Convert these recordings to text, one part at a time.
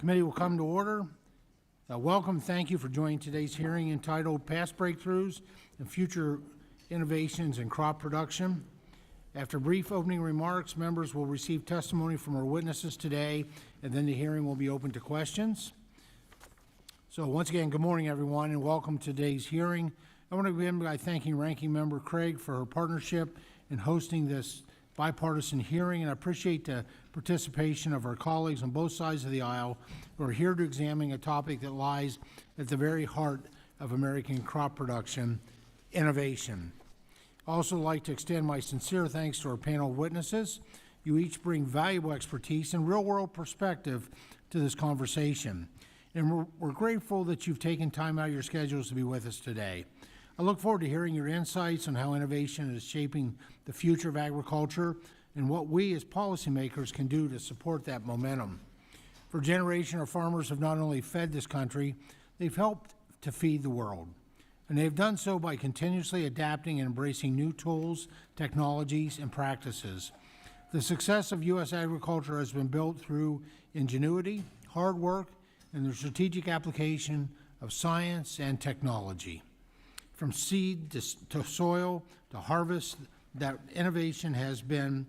Committee will come to order. Welcome. Thank you for joining today's hearing entitled Past Breakthroughs and Future Innovations in Crop Production. After brief opening remarks, members will receive testimony from our witnesses today, and then the hearing will be open to questions. So once again, good morning, everyone, and welcome to today's hearing. I want to begin by thanking Ranking Member Craig for her partnership in hosting this bipartisan hearing, and I appreciate the participation of our colleagues on both sides of the aisle who are here to examine a topic that lies at the very heart of American crop production, innovation. I also like to extend my sincere thanks to our panel of witnesses. You each bring valuable expertise and real-world perspective to this conversation, and we're grateful that you've taken time out of your schedules to be with us today. I look forward to hearing your insights on how innovation is shaping the future of agriculture and what we as policymakers can do to support that momentum. For generations, our farmers have not only fed this country, they've helped to feed the world. And they've done so by continuously adapting and embracing new tools, technologies, and practices. The success of U.S. agriculture has been built through ingenuity, hard work, and the strategic application of science and technology. From seed to soil to harvest, that innovation has been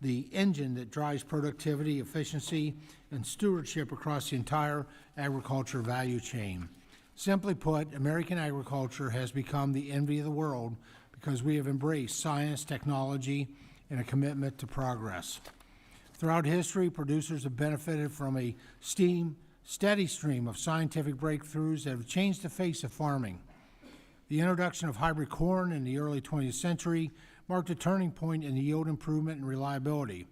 the engine that drives productivity, efficiency, and stewardship across the entire agriculture value chain. Simply put, American agriculture has become the envy of the world because we have embraced science, technology, and a commitment to progress. Throughout history, producers have benefited from a steady stream of scientific breakthroughs that have changed the face of farming. The introduction of hybrid corn in the early 20th century marked a turning point in the yield improvement and reliability.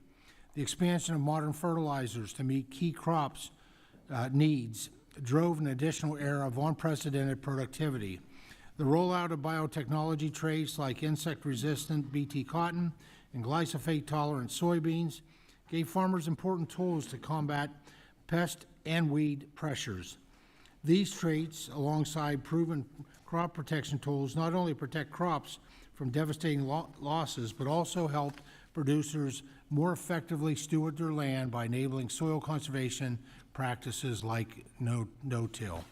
The expansion of modern fertilizers to meet key crops needs drove an additional era of unprecedented productivity. The rollout of biotechnology traits like insect-resistant Bt cotton and glyphosate-tolerant soybeans gave farmers important tools to combat pest and weed pressures. These traits, alongside proven crop protection tools, not only protect crops from devastating losses, but also help producers more effectively steward their land by enabling soil conservation practices like no-till.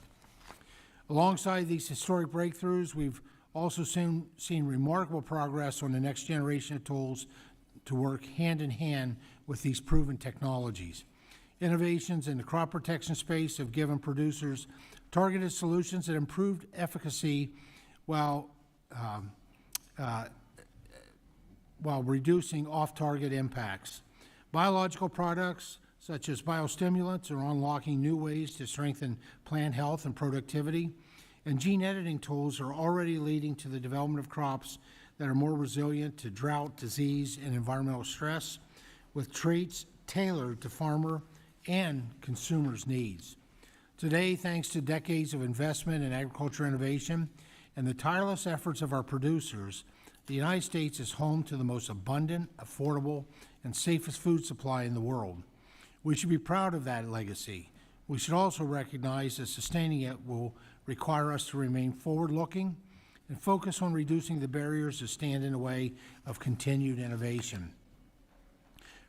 Alongside these historic breakthroughs, we've also seen remarkable progress on the next generation of tools to work hand in hand with these proven technologies. Innovations in the crop protection space have given producers targeted solutions that improved efficacy while reducing off-target impacts. Biological products such as biostimulants are unlocking new ways to strengthen plant health and productivity, and gene editing tools are already leading to the development of crops that are more resilient to drought, disease, and environmental stress, with traits tailored to farmer and consumers' needs. Today, thanks to decades of investment in agriculture innovation and the tireless efforts of our producers, the United States is home to the most abundant, affordable, and safest food supply in the world. We should be proud of that legacy. We should also recognize that sustaining it will require us to remain forward-looking and focus on reducing the barriers that stand in the way of continued innovation.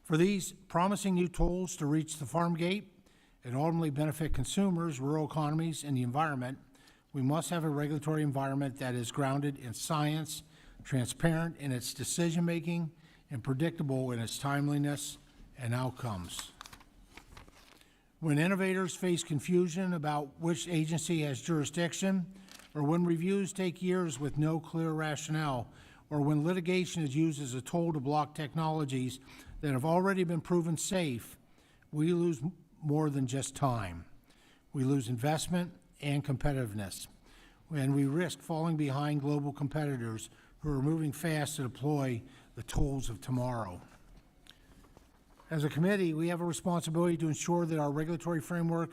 For these promising new tools to reach the farm gate and ultimately benefit consumers, rural economies, and the environment, we must have a regulatory environment that is grounded in science, transparent in its decision-making, and predictable in its timeliness and outcomes. When innovators face confusion about which agency has jurisdiction, or when reviews take years with no clear rationale, or when litigation is used as a tool to block technologies that have already been proven safe, we lose more than just time. We lose investment and competitiveness, and we risk falling behind global competitors who are moving fast to deploy the tools of tomorrow. As a committee, we have a responsibility to ensure that our regulatory framework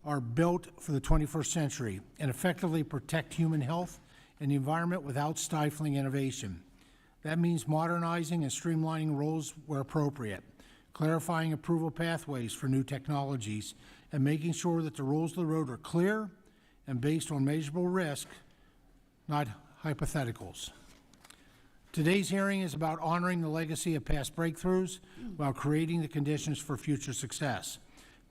are built for the 21st century and effectively protect human health and the environment without stifling innovation. That means modernizing and streamlining rules where appropriate, clarifying approval pathways for new technologies, and making sure that the rules of the road are clear and based on measurable risk, not hypotheticals. Today's hearing is about honoring the legacy of past breakthroughs while creating the conditions for future success.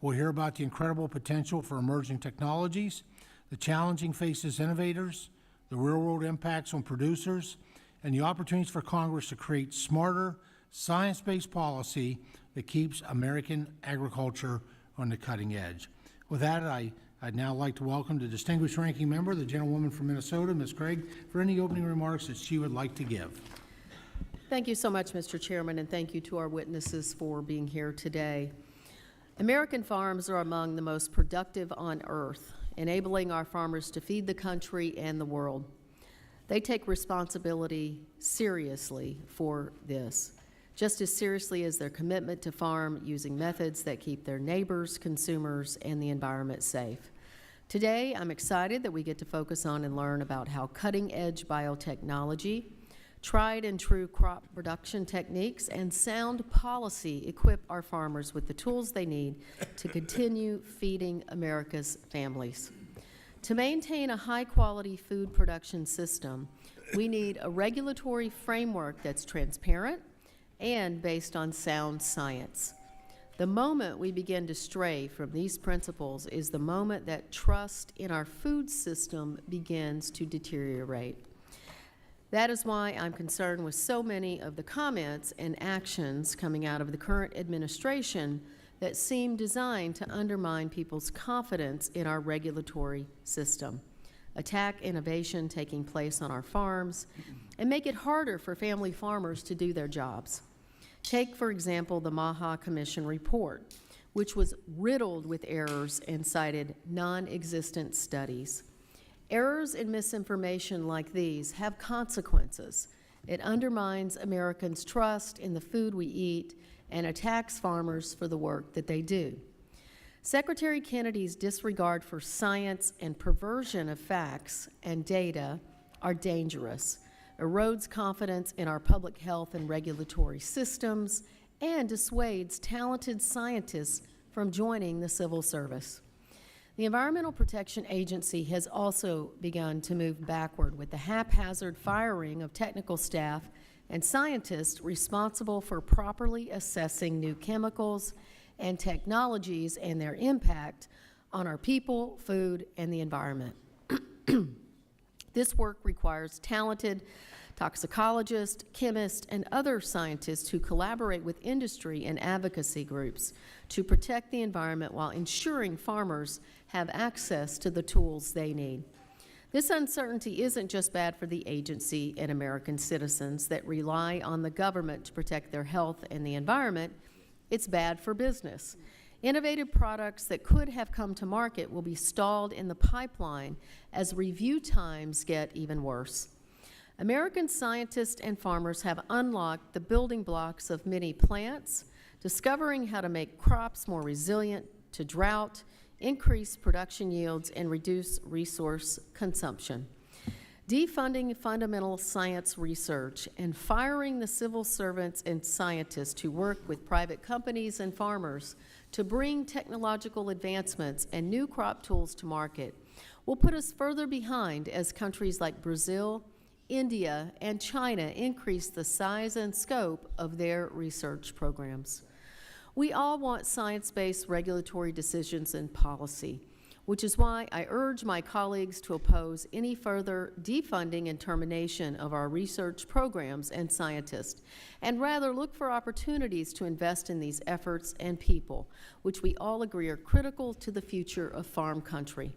We'll hear about the incredible potential for emerging technologies, the challenging faces innovators, the real-world impacts on producers, and the opportunities for Congress to create smarter, science-based policy that keeps American agriculture on the cutting edge. With that, I'd now like to welcome the distinguished ranking member, the gentlewoman from Minnesota, Ms. Craig, for any opening remarks that she would like to give. Thank you so much, Mr. Chairman, and thank you to our witnesses for being here today. American farms are among the most productive on earth, enabling our farmers to feed the country and the world. They take responsibility seriously for this, just as seriously as their commitment to farm using methods that keep their neighbors, consumers, and the environment safe. Today, I'm excited that we get to focus on and learn about how cutting-edge biotechnology, tried and true crop production techniques, and sound policy equip our farmers with the tools they need to continue feeding America's families. To maintain a high-quality food production system, we need a regulatory framework that's transparent and based on sound science. The moment we begin to stray from these principles is the moment that trust in our food system begins to deteriorate. That is why I'm concerned with so many of the comments and actions coming out of the current administration that seem designed to undermine people's confidence in our regulatory system, attack innovation taking place on our farms, and make it harder for family farmers to do their jobs. Take, for example, the Maha Commission report, which was riddled with errors and cited non-existent studies. Errors and misinformation like these have consequences. It undermines Americans' trust in the food we eat and attacks farmers for the work that they do. Secretary Kennedy's disregard for science and perversion of facts and data are dangerous, erodes confidence in our public health and regulatory systems, and dissuades talented scientists from joining the civil service. The Environmental Protection Agency has also begun to move backward with the haphazard firing of technical staff and scientists responsible for properly assessing new chemicals and technologies and their impact on our people, food, and the environment. This work requires talented toxicologists, chemists, and other scientists who collaborate with industry and advocacy groups to protect the environment while ensuring farmers have access to the tools they need. This uncertainty isn't just bad for the agency and American citizens that rely on the government to protect their health and the environment, it's bad for business. Innovative products that could have come to market will be stalled in the pipeline as review times get even worse. American scientists and farmers have unlocked the building blocks of many plants, discovering how to make crops more resilient to drought, increase production yields, and reduce resource consumption. Defunding fundamental science research and firing the civil servants and scientists who work with private companies and farmers to bring technological advancements and new crop tools to market will put us further behind as countries like Brazil, India, and China increase the size and scope of their research programs. We all want science-based regulatory decisions and policy, which is why I urge my colleagues to oppose any further defunding and termination of our research programs and scientists, and rather look for opportunities to invest in these efforts and people, which we all agree are critical to the future of farm country.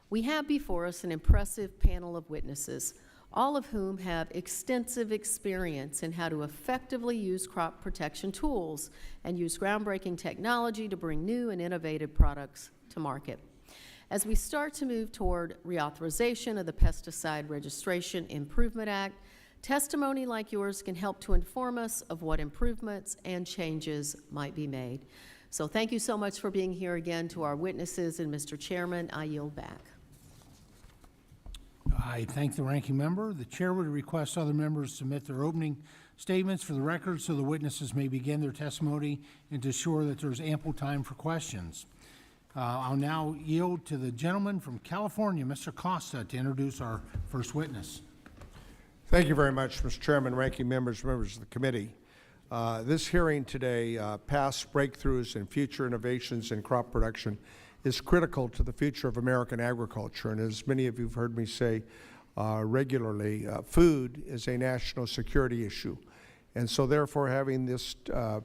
We have before us an impressive panel of witnesses, all of whom have extensive experience in how to effectively use crop protection tools and use groundbreaking technology to bring new and innovative products to market. As we start to move toward reauthorization of the Pesticide Registration Improvement Act, testimony like yours can help to inform us of what improvements and changes might be made. So thank you so much for being here again to our witnesses, and Mr. Chairman, I yield back. I thank the ranking member. The chair would request other members submit their opening statements for the record so the witnesses may begin their testimony and to ensure that there's ample time for questions. I'll now yield to the gentleman from California, Mr. Costa, to introduce our first witness. Thank you very much, Mr. Chairman, ranking members, members of the committee. This hearing today, past breakthroughs and future innovations in crop production, is critical to the future of American agriculture. And as many of you have heard me say regularly, food is a national security issue. And so therefore having this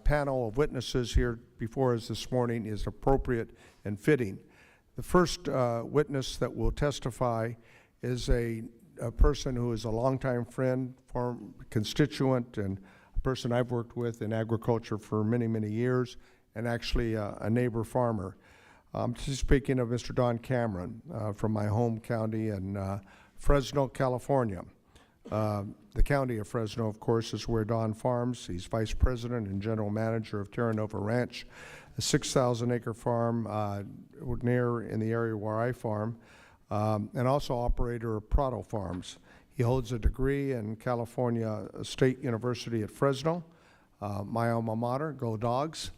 panel of witnesses here before us this morning is appropriate and fitting. The first witness that will testify is a person who is a longtime friend, constituent, and a person I've worked with in agriculture for many, many years, and actually a neighbor farmer. Speaking of Mr. Don Cameron from my home county in Fresno, California. The county of Fresno, of course, is where Don farms. He's vice president and general manager of Terra Nova Ranch, a 6,000-acre farm near in the area where I farm, and also operator of Prado Farms. He holds a degree in California State University at Fresno, my alma mater, go Dogs.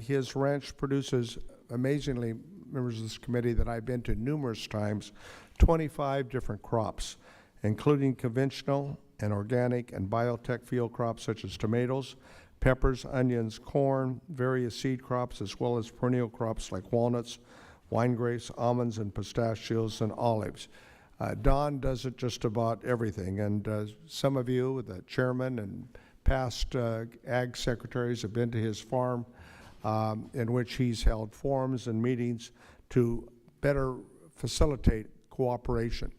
His ranch produces, amazingly, members of this committee, that I've been to numerous times, 25 different crops, including conventional and organic and biotech field crops such as tomatoes, peppers, onions, corn, various seed crops, as well as perennial crops like walnuts, wine grapes, almonds, and pistachios, and olives. Don does it just about everything, and some of you, the chairman and past ag secretaries, have been to his farm in which he's held forums and meetings to better facilitate cooperation.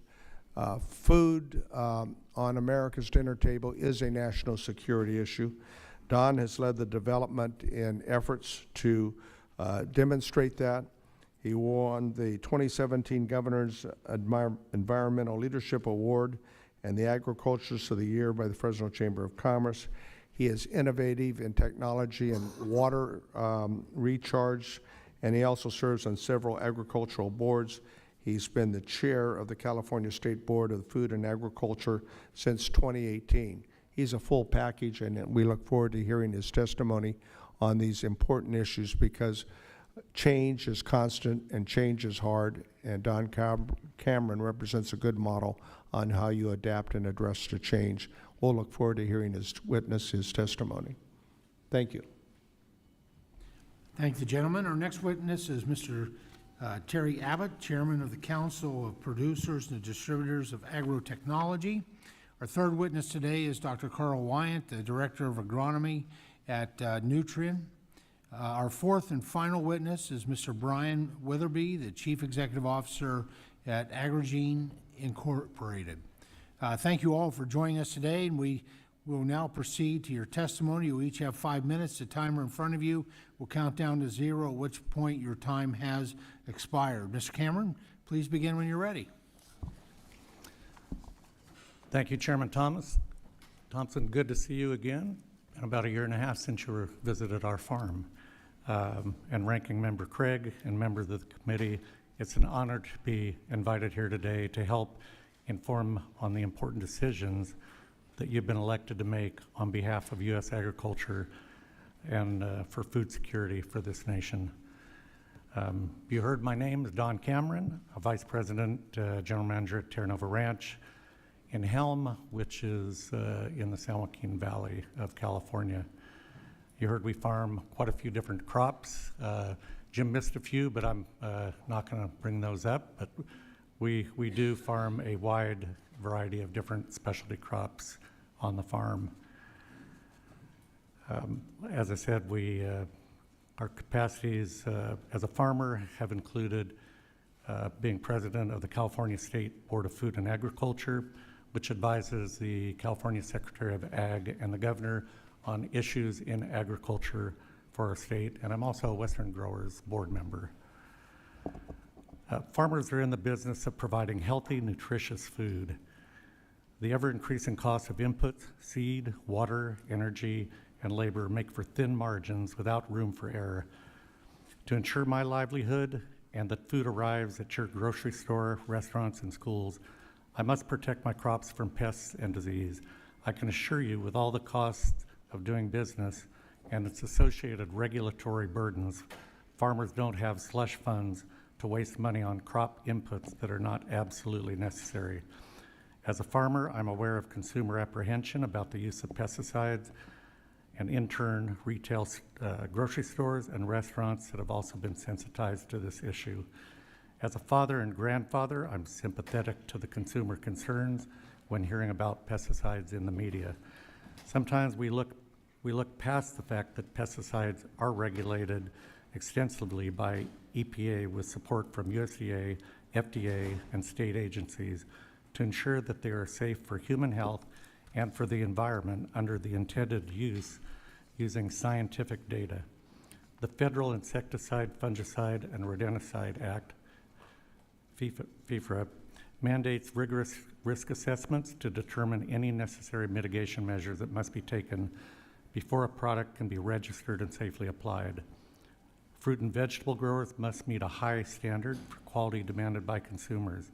Food on America's dinner table is a national security issue. Don has led the development in efforts to demonstrate that. He won the 2017 Governor's Environmental Leadership Award and the Agriculturist of the Year by the Fresno Chamber of Commerce. He is innovative in technology and water recharge, and he also serves on several agricultural boards. He's been the chair of the California State Board of Food and Agriculture since 2018. He's a full package, and we look forward to hearing his testimony on these important issues, because change is constant and change is hard, and Don Cameron represents a good model on how you adapt and address the change. We'll look forward to hearing his testimony. Thank you. Thank the gentleman. Our next witness is Mr. Terry Abbott, Chairman of the Council of Producers and Distributors of Agrotechnology. Our third witness today is Dr. Carl Wyant, the Director of Agronomy at Nutrien. Our fourth and final witness is Mr. Brian Witherby, the Chief Executive Officer at Agrogene Incorporated. Thank you all for joining us today, and we will now proceed to your testimony. You each have 5 minutes. The timer in front of you will count down to 0, at which point your time has expired. Mr. Cameron, please begin when you're ready. Thank you, Chairman Thompson, good to see you again. In about 1.5 years since you visited our farm. And Ranking Member Craig and members of the committee, it's an honor to be invited here today to help inform on the important decisions that you've been elected to make on behalf of U.S. agriculture and for food security for this nation. You heard my name is Don Cameron, a Vice President, General Manager at Terra Nova Ranch in Helm, which is in the San Joaquin Valley of California. You heard we farm quite a few different crops. Jim missed a few, but I'm not going to bring those up. But we do farm a wide variety of different specialty crops on the farm. As I said, our capacities as a farmer have included being president of the California State Board of Food and Agriculture, which advises the California Secretary of Ag and the Governor on issues in agriculture for our state, and I'm also a Western Growers Board member. Farmers are in the business of providing healthy, nutritious food. The ever-increasing cost of inputs, seed, water, energy, and labor make for thin margins without room for error. To ensure my livelihood and that food arrives at your grocery store, restaurants, and schools, I must protect my crops from pests and disease. I can assure you, with all the costs of doing business and its associated regulatory burdens, farmers don't have slush funds to waste money on crop inputs that are not absolutely necessary. As a farmer, I'm aware of consumer apprehension about the use of pesticides, and in turn, retail grocery stores and restaurants that have also been sensitized to this issue. As a father and grandfather, I'm sympathetic to the consumer concerns when hearing about pesticides in the media. Sometimes we look past the fact that pesticides are regulated extensively by EPA with support from USDA, FDA, and state agencies to ensure that they are safe for human health and for the environment under the intended use using scientific data. The Federal Insecticide, Fungicide, and Rodenticide Act, FIFRA, mandates rigorous risk assessments to determine any necessary mitigation measures that must be taken before a product can be registered and safely applied. Fruit and vegetable growers must meet a high standard for quality demanded by consumers.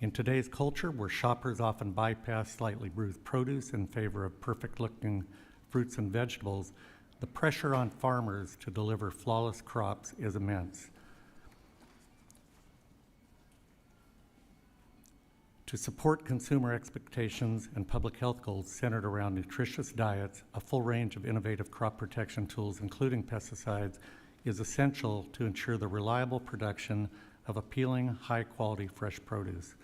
In today's culture, where shoppers often bypass slightly bruised produce in favor of perfect-looking fruits and vegetables, the pressure on farmers to deliver flawless crops is immense. To support consumer expectations and public health goals centered around nutritious diets, a full range of innovative crop protection tools, including pesticides, is essential to ensure the reliable production of appealing, high-quality fresh produce.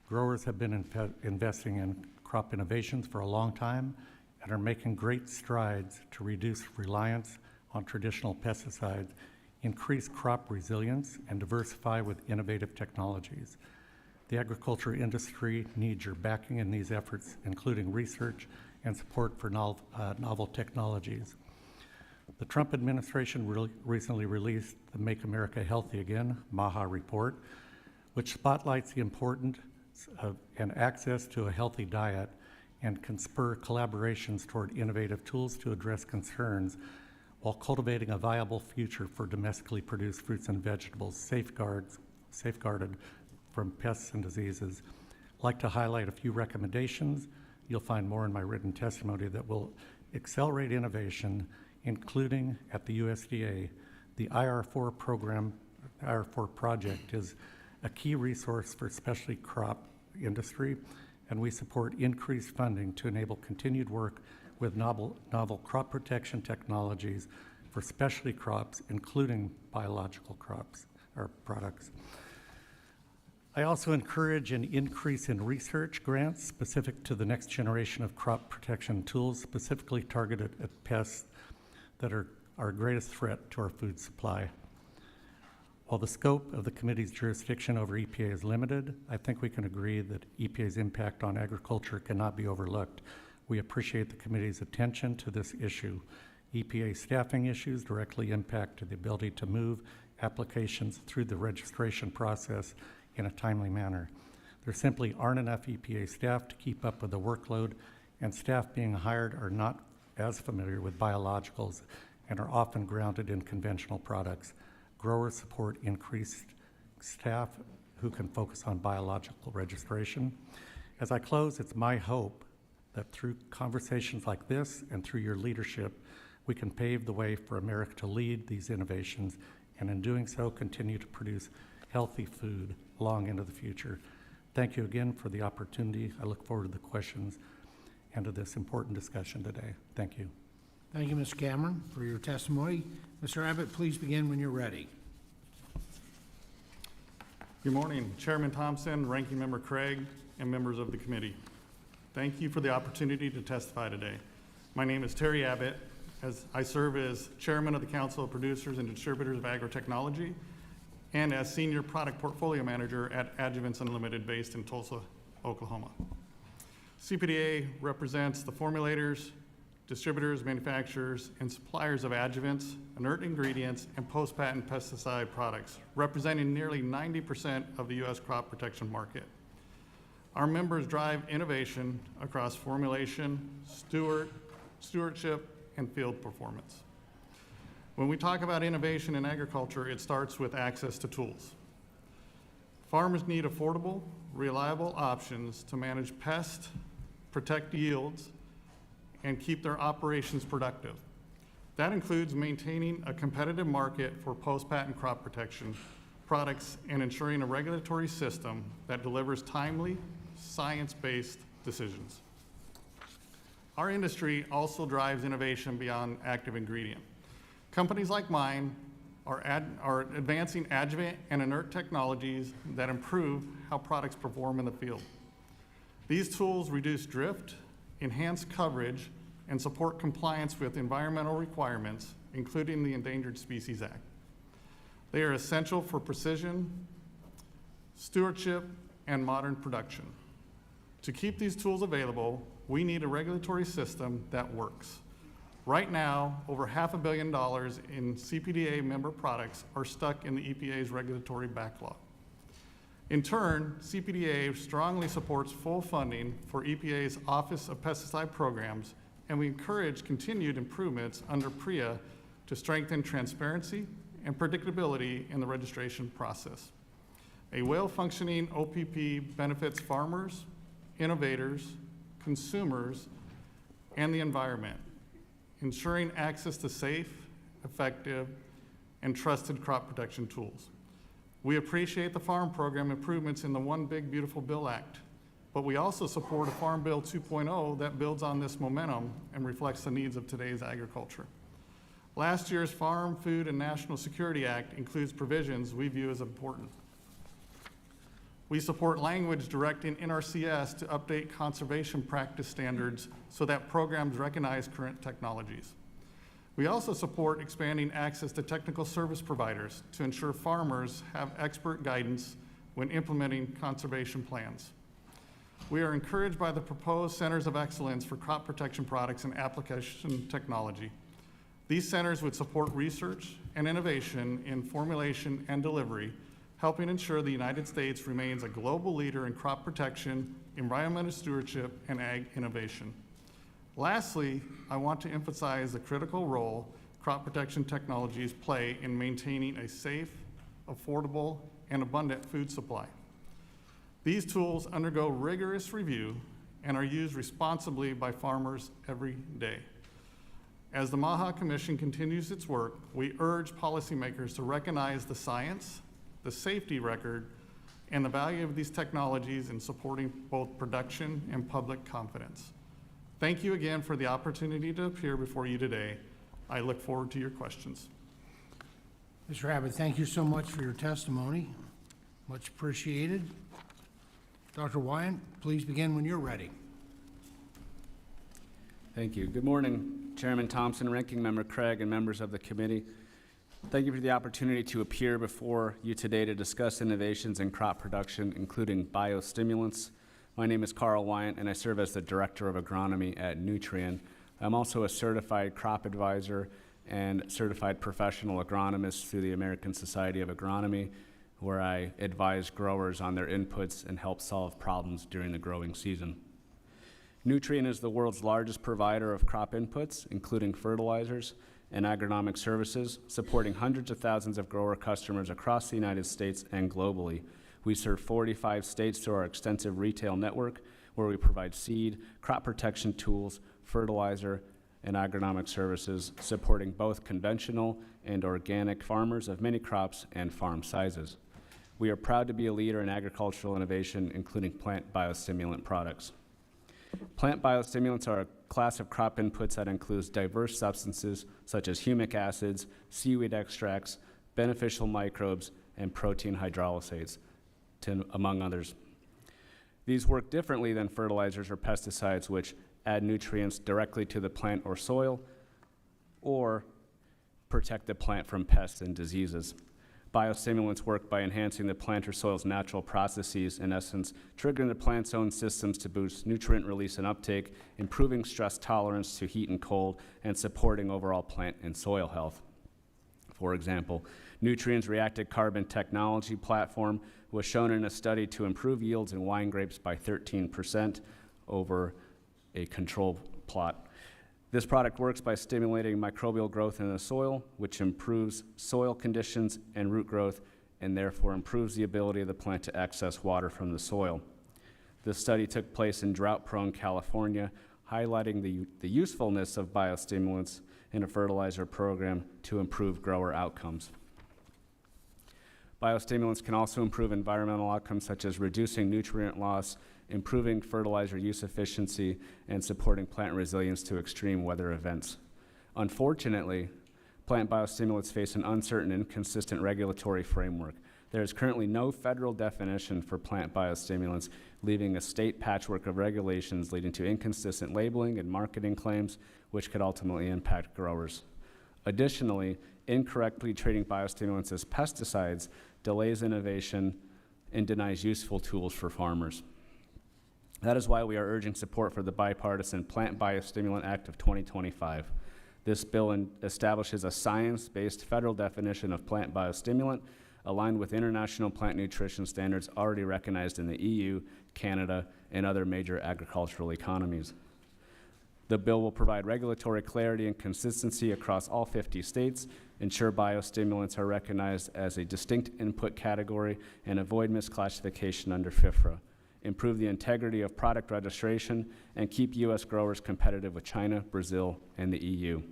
Growers have been investing in crop innovations for a long time and are making great strides to reduce reliance on traditional pesticides, increase crop resilience, and diversify with innovative technologies. The agriculture industry needs your backing in these efforts, including research and support for novel technologies. The Trump administration recently released the Make America Healthy Again, MAHA report, which spotlights the importance of and access to a healthy diet and can spur collaborations toward innovative tools to address concerns while cultivating a viable future for domestically produced fruits and vegetables safeguarded from pests and diseases. I'd like to highlight a few recommendations. You'll find more in my written testimony that will accelerate innovation, including at the USDA. The IR4 program, IR4 project, is a key resource for specialty crop industry, and we support increased funding to enable continued work with novel crop protection technologies for specialty crops, including biological crops or products. I also encourage an increase in research grants specific to the next generation of crop protection tools, specifically targeted at pests that are our greatest threat to our food supply. While the scope of the committee's jurisdiction over EPA is limited, I think we can agree that EPA's impact on agriculture cannot be overlooked. We appreciate the committee's attention to this issue. EPA staffing issues directly impact the ability to move applications through the registration process in a timely manner. There simply aren't enough EPA staff to keep up with the workload, and staff being hired are not as familiar with biologicals and are often grounded in conventional products. Growers support increased staff who can focus on biological registration. As I close, it's my hope that through conversations like this and through your leadership, we can pave the way for America to lead these innovations, and in doing so, continue to produce healthy food long into the future. Thank you again for the opportunity. I look forward to the questions and to this important discussion today. Thank you. Thank you, Mr. Cameron, for your testimony. Mr. Abbott, please begin when you're ready. Good morning, Chairman Thompson, Ranking Member Craig, and members of the committee. Thank you for the opportunity to testify today. My name is Terry Abbott, as I serve as Chairman of the Council of Producers and Distributors of Agrotechnology and as Senior Product Portfolio Manager at Adjuvants Unlimited based in Tulsa, Oklahoma. CPDA represents the formulators, distributors, manufacturers, and suppliers of adjuvants, inert ingredients, and post-patent pesticide products, representing nearly 90% of the U.S. crop protection market. Our members drive innovation across formulation, stewardship, and field performance. When we talk about innovation in agriculture, it starts with access to tools. Farmers need affordable, reliable options to manage pests, protect yields, and keep their operations productive. That includes maintaining a competitive market for post-patent crop protection products and ensuring a regulatory system that delivers timely, science-based decisions. Our industry also drives innovation beyond active ingredient. Companies like mine are advancing adjuvant and inert technologies that improve how products perform in the field. These tools reduce drift, enhance coverage, and support compliance with environmental requirements, including the Endangered Species Act. They are essential for precision, stewardship, and modern production. To keep these tools available, we need a regulatory system that works. Right now, over $500 million in CPDA member products are stuck in the EPA's regulatory backlog. In turn, CPDA strongly supports full funding for EPA's Office of Pesticide Programs, and we encourage continued improvements under PREA to strengthen transparency and predictability in the registration process. A well-functioning OPP benefits farmers, innovators, consumers, and the environment, ensuring access to safe, effective, and trusted crop protection tools. We appreciate the Farm Program improvements in the One Big Beautiful Bill Act, but we also support a Farm Bill 2.0 that builds on this momentum and reflects the needs of today's agriculture. Last year's Farm, Food, and National Security Act includes provisions we view as important. We support language directing NRCS to update conservation practice standards so that programs recognize current technologies. We also support expanding access to technical service providers to ensure farmers have expert guidance when implementing conservation plans. We are encouraged by the proposed Centers of Excellence for Crop Protection Products and Application Technology. These centers would support research and innovation in formulation and delivery, helping ensure the United States remains a global leader in crop protection, environmental stewardship, and ag innovation. Lastly, I want to emphasize the critical role crop protection technologies play in maintaining a safe, affordable, and abundant food supply. These tools undergo rigorous review and are used responsibly by farmers every day. As the MAHA Commission continues its work, we urge policymakers to recognize the science, the safety record, and the value of these technologies in supporting both production and public confidence. Thank you again for the opportunity to appear before you today. I look forward to your questions. Mr. Abbott, thank you so much for your testimony. Much appreciated. Dr. Wyatt, please begin when you're ready. Thank you. Good morning, Chairman Thompson, Ranking Member Craig, and members of the committee. Thank you for the opportunity to appear before you today to discuss innovations in crop production, including biostimulants. My name is Carl Wyatt, and I serve as the Director of Agronomy at Nutrien. I'm also a certified crop advisor and certified professional agronomist through the American Society of Agronomy, where I advise growers on their inputs and help solve problems during the growing season. Nutrien is the world's largest provider of crop inputs, including fertilizers and agronomic services, supporting hundreds of thousands of grower customers across the United States and globally. We serve 45 states through our extensive retail network, where we provide seed, crop protection tools, fertilizer, and agronomic services, supporting both conventional and organic farmers of many crops and farm sizes. We are proud to be a leader in agricultural innovation, including plant biostimulant products. Plant biostimulants are a class of crop inputs that includes diverse substances such as humic acids, seaweed extracts, beneficial microbes, and protein hydrolysates, among others. These work differently than fertilizers or pesticides, which add nutrients directly to the plant or soil, or protect the plant from pests and diseases. Biostimulants work by enhancing the plant or soil's natural processes, in essence, triggering the plant's own systems to boost nutrient release and uptake, improving stress tolerance to heat and cold, and supporting overall plant and soil health. For example, Nutrien's reactive carbon technology platform was shown in a study to improve yields in wine grapes by 13% over a control plot. This product works by stimulating microbial growth in the soil, which improves soil conditions and root growth, and therefore improves the ability of the plant to access water from the soil. This study took place in drought-prone California, highlighting the usefulness of biostimulants in a fertilizer program to improve grower outcomes. Biostimulants can also improve environmental outcomes such as reducing nutrient loss improving fertilizer use efficiency, and supporting plant resilience to extreme weather events. Unfortunately, plant biostimulants face an uncertain and inconsistent regulatory framework. There is currently no federal definition for plant biostimulants, leaving a state patchwork of regulations leading to inconsistent labeling and marketing claims, which could ultimately impact growers. Additionally, incorrectly treating biostimulants as pesticides delays innovation and denies useful tools for farmers. That is why we are urging support for the bipartisan Plant Biostimulant Act of 2025. This bill establishes a science-based federal definition of plant biostimulant aligned with international plant nutrition standards already recognized in the EU, Canada, and other major agricultural economies. The bill will provide regulatory clarity and consistency across all 50 states, ensure biostimulants are recognized as a distinct input category, and avoid misclassification under FIFRA, improve the integrity of product registration, and keep U.S. growers competitive with China, Brazil, and the EU.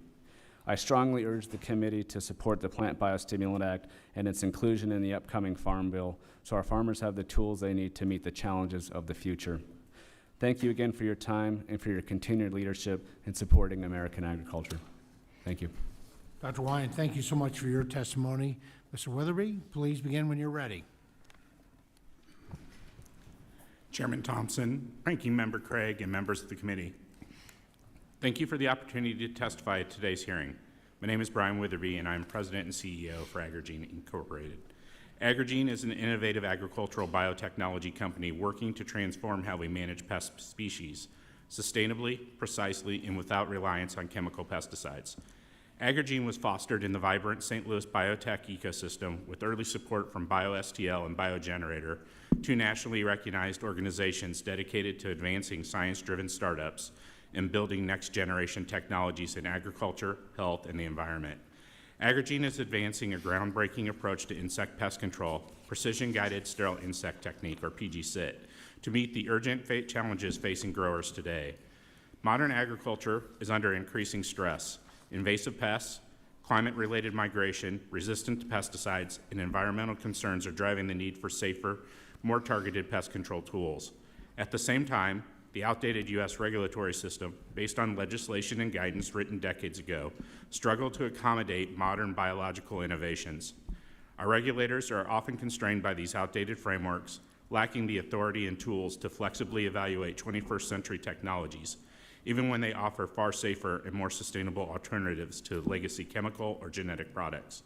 I strongly urge the committee to support the Plant Biostimulant Act and its inclusion in the upcoming Farm Bill so our farmers have the tools they need to meet the challenges of the future. Thank you again for your time and for your continued leadership in supporting American agriculture. Thank you. Dr. Wyan, thank you so much for your testimony. Mr. Weatherby, please begin when you're ready. Chairman Thompson, Ranking Member Craig, and members of the committee. Thank you for the opportunity to testify at today's hearing. My name is Brian Witherby, and I'm President and CEO for Agrigene Incorporated. Agrigene is an innovative agricultural biotechnology company working to transform how we manage pest species sustainably, precisely, and without reliance on chemical pesticides. Agrigene was fostered in the vibrant St. Louis biotech ecosystem with early support from BioSTL and BioGenerator, two nationally recognized organizations dedicated to advancing science-driven startups and building next-generation technologies in agriculture, health, and the environment. Agrigene is advancing a groundbreaking approach to insect pest control, precision-guided sterile insect technique, or PGSIT, to meet the urgent challenges facing growers today. Modern agriculture is under increasing stress. Invasive pests, climate-related migration, resistant to pesticides, and environmental concerns are driving the need for safer, more targeted pest control tools. At the same time, the outdated U.S. regulatory system, based on legislation and guidance written decades ago, struggle to accommodate modern biological innovations. Our regulators are often constrained by these outdated frameworks, lacking the authority and tools to flexibly evaluate 21st century technologies, even when they offer far safer and more sustainable alternatives to legacy chemical or genetic products.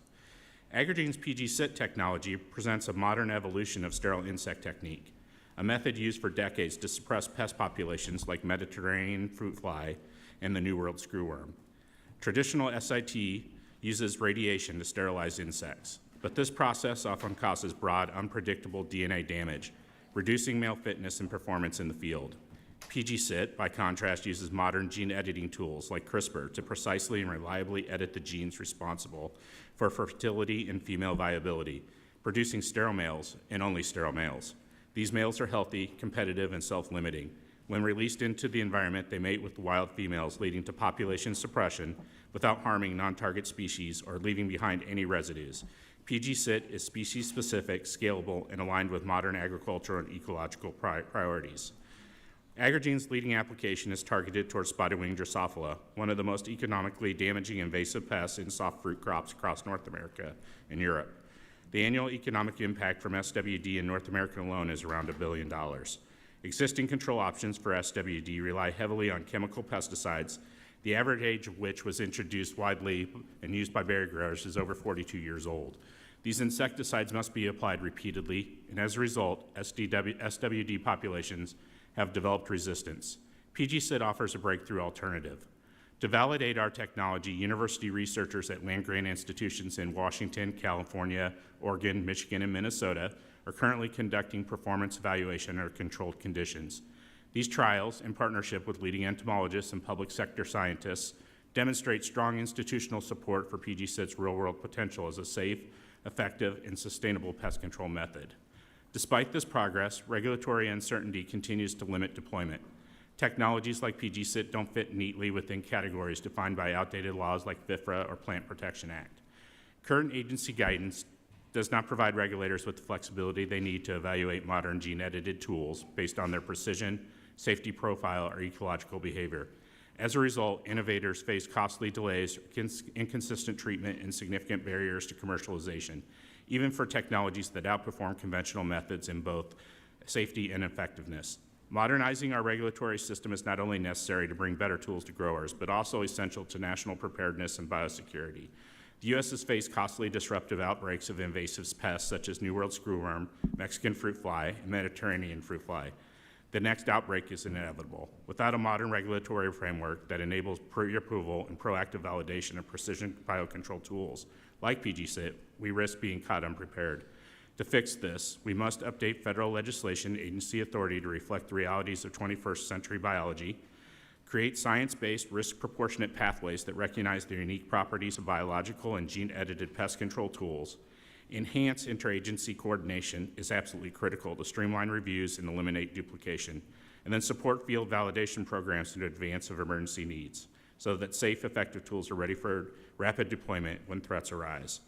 Agrigene's PGSIT technology presents a modern evolution of sterile insect technique, a method used for decades to suppress pest populations like Mediterranean fruit fly and the New World screwworm. Traditional SIT uses radiation to sterilize insects, but this process often causes broad, unpredictable DNA damage, reducing male fitness and performance in the field. PGSIT, by contrast, uses modern gene editing tools like CRISPR to precisely and reliably edit the genes responsible for fertility and female viability, producing sterile males and only sterile males. These males are healthy, competitive, and self-limiting. When released into the environment, they mate with wild females, leading to population suppression without harming non-target species or leaving behind any residues. PGSIT is species-specific, scalable, and aligned with modern agricultural and ecological priorities. Agrigene's leading application is targeted towards spotted-winged Drosophila, one of the most economically damaging invasive pests in soft fruit crops across North America and Europe. The annual economic impact from SWD in North America alone is around $1 billion. Existing control options for SWD rely heavily on chemical pesticides, the average age of which was introduced widely and used by berry growers is over 42 years old. These insecticides must be applied repeatedly, and as a result, SWD populations have developed resistance. PGSIT offers a breakthrough alternative. To validate our technology, university researchers at land-grant institutions in Washington, California, Oregon, Michigan, and Minnesota are currently conducting performance evaluation under controlled conditions. These trials, in partnership with leading entomologists and public sector scientists, demonstrate strong institutional support for PGSIT's real-world potential as a safe, effective, and sustainable pest control method. Despite this progress, regulatory uncertainty continues to limit deployment. Technologies like PGSIT don't fit neatly within categories defined by outdated laws like FIFRA or Plant Protection Act. Current agency guidance does not provide regulators with the flexibility they need to evaluate modern gene-edited tools based on their precision, safety profile, or ecological behavior. As a result, innovators face costly delays, inconsistent treatment, and significant barriers to commercialization, even for technologies that outperform conventional methods in both safety and effectiveness. Modernizing our regulatory system is not only necessary to bring better tools to growers, but also essential to national preparedness and biosecurity. The U.S. has faced costly disruptive outbreaks of invasive pests such as New World screwworm, Mexican fruit fly, and Mediterranean fruit fly. The next outbreak is inevitable. Without a modern regulatory framework that enables pre-approval and proactive validation of precision biocontrol tools like PGCIT, we risk being caught unprepared. To fix this, we must update federal legislation and agency authority to reflect the realities of 21st century biology, create science-based, risk-proportionate pathways that recognize the unique properties of biological and gene-edited pest control tools. Enhance interagency coordination is absolutely critical to streamline reviews and eliminate duplication, and then support field validation programs in advance of emergency needs so that safe, effective tools are ready for rapid deployment when threats arise.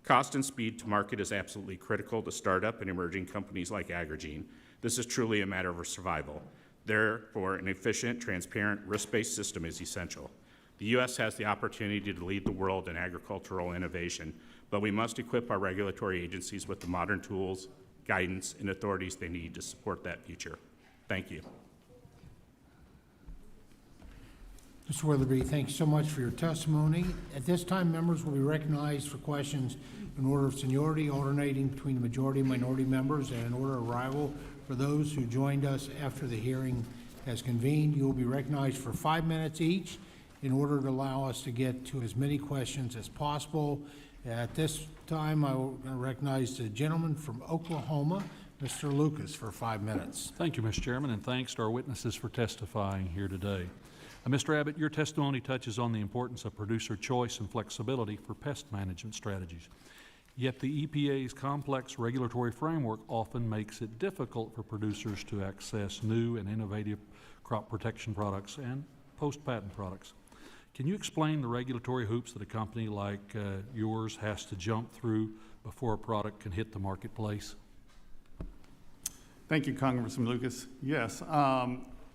Cost and speed to market is absolutely critical to startup and emerging companies like Agrigene. This is truly a matter of survival. Therefore, an efficient, transparent, risk-based system is essential. The U.S. has the opportunity to lead the world in agricultural innovation, but we must equip our regulatory agencies with the modern tools, guidance, and authorities they need to support that future. Thank you. Mr. Weatherby, thank you so much for your testimony. At this time, members will be recognized for questions in order of seniority, alternating between the majority and minority members, and in order of arrival. For those who joined us after the hearing has convened, you will be recognized for 5 minutes each in order to allow us to get to as many questions as possible. At this time, I will recognize the gentleman from Oklahoma, Mr. Lucas, for 5 minutes. Thank you, Mr. Chairman, and thanks to our witnesses for testifying here today. Mr. Abbott, your testimony touches on the importance of producer choice and flexibility for pest management strategies. Yet the EPA's complex regulatory framework often makes it difficult for producers to access new and innovative crop protection products and post-patent products. Can you explain the regulatory hoops that a company like yours has to jump through before a product can hit the marketplace? Thank you, Congressman Lucas. Yes,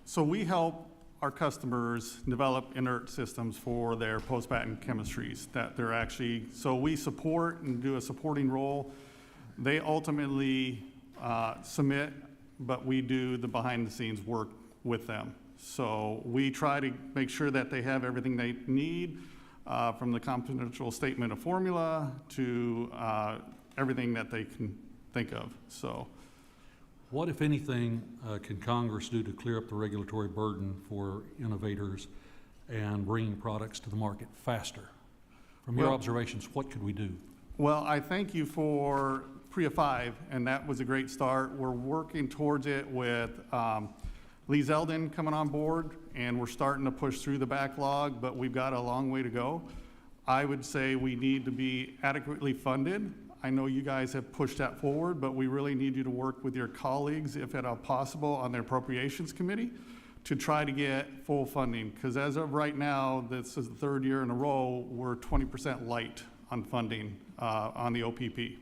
so we help our customers develop inert systems for their post-patent chemistries that they're actually, so we support and do a supporting role. They ultimately submit, but we do the behind-the-scenes work with them. So we try to make sure that they have everything they need, from the confidential statement of formula to everything that they can think of. So, what, if anything, can Congress do to clear up the regulatory burden for innovators and bringing products to the market faster? From your observations, what could we do? Well, I thank you for PREA 5, and that was a great start. We're working towards it with Lee Zeldin coming on board, and we're starting to push through the backlog, but we've got a long way to go. I would say we need to be adequately funded. I know you guys have pushed that forward, but we really need you to work with your colleagues, if at all possible, on the Appropriations Committee to try to get full funding. Because as of right now, this is the 3rd year in a row, we're 20% light on funding on the OPP.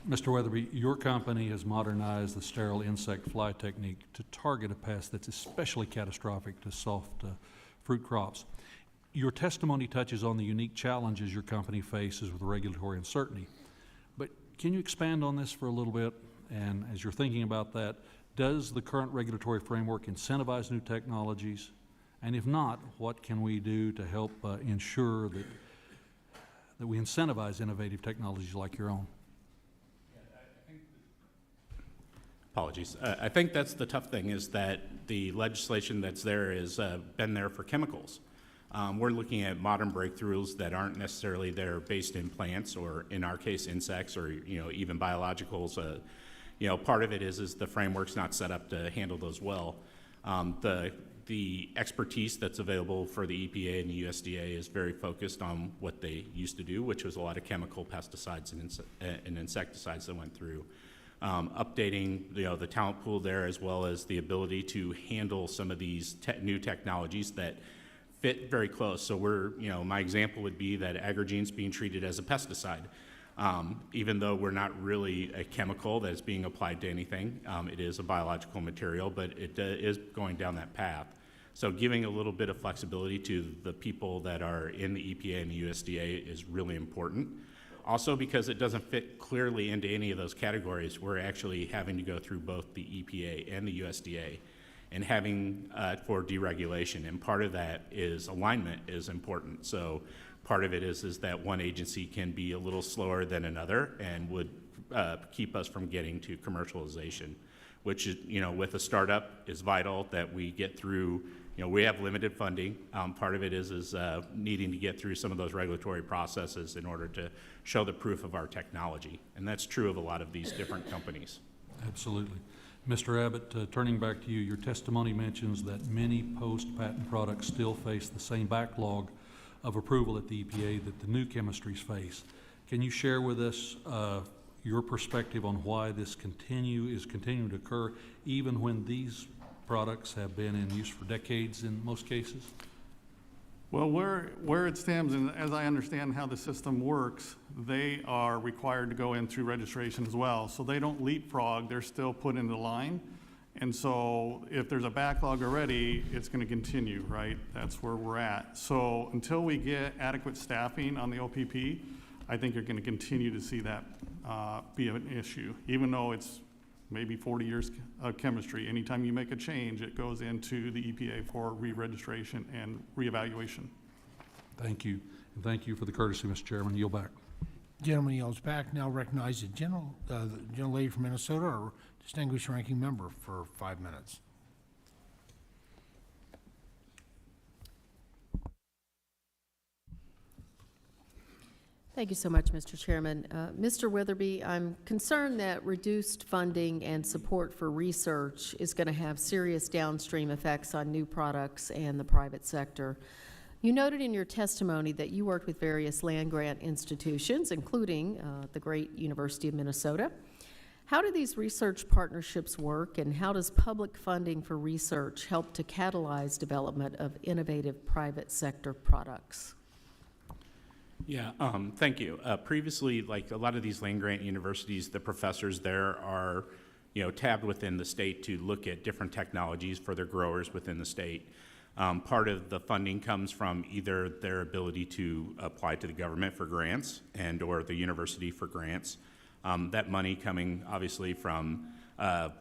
Mr. Weatherby, your company has modernized the sterile insect fly technique to target a pest that's especially catastrophic to soft fruit crops. Your testimony touches on the unique challenges your company faces with regulatory uncertainty. But can you expand on this for a little bit? And as you're thinking about that, does the current regulatory framework incentivize new technologies? And if not, what can we do to help ensure that we incentivize innovative technologies like your own? Apologies. I think that's the tough thing, is that the legislation that's there has been there for chemicals. We're looking at modern breakthroughs that aren't necessarily there based in plants, or in our case, insects, or even biologicals. Part of it is the framework's not set up to handle those well. The expertise that's available for the EPA and the USDA is very focused on what they used to do, which was a lot of chemical pesticides and insecticides that went through. Updating the talent pool there, as well as the ability to handle some of these new technologies that fit very close. So my example would be that Agrigene's being treated as a pesticide. Even though we're not really a chemical that's being applied to anything, it is a biological material, but it is going down that path. So giving a little bit of flexibility to the people that are in the EPA and the USDA is really important. Also, because it doesn't fit clearly into any of those categories, we're actually having to go through both the EPA and the USDA and having for deregulation. And part of that is alignment is important. So part of it is that one agency can be a little slower than another and would keep us from getting to commercialization, which is, with a startup is vital that we get through. We have limited funding. Part of it is needing to get through some of those regulatory processes in order to show the proof of our technology. And that's true of a lot of these different companies. Absolutely. Mr. Abbott, turning back to you, your testimony mentions that many post-patent products still face the same backlog of approval at the EPA that the new chemistries face. Can you share with us your perspective on why this is continuing to occur even when these products have been in use for decades in most cases? Well, where it stems, and as I understand how the system works, they are required to go in through registration as well. So they don't leapfrog, they're still put in the line. And so if there's a backlog already, it's going to continue, right? That's where we're at. So until we get adequate staffing on the OPP, I think you're going to continue to see that be an issue, even though it's maybe 40 years of chemistry. Anytime you make a change, it goes into the EPA for re-registration and reevaluation. Thank you. And thank you for the courtesy, Mr. Chairman. Yield back. Gentleman yields back. Now recognize the gentlelady from Minnesota, our distinguished ranking member, for 5 minutes. Thank you so much, Mr. Chairman. Mr. Witherby, I'm concerned that reduced funding and support for research is going to have serious downstream effects on new products and the private sector. You noted in your testimony that you worked with various land-grant institutions, including the great University of Minnesota. How do these research partnerships work, and how does public funding for research help to catalyze development of innovative private sector products? Yeah, thank you. Previously, like a lot of these land-grant universities, the professors there are, tabbed within the state to look at different technologies for their growers within the state. Part of the funding comes from either their ability to apply to the government for grants and or the university for grants. That money coming obviously from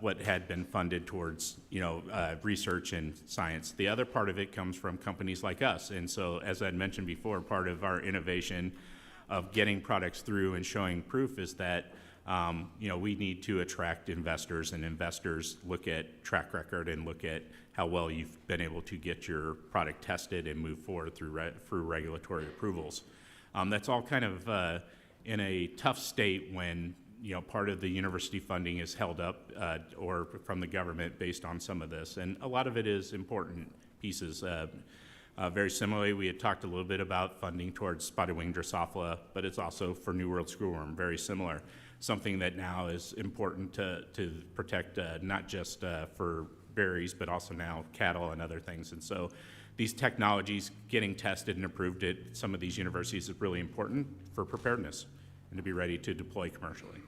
what had been funded towards, research and science. The other part of it comes from companies like us. And so, as I'd mentioned before, part of our innovation of getting products through and showing proof is that, we need to attract investors, and investors look at track record and look at how well you've been able to get your product tested and move forward through regulatory approvals. That's all kind of in a tough state when part of the university funding is held up or from the government based on some of this. And a lot of it is important pieces. Very similarly, we had talked a little bit about funding towards spotted-winged Drosophila, but it's also for New World screwworm, very similar. Something that now is important to protect not just for berries, but also now cattle and other things. And so these technologies getting tested and approved at some of these universities is really important for preparedness and to be ready to deploy commercially.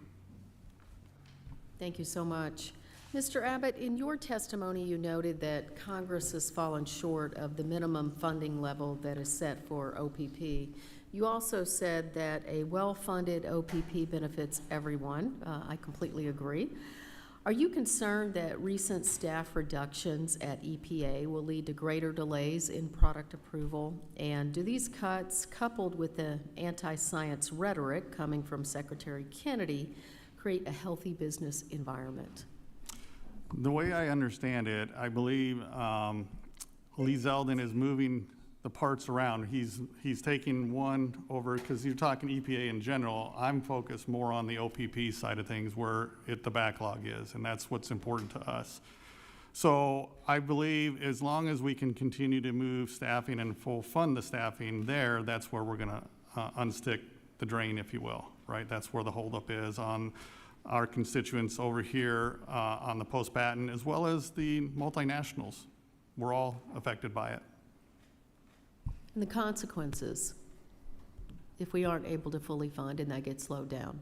Thank you so much. Mr. Abbott, in your testimony, you noted that Congress has fallen short of the minimum funding level that is set for OPP. You also said that a well-funded OPP benefits everyone. I completely agree. Are you concerned that recent staff reductions at EPA will lead to greater delays in product approval? And do these cuts, coupled with the anti-science rhetoric coming from Secretary Kennedy, create a healthy business environment? The way I understand it, I believe Lee Zeldin is moving the parts around. He's taking one over, because you're talking EPA in general. I'm focused more on the OPP side of things where the backlog is, and that's what's important to us. So I believe as long as we can continue to move staffing and full fund the staffing there, that's where we're gonna unstick the drain, if you will, right? That's where the holdup is on our constituents over here on the post-patent, as well as the multinationals. We're all affected by it. And the consequences? if we aren't able to fully fund and that gets slowed down.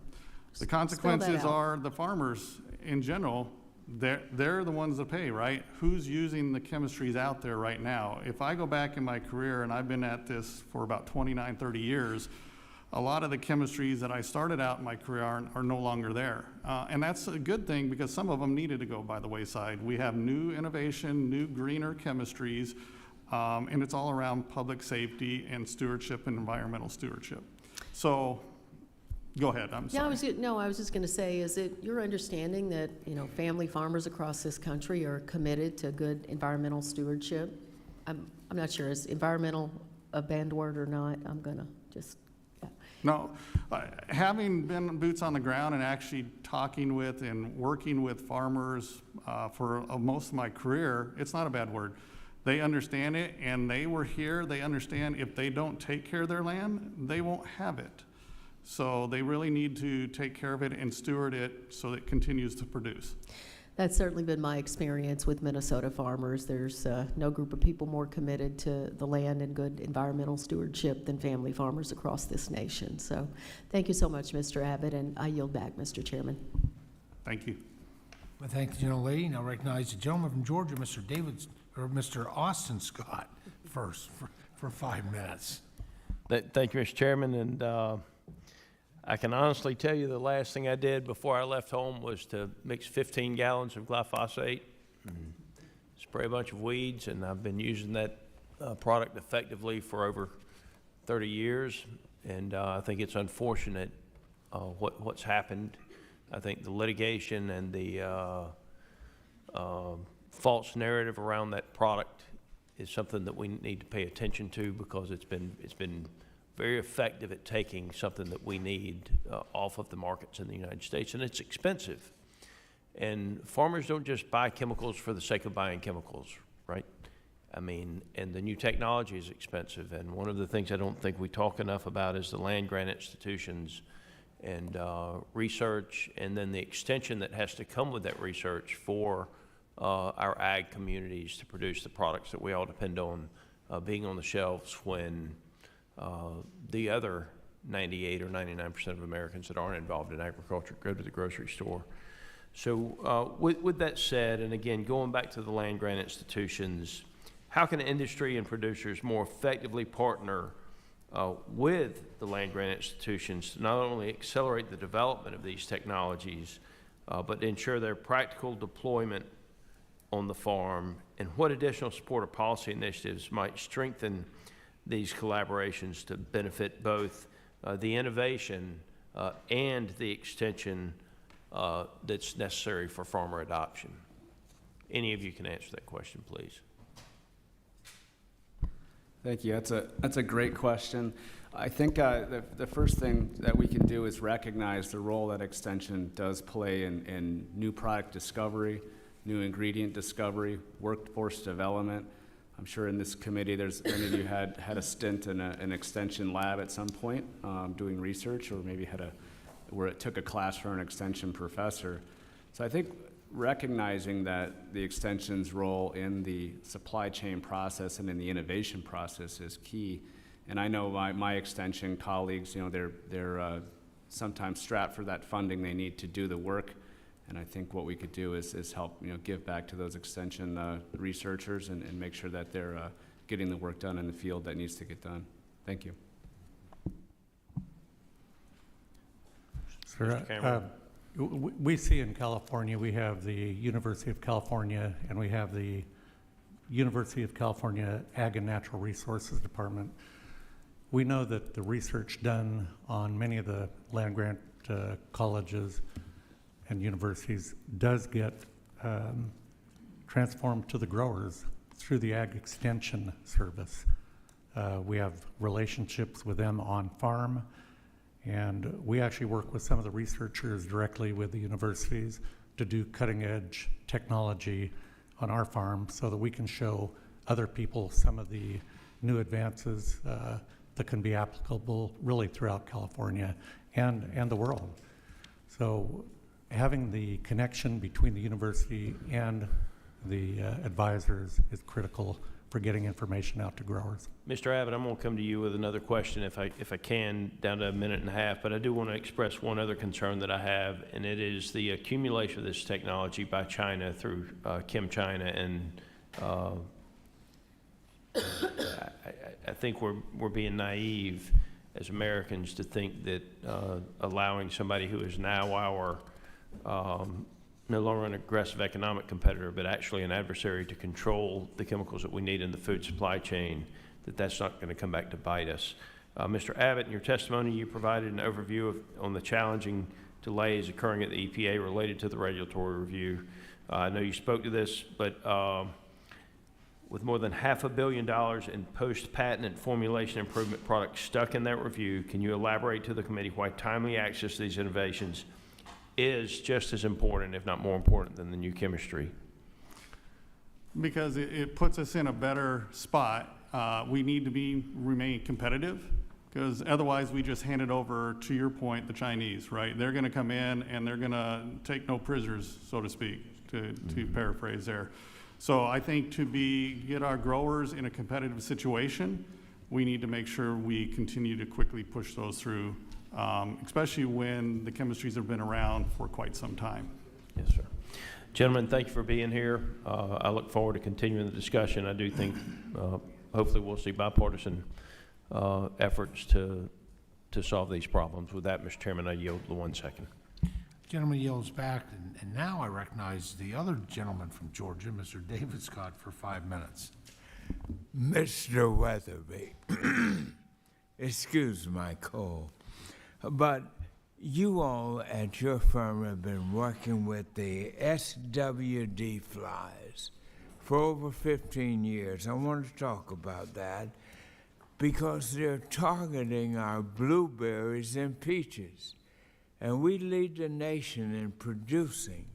The consequences out. are the farmers in general, they're the ones that pay, right? Who's using the chemistries out there right now? If I go back in my career, and I've been at this for about 29, 30 years, a lot of the chemistries that I started out in my career are no longer there. And that's a good thing because some of them needed to go by the wayside. We have new innovation, new greener chemistries, and it's all around public safety and stewardship and environmental stewardship. So, go ahead, I'm Yeah, sorry. I was just going to say, is it your understanding that, family farmers across this country are committed to good environmental stewardship? I'm not sure, is environmental a banned word or not? I'm going to just, yeah. No, having been boots on the ground and actually talking with and working with farmers for most of my career, it's not a bad word. They understand it, and they were here. They understand if they don't take care of their land, they won't have it. So they really need to take care of it and steward it so it continues to produce. That's certainly been my experience with Minnesota farmers. There's no group of people more committed to the land and good environmental stewardship than family farmers across this nation. So thank you so much, Mr. Abbott, and I yield back, Mr. Chairman. Thank you. I thank the gentlelady. Now recognize the gentleman from Georgia, Mr. Austin Scott, first for 5 minutes. Thank you, Mr. Chairman, and I can honestly tell you the last thing I did before I left home was to mix 15 gallons of glyphosate and spray a bunch of weeds, and I've been using that product effectively for over 30 years, and I think it's unfortunate what's happened. I think the litigation and the false narrative around that product is something that we need to pay attention to because it's been very effective at taking something that we need off of the markets in the United States, and it's expensive. And farmers don't just buy chemicals for the sake of buying chemicals, right? I mean, and the new technology is expensive, and one of the things I don't think we talk enough about is the land-grant institutions and research, and then the extension that has to come with that research for our ag communities to produce the products that we all depend on being on the shelves when the other 98 or 99% of Americans that aren't involved in agriculture go to the grocery store. So with that said, and again, going back to the land-grant institutions, how can industry and producers more effectively partner with the land-grant institutions to not only accelerate the development of these technologies, but ensure their practical deployment on the farm, and what additional support or policy initiatives might strengthen these collaborations to benefit both the innovation and the extension that's necessary for farmer adoption? Any of you can answer that question, please. Thank you. That's a great question. I think the first thing that we can do is recognize the role that extension does play in new product discovery, new ingredient discovery, workforce development. I'm sure in this committee, many of you had a stint in an extension lab at some point doing research, or maybe where it took a class for an extension professor. So I think recognizing that the extension's role in the supply chain process and in the innovation process is key. And I know my extension colleagues, they're sometimes strapped for that funding they need to do the work. And I think what we could do is help, give back to those extension researchers and make sure that they're getting the work done in the field that needs to get done. Thank you. Sir, we see in California, we have the University of California, and we have the University of California Ag and Natural Resources Department. We know that the research done on many of the land-grant colleges and universities does get transformed to the growers through the Ag Extension Service. We have relationships with them on farm, and we actually work with some of the researchers directly with the universities to do cutting-edge technology on our farm so that we can show other people some of the new advances that can be applicable really throughout California and the world. So having the connection between the university and the advisors is critical getting information out to growers. Mr. Abbott, I'm going to come to you with another question if I can, down to a minute and a half, but I do want to express one other concern that I have, and it is the accumulation of this technology by China through ChemChina, and I think we're being naive as Americans to think that allowing somebody who is now our no longer an aggressive economic competitor, but actually an adversary to control the chemicals that we need in the food supply chain, that's not going to come back to bite us. Mr. Abbott, in your testimony, you provided an overview on the challenging delays occurring at the EPA related to the regulatory review. I know you spoke to this, but with more than $500 million in post-patent and formulation improvement products stuck in that review, can you elaborate to the committee why timely access to these innovations is just as important, if not more important, than the new chemistry? Because it puts us in a better spot. We need to remain competitive, because otherwise we just hand it over, to your point, the Chinese, right? They're going to come in and they're going to take no prisoners, so to speak, to paraphrase there. So I think to get our growers in a competitive situation, we need to make sure we continue to quickly push those through, especially when the chemistries have been around for quite some time. Yes, sir. Gentlemen, thank you for being here. I look forward to continuing the discussion. I do think hopefully we'll see bipartisan efforts to solve these problems. With that, Mr. Chairman, I yield the 1 second. Gentleman yields back, and now I recognize the other gentleman from Georgia, Mr. David Scott, for 5 minutes. Mr. Weatherby, excuse my call, but you all at your firm have been working with the SWD flies for over 15 years. I want to talk about that because they're targeting our blueberries and peaches. And we lead the nation in producing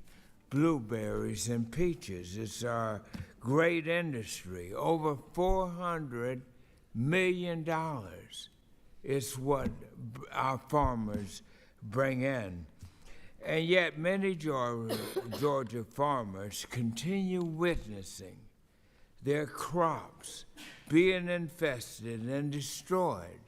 blueberries and peaches. It's our great industry. Over $400 million is what our farmers bring in. And yet many Georgia farmers continue witnessing their crops being infested and destroyed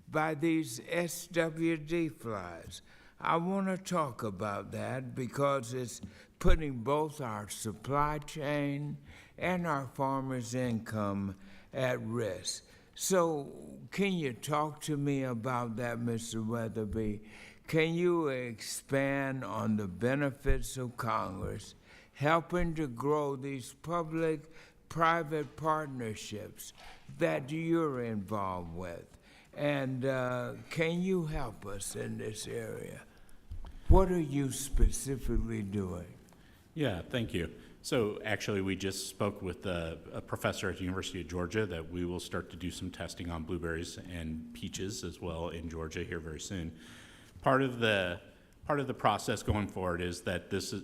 by these SWD flies. I want to talk about that because it's putting both our supply chain and our farmers' income at risk. So can you talk to me about that, Mr. Weatherby? Can you expand on the benefits of Congress helping to grow these public-private partnerships that you're involved with? And can you help us in this area? What are you specifically doing? Yeah, thank you. So actually, we just spoke with a professor at the University of Georgia that we will start to do some testing on blueberries and peaches as well in Georgia here very soon. Part of the process going forward is that this is,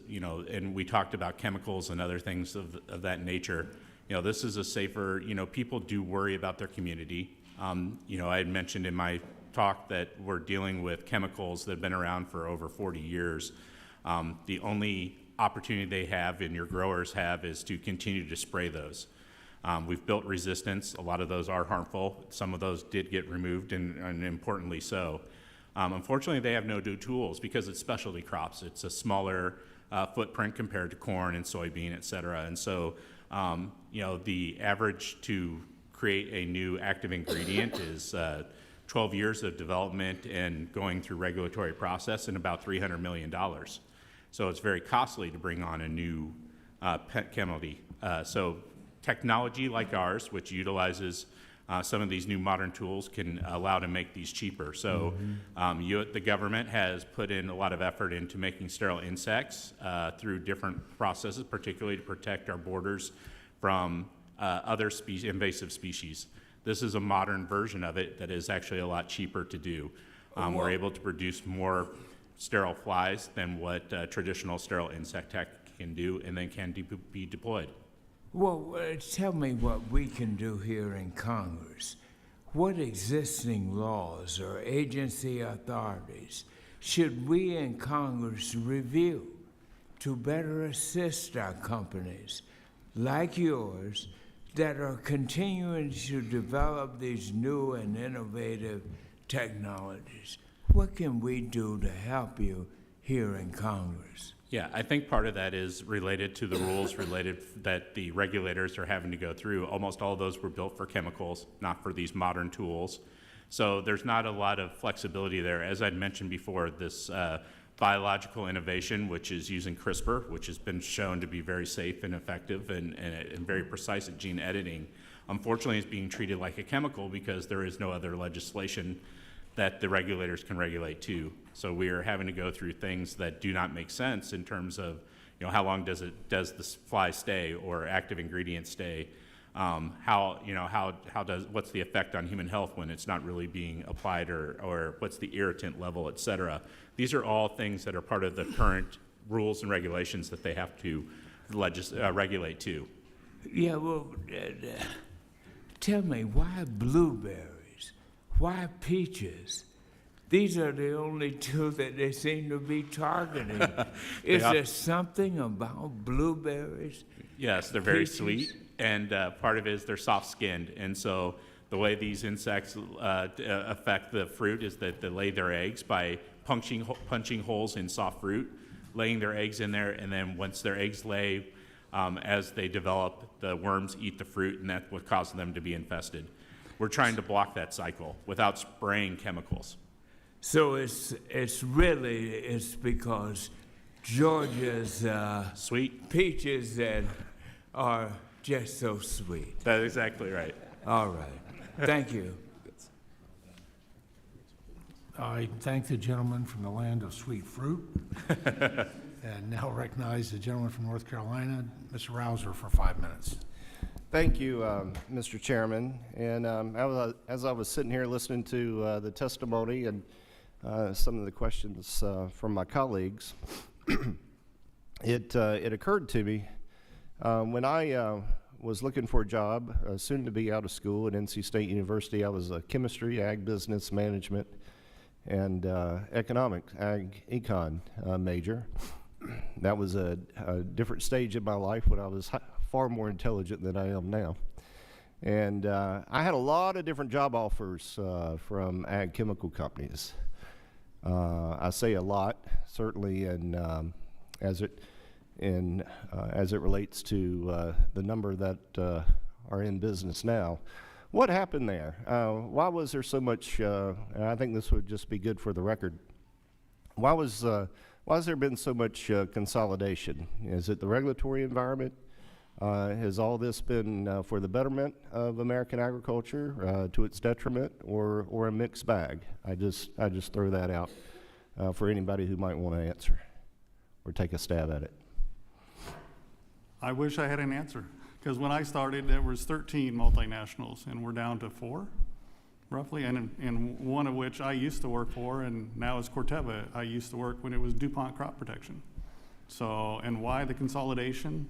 and we talked about chemicals and other things of that nature. This is a safer, people do worry about their community. I had mentioned in my talk that we're dealing with chemicals that have been around for over 40 years. The only opportunity they have and your growers have is to continue to spray those. We've built resistance. A lot of those are harmful. Some of those did get removed, and importantly so. Unfortunately, they have no new tools because it's specialty crops. It's a smaller footprint compared to corn and soybean, et cetera. And so, the average to create a new active ingredient is 12 years of development and going through regulatory process and about $300 million. So it's very costly to bring on a new chemistry. So technology like ours, which utilizes some of these new modern tools, can allow to make these cheaper. So the government has put in a lot of effort into making sterile insects through different processes, particularly to protect our borders from other invasive species. This is a modern version of it that is actually a lot cheaper to do. We're able to produce more sterile flies than what traditional sterile insect tech can do, and then can be deployed. Well, tell me what we can do here in Congress. What existing laws or agency authorities should we in Congress review to better assist our companies like yours that are continuing to develop these new and innovative technologies. What can we do to help you here in Congress? Yeah, I think part of that is related to the rules that the regulators are having to go through. Almost all of those were built for chemicals, not for these modern tools. So there's not a lot of flexibility there. As I'd mentioned before, this biological innovation, which is using CRISPR, which has been shown to be very safe and effective and very precise at gene editing, unfortunately is being treated like a chemical because there is no other legislation that the regulators can regulate to. So we are having to go through things that do not make sense in terms of, how long does this fly stay or active ingredient stay? What's the effect on human health when it's not really being applied, or what's the irritant level, et cetera? These are all things that are part of the current rules and regulations that they have to regulate to. Yeah, well, tell me, why blueberries? Why peaches? These are the only two that they seem to be targeting. Is there something about blueberries? Yes, they're very Peaches? sweet, and part of it is they're soft-skinned, and so the way these insects affect the fruit is that they lay their eggs by punching holes in soft fruit, laying their eggs in there, and then once their eggs lay, as they develop, the worms eat the fruit, and that's what causes them to be infested. We're trying to block that cycle without spraying chemicals. So it's because Georgia's Sweet? peaches that are just so sweet. That's exactly right. All right. Thank you. I thank the gentleman from the land of sweet fruit. And now recognize the gentleman from North Carolina, Mr. Rouser, for 5 minutes. Thank you, Mr. Chairman. And as I was sitting here listening to the testimony and some of the questions from my colleagues, it occurred to me when I was looking for a job, soon to be out of school at NC State University. I was a chemistry, ag business management, and economics, ag econ major. That was a different stage in my life when I was far more intelligent than I am now. And I had a lot of different job offers from ag chemical companies. I say a lot, certainly, as it relates to the number that are in business now. What happened there? Why was there so much? And I think this would just be good for the record. Why has there been so much consolidation? Is it the regulatory environment? Has all this been for the betterment of American agriculture, to its detriment, or a mixed bag? I just throw that out for anybody who might want to answer or take a stab at it. I wish I had an answer, because when I started, there was 13 multinationals, and we're down to 4, roughly, and one of which I used to work for, and now is Corteva. I used to work when it was DuPont Crop Protection. So, and why the consolidation?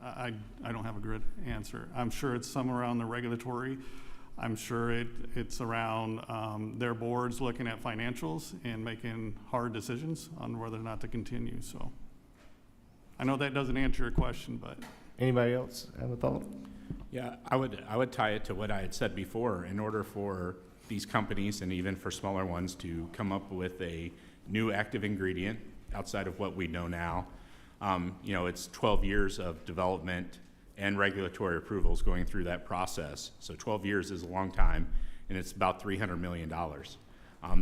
I don't have a good answer. I'm sure it's somewhere around the regulatory. I'm sure it's around their boards looking at financials and making hard decisions on whether or not to continue. So I know that doesn't answer your question, but. Anybody else have a thought? Yeah, I would tie it to what I had said before. In order for these companies and even for smaller ones to come up with a new active ingredient outside of what we know now, it's 12 years of development and regulatory approvals going through that process. So 12 years is a long time, and it's about $300 million.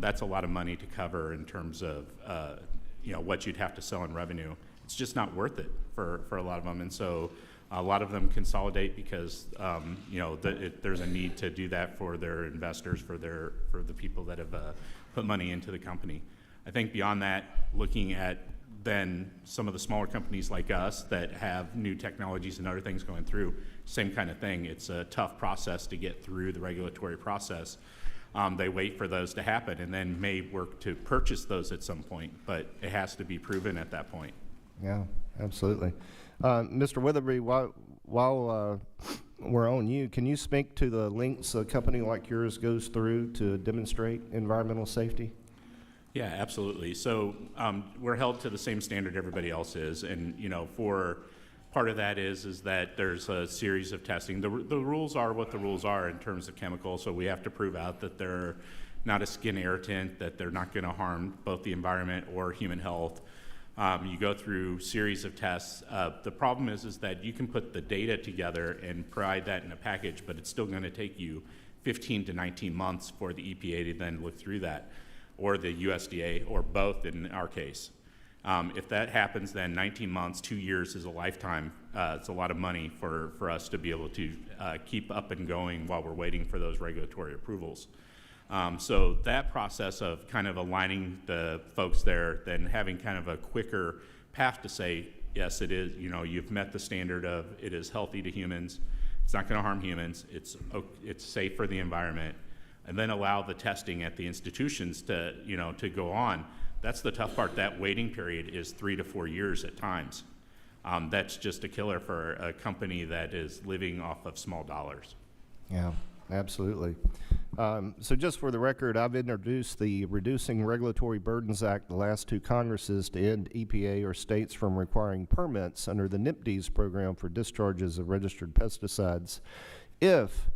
That's a lot of money to cover in terms of what you'd have to sell in revenue. It's just not worth it for a lot of them, and so a lot of them consolidate because there's a need to do that for their investors, for the people that have put money into the company. I think beyond that, looking at then some of the smaller companies like us that have new technologies and other things going through, same kind of thing. It's a tough process to get through the regulatory process. They wait for those to happen and then may work to purchase those at some point, but it has to be proven at that point. Yeah, absolutely. Mr. Witherby, while we're on you, can you speak to the lengths a company like yours goes through to demonstrate environmental safety? Yeah, absolutely. So we're held to the same standard everybody else is, and for Part of that is that there's a series of testing. The rules are what the rules are in terms of chemicals, so we have to prove out that they're not a skin irritant, that they're not going to harm both the environment or human health. You go through series of tests. The problem is that you can put the data together and provide that in a package, but it's still going to take you 15 to 19 months for the EPA to then look through that, or the USDA, or both in our case. If that happens, then 19 months, 2 years is a lifetime. It's a lot of money for us to be able to keep up and going while we're waiting for those regulatory approvals. So that process of kind of aligning the folks there, then having kind of a quicker path to say, yes, it is, you know, you've met the standard of it is healthy to humans, it's not going to harm humans, it's safe for the environment, and then allow the testing at the institutions to, you know, to go on. That's the tough part. That waiting period is 3 to 4 years at times. That's just a killer for a company that is living off of small dollars. Yeah, absolutely. So just for the record, I've introduced the Reducing Regulatory Burdens Act the last 2 Congresses to end EPA or states from requiring permits under the NIPDES program for discharges of registered pesticides if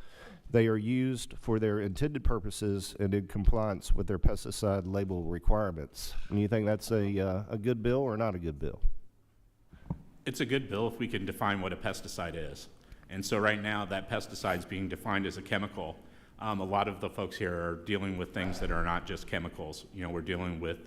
they are used for their intended purposes and in compliance with their pesticide label requirements. And you think that's a good bill or not a good bill? It's a good bill if we can define what a pesticide is. And so right now that pesticide is being defined as a chemical. A lot of the folks here are dealing with things that are not just chemicals. You know, we're dealing with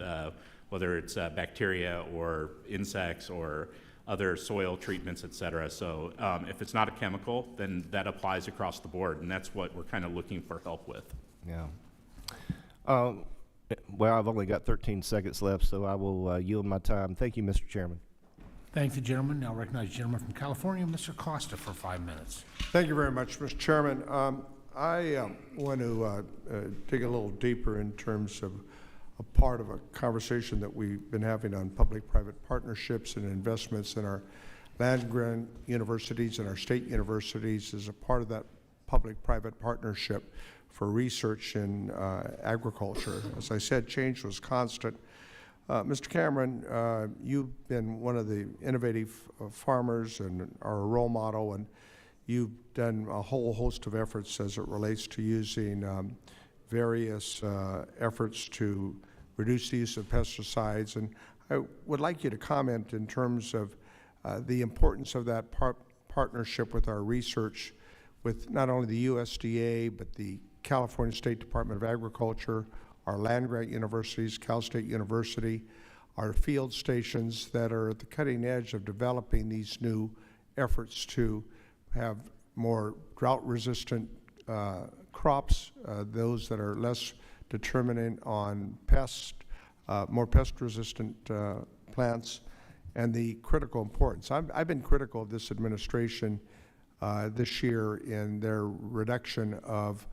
whether it's bacteria or insects or other soil treatments, et cetera. So if it's not a chemical, then that applies across the board, and that's what we're kind of looking for help with. Yeah. Well, I've only got 13 seconds left, so I will yield my time. Thank you, Mr. Chairman. Thank the gentleman. Now recognize the gentleman from California, Mr. Costa, for 5 minutes. Thank you very much, Mr. Chairman. I want to dig a little deeper in terms of a part of a conversation that we've been having on public-private partnerships and investments in our land-grant universities and our state universities as a part of that public-private partnership for research in agriculture. As I said, change was constant. Mr. Cameron, you've been one of the innovative farmers and are a role model, and you've done a whole host of efforts as it relates to using various efforts to reduce the use of pesticides. And I would like you to comment in terms of the importance of that partnership with our research with not only the USDA, but the California State Department of Agriculture, our land-grant universities, Cal State University, our field stations that are at the cutting edge of developing these new efforts to have more drought-resistant crops, those that are less determinant on pest, more pest-resistant plants, and the critical importance. I've been critical of this administration this year in their reduction of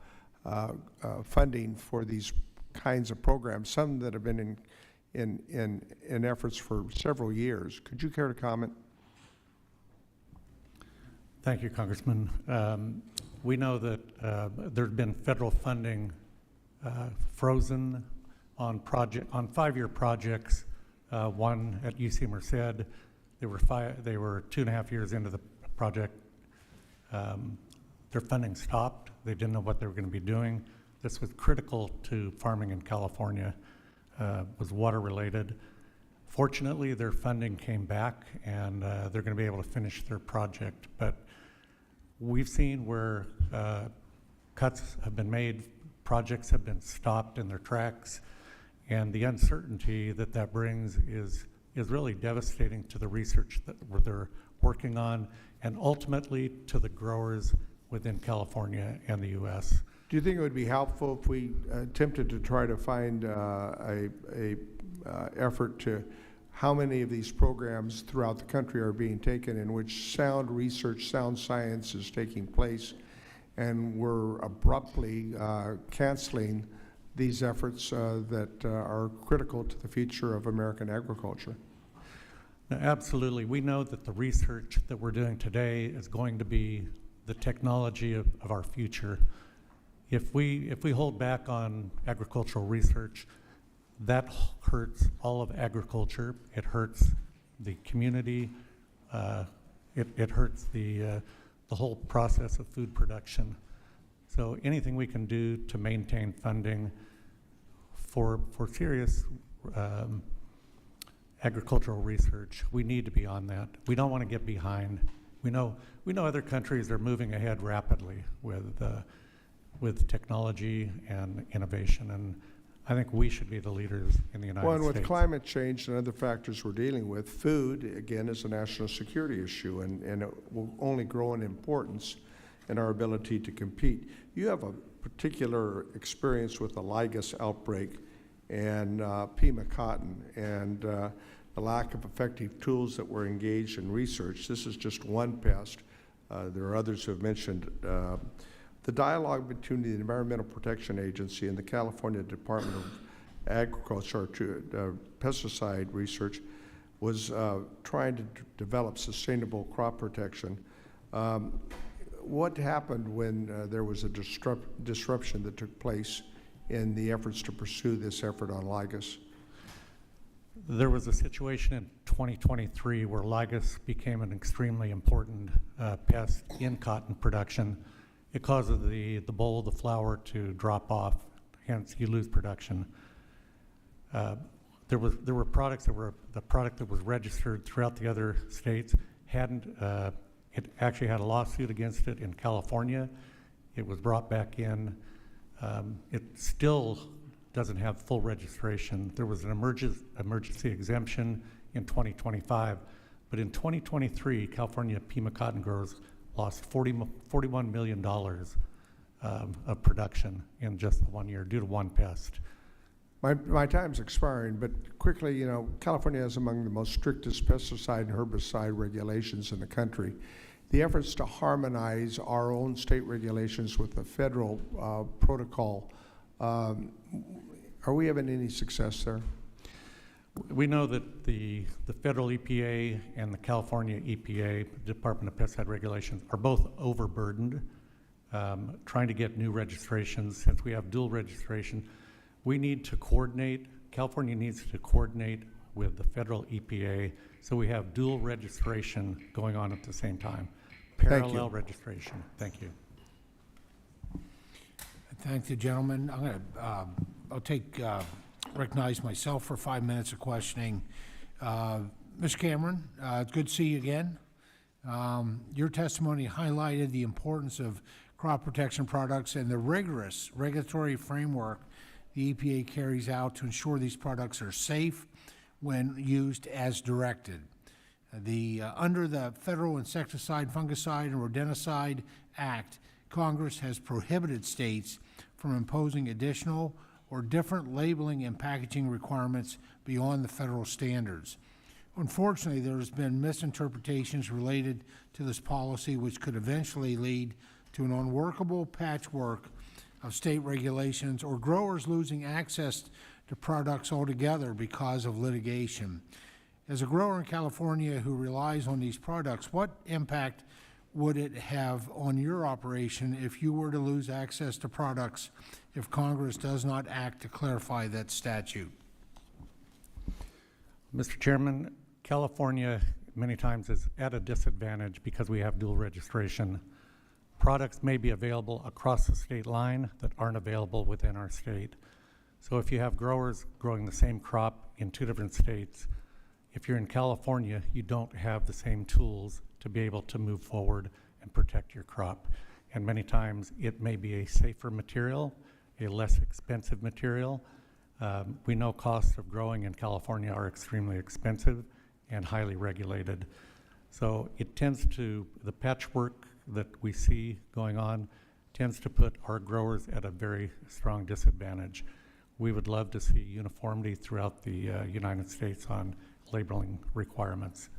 funding for these kinds of programs, some that have been in efforts for several years. Could you care to comment? Thank you, Congressman. We know that there's been federal funding frozen on 5-year projects. One at UC Merced, they were 2.5 years into the project. Their funding stopped. They didn't know what they were going to be doing. This was critical to farming in California, was water related. Fortunately, their funding came back and they're going to be able to finish their project. But we've seen where cuts have been made, projects have been stopped in their tracks, and the uncertainty that brings is really devastating to the research that they're working on, and ultimately to the growers within California and the U.S. Do you think it would be helpful if we attempted to try to find a effort to how many of these programs throughout the country are being taken in which sound research, sound science is taking place, and we're abruptly canceling these efforts that are critical to the future of American agriculture? No, absolutely. We know that the research that we're doing today is going to be the technology of our future. If we hold back on agricultural research, that hurts all of agriculture. It hurts the community, It hurts the whole process of food production. So anything we can do to maintain funding for serious agricultural research, we need to be on that. We don't want to get behind. We know other countries are moving ahead rapidly with technology and innovation, and I think we should be the leaders in the United Well, and States. with climate change and other factors we're dealing with, food, again, is a national security issue, and it will only grow in importance in our ability to compete. You have a particular experience with the Lygus outbreak and Pima cotton, and the lack of effective tools that were engaged in research. This is just one pest. There are others who have mentioned the dialogue between the Environmental Protection Agency and the California Department of Agriculture to pesticide research was trying to develop sustainable crop protection. What happened when there was a disruption that took place in the efforts to pursue this effort on Lygus? There was a situation in 2023 where Lygus became an extremely important pest in cotton production. It causes the boll of the flower to drop off, hence you lose production. There were products that were, the product that was registered throughout the other states hadn't, it actually had a lawsuit against it in California. It was brought back in. It still doesn't have full registration. There was an emergency exemption in 2025, but in 2023, California Pima cotton growers lost $41 million of production in just 1 year due to one pest. My time's expiring, but quickly, you know, California is among the most strictest pesticide and herbicide regulations in the country. The efforts to harmonize our own state regulations with the federal protocol, are we having any success there? We know that the federal EPA and the California EPA, Department of Pesticide Regulations, are both overburdened trying to get new registrations. Since we have dual registration, we need to coordinate, California needs to coordinate with the federal EPA so we have dual registration going on at the same time. Parallel registration. Thank you. Thank the gentleman. I'm going to recognize myself for 5 minutes of questioning. Ms. Cameron, it's good to see you again. Your testimony highlighted the importance of crop protection products and the rigorous regulatory framework the EPA carries out to ensure these products are safe when used as directed. Under the Federal Insecticide, Fungicide, and Rodenticide Act, Congress has prohibited states from imposing additional or different labeling and packaging requirements beyond the federal standards. Unfortunately, there has been misinterpretations related to this policy, which could eventually lead to an unworkable patchwork of state regulations or growers losing access to products altogether because of litigation. As a grower in California who relies on these products, what impact would it have on your operation if you were to lose access to products if Congress does not act to clarify that statute? Mr. Chairman, California many times is at a disadvantage because we have dual registration. Products may be available across the state line that aren't available within our state. So if you have growers growing the same crop in two different states, if you're in California, you don't have the same tools to be able to move forward and protect your crop. And many times it may be a safer material, a less expensive material. We know costs of growing in California are extremely expensive and highly regulated. So it tends to, the patchwork that we see going on tends to put our growers at a very strong disadvantage. We would love to see uniformity throughout the United States on labeling requirements.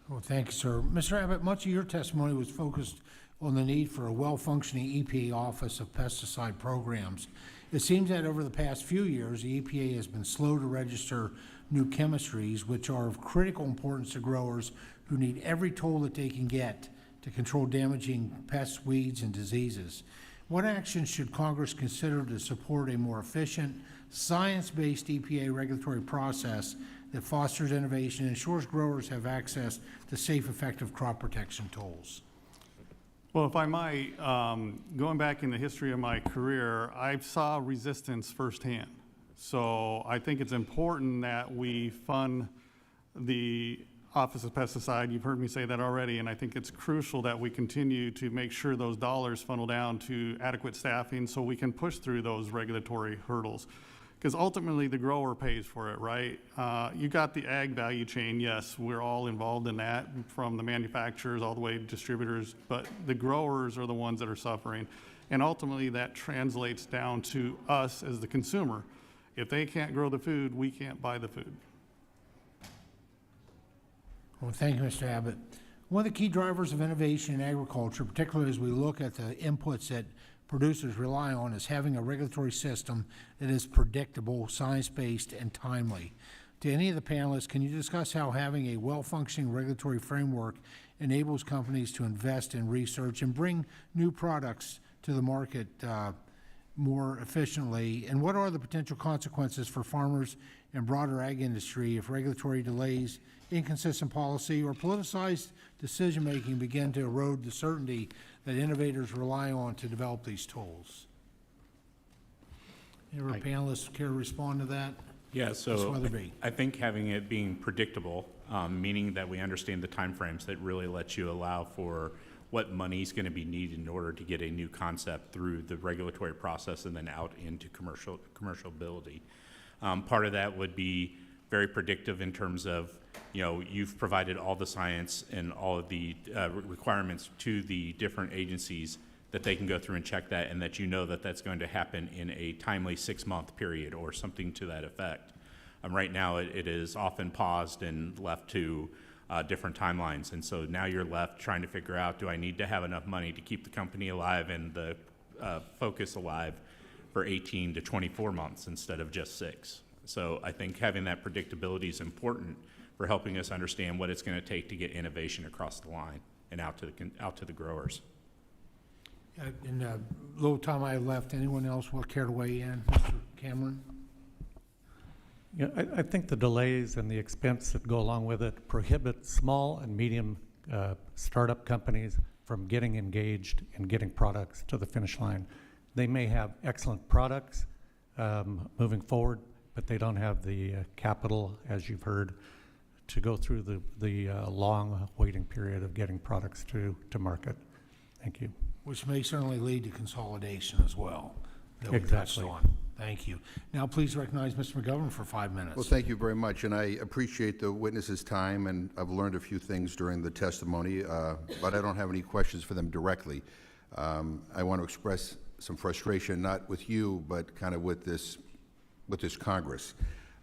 Well, thank you, sir. Mr. Abbott, much of your testimony was focused on the need for a well-functioning EPA Office of Pesticide Programs. It seems that over the past few years, the EPA has been slow to register new chemistries, which are of critical importance to growers who need every tool that they can get to control damaging pests, weeds, and diseases. What actions should Congress consider to support a more efficient, science-based EPA regulatory process that fosters innovation and ensures growers have access to safe, effective crop protection tools? Well, if I might, going back in the history of my career, I saw resistance firsthand. So I think it's important that we fund the Office of Pesticide. You've heard me say that already, and I think it's crucial that we continue to make sure those dollars funnel down to adequate staffing so we can push through those regulatory hurdles. Because ultimately, the grower pays for it, right? You got the ag value chain. Yes, we're all involved in that, from the manufacturers all the way to distributors, but the growers are the ones that are suffering. And ultimately, that translates down to us as the consumer. If they can't grow the food, we can't buy the food. Well, thank you, Mr. Abbott. One of the key drivers of innovation in agriculture, particularly as we look at the inputs that producers rely on, is having a regulatory system that is predictable, science-based, and timely. To any of the panelists, can you discuss how having a well-functioning regulatory framework enables companies to invest in research and bring new products to the market more efficiently? And what are the potential consequences for farmers and broader ag industry if regulatory delays, inconsistent policy, or politicized decision-making begin to erode the certainty that innovators rely on to develop these tools? Any of our panelists care to respond to that? Yeah, Ms. so Weatherby. I think having it being predictable, meaning that we understand the timeframes, that really lets you allow for what money's going to be needed in order to get a new concept through the regulatory process and then out into commercialability. Part of that would be very predictive in terms of, you've provided all the science and all of the requirements to the different agencies that they can go through and check that, and that that that's going to happen in a timely 6-month period or something to that effect. Right now, it is often paused and left to different timelines, and so now you're left trying to figure out, do I need to have enough money to keep the company alive and the focus alive for 18 to 24 months instead of just 6? So I think having that predictability is important for helping us understand what it's going to take to get innovation across the line and out to the growers. In the little time I have left, anyone else will care to weigh in? Mr. Cameron? Yeah, I think the delays and the expense that go along with it prohibit small and medium startup companies from getting engaged and getting products to the finish line. They may have excellent products moving forward, but they don't have the capital, as you've heard, to go through the long waiting period of getting products to market. Thank you. Which may certainly lead to consolidation as well, that we touched Exactly. on. Thank you. Now, please recognize Mr. McGovern for 5 minutes. Well, thank you very much, and I appreciate the witnesses' time, and I've learned a few things during the testimony, but I don't have any questions for them directly. I want to express some frustration, not with you, but kind of with this Congress.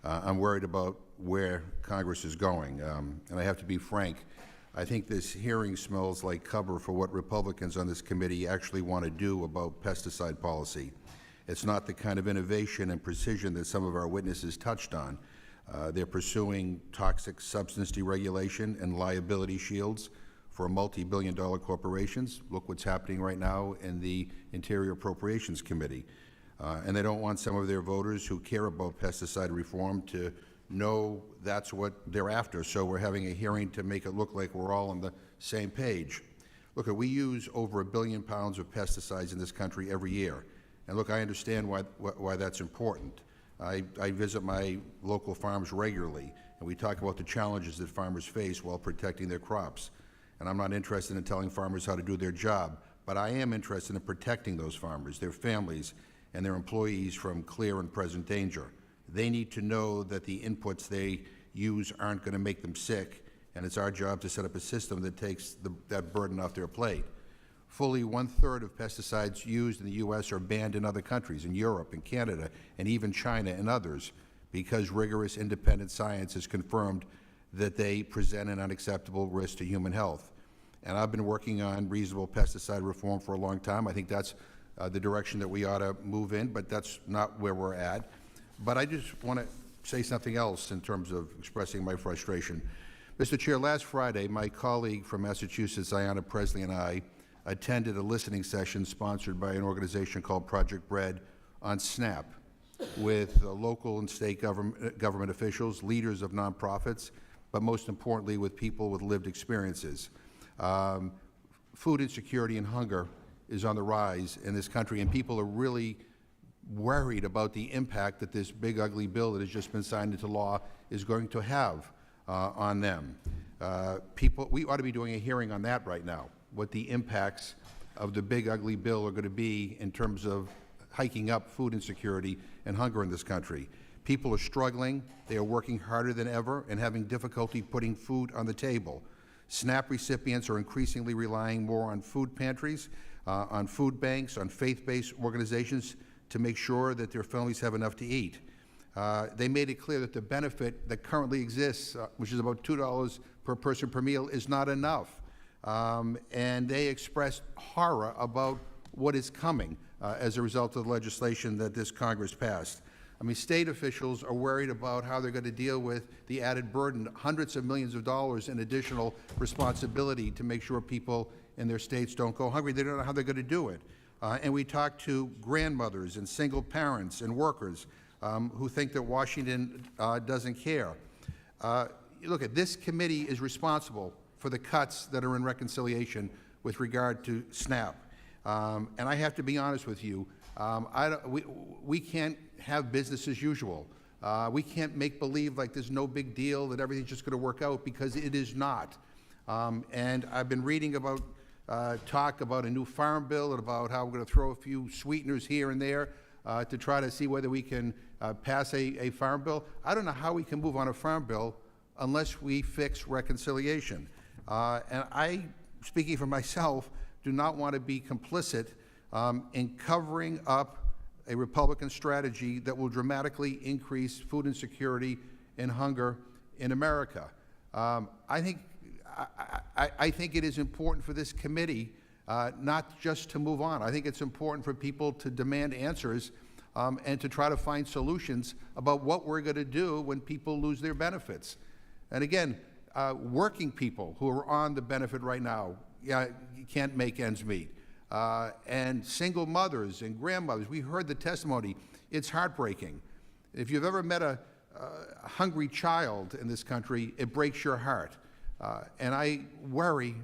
I'm worried about where Congress is going, and I have to be frank. I think this hearing smells like cover for what Republicans on this committee actually want to do about pesticide policy. It's not the kind of innovation and precision that some of our witnesses touched on. They're pursuing toxic substance deregulation and liability shields for multi-billion-dollar corporations. Look what's happening right now in the Interior Appropriations Committee. And they don't want some of their voters who care about pesticide reform to know that's what they're after. So we're having a hearing to make it look like we're all on the same page. Look, we use over 1 billion pounds of pesticides in this country every year. And look, I understand why that's important. I visit my local farms regularly, and we talk about the challenges that farmers face while protecting their crops. And I'm not interested in telling farmers how to do their job, but I am interested in protecting those farmers, their families, and their employees from clear and present danger. They need to know that the inputs they use aren't going to make them sick, and it's our job to set up a system that takes that burden off their plate. Fully 1/3 of pesticides used in the U.S. are banned in other countries, in Europe, in Canada, and even China and others, because rigorous independent science has confirmed that they present an unacceptable risk to human health. And I've been working on reasonable pesticide reform for a long time. I think that's the direction that we ought to move in, but that's not where we're at. But I just want to say something else in terms of expressing my frustration. Mr. Chair, last Friday, my colleague from Massachusetts, Ayanna Presley, and I attended a listening session sponsored by an organization called Project Bread on SNAP. with local and state government officials, leaders of nonprofits, but most importantly with people with lived experiences. Food insecurity and hunger is on the rise in this country, and people are really worried about the impact that this big ugly bill that has just been signed into law is going to have on them. We ought to be doing a hearing on that right now, what the impacts of the big ugly bill are going to be in terms of hiking up food insecurity and hunger in this country. People are struggling, they are working harder than ever and having difficulty putting food on the table. SNAP recipients are increasingly relying more on food pantries, on food banks, on faith-based organizations to make sure that their families have enough to eat. They made it clear that the benefit that currently exists, which is about $2 per person per meal, is not enough. And they expressed horror about what is coming as a result of the legislation that this Congress passed. I mean, state officials are worried about how they're going to deal with the added burden, hundreds of millions of dollars in additional responsibility to make sure people in their states don't go hungry. They don't know how they're going to do it. And we talked to grandmothers and single parents and workers who think that Washington doesn't care. Look, this committee is responsible for the cuts that are in reconciliation with regard to SNAP. And I have to be honest with you, we can't have business as usual. We can't make believe like there's no big deal, that everything's just going to work out, because it is not. And I've been reading about talk about a new farm bill and about how we're going to throw a few sweeteners here and there to try to see whether we can pass a farm bill. I don't know how we can move on a farm bill unless we fix reconciliation. And I, speaking for myself, do not want to be complicit in covering up a Republican strategy that will dramatically increase food insecurity and hunger in America. I think it is important for this committee not just to move on. I think it's important for people to demand answers and to try to find solutions about what we're going to do when people lose their benefits. And again, working people who are on the benefit right now, you can't make ends meet. And single mothers and grandmothers, we heard the testimony. It's heartbreaking. If you've ever met a hungry child in this country, it breaks your heart. And I worry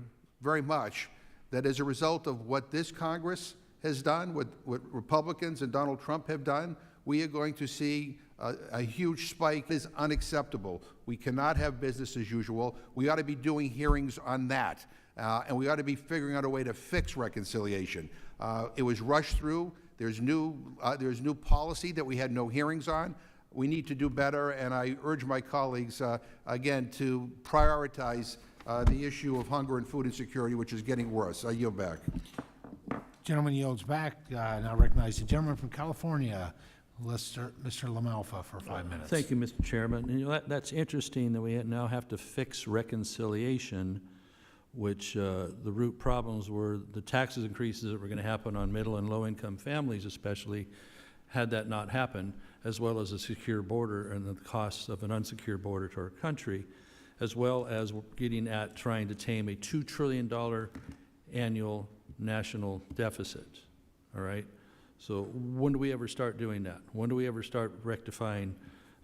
very much that as a result of what this Congress has done, what Republicans and Donald Trump have done, we are going to see a huge spike. It is unacceptable. We cannot have business as usual. We ought to be doing hearings on that. And we ought to be figuring out a way to fix reconciliation. It was rushed through. There's new policy that we had no hearings on. We need to do better, and I urge my colleagues, again, to prioritize the issue of hunger and food insecurity, which is getting worse. I yield back. Gentleman yields back. And I recognize the gentleman from California, Mr. LaMalfa, for 5 minutes. Thank you, Mr. Chairman. And, that's interesting that we now have to fix reconciliation, which the root problems were the taxes increases that were going to happen on middle and low-income families, especially, had that not happened, as well as a secure border and the costs of an unsecured border to our country, as well as getting at trying to tame a $2 trillion annual national deficit, all right? So when do we ever start doing that? When do we ever start rectifying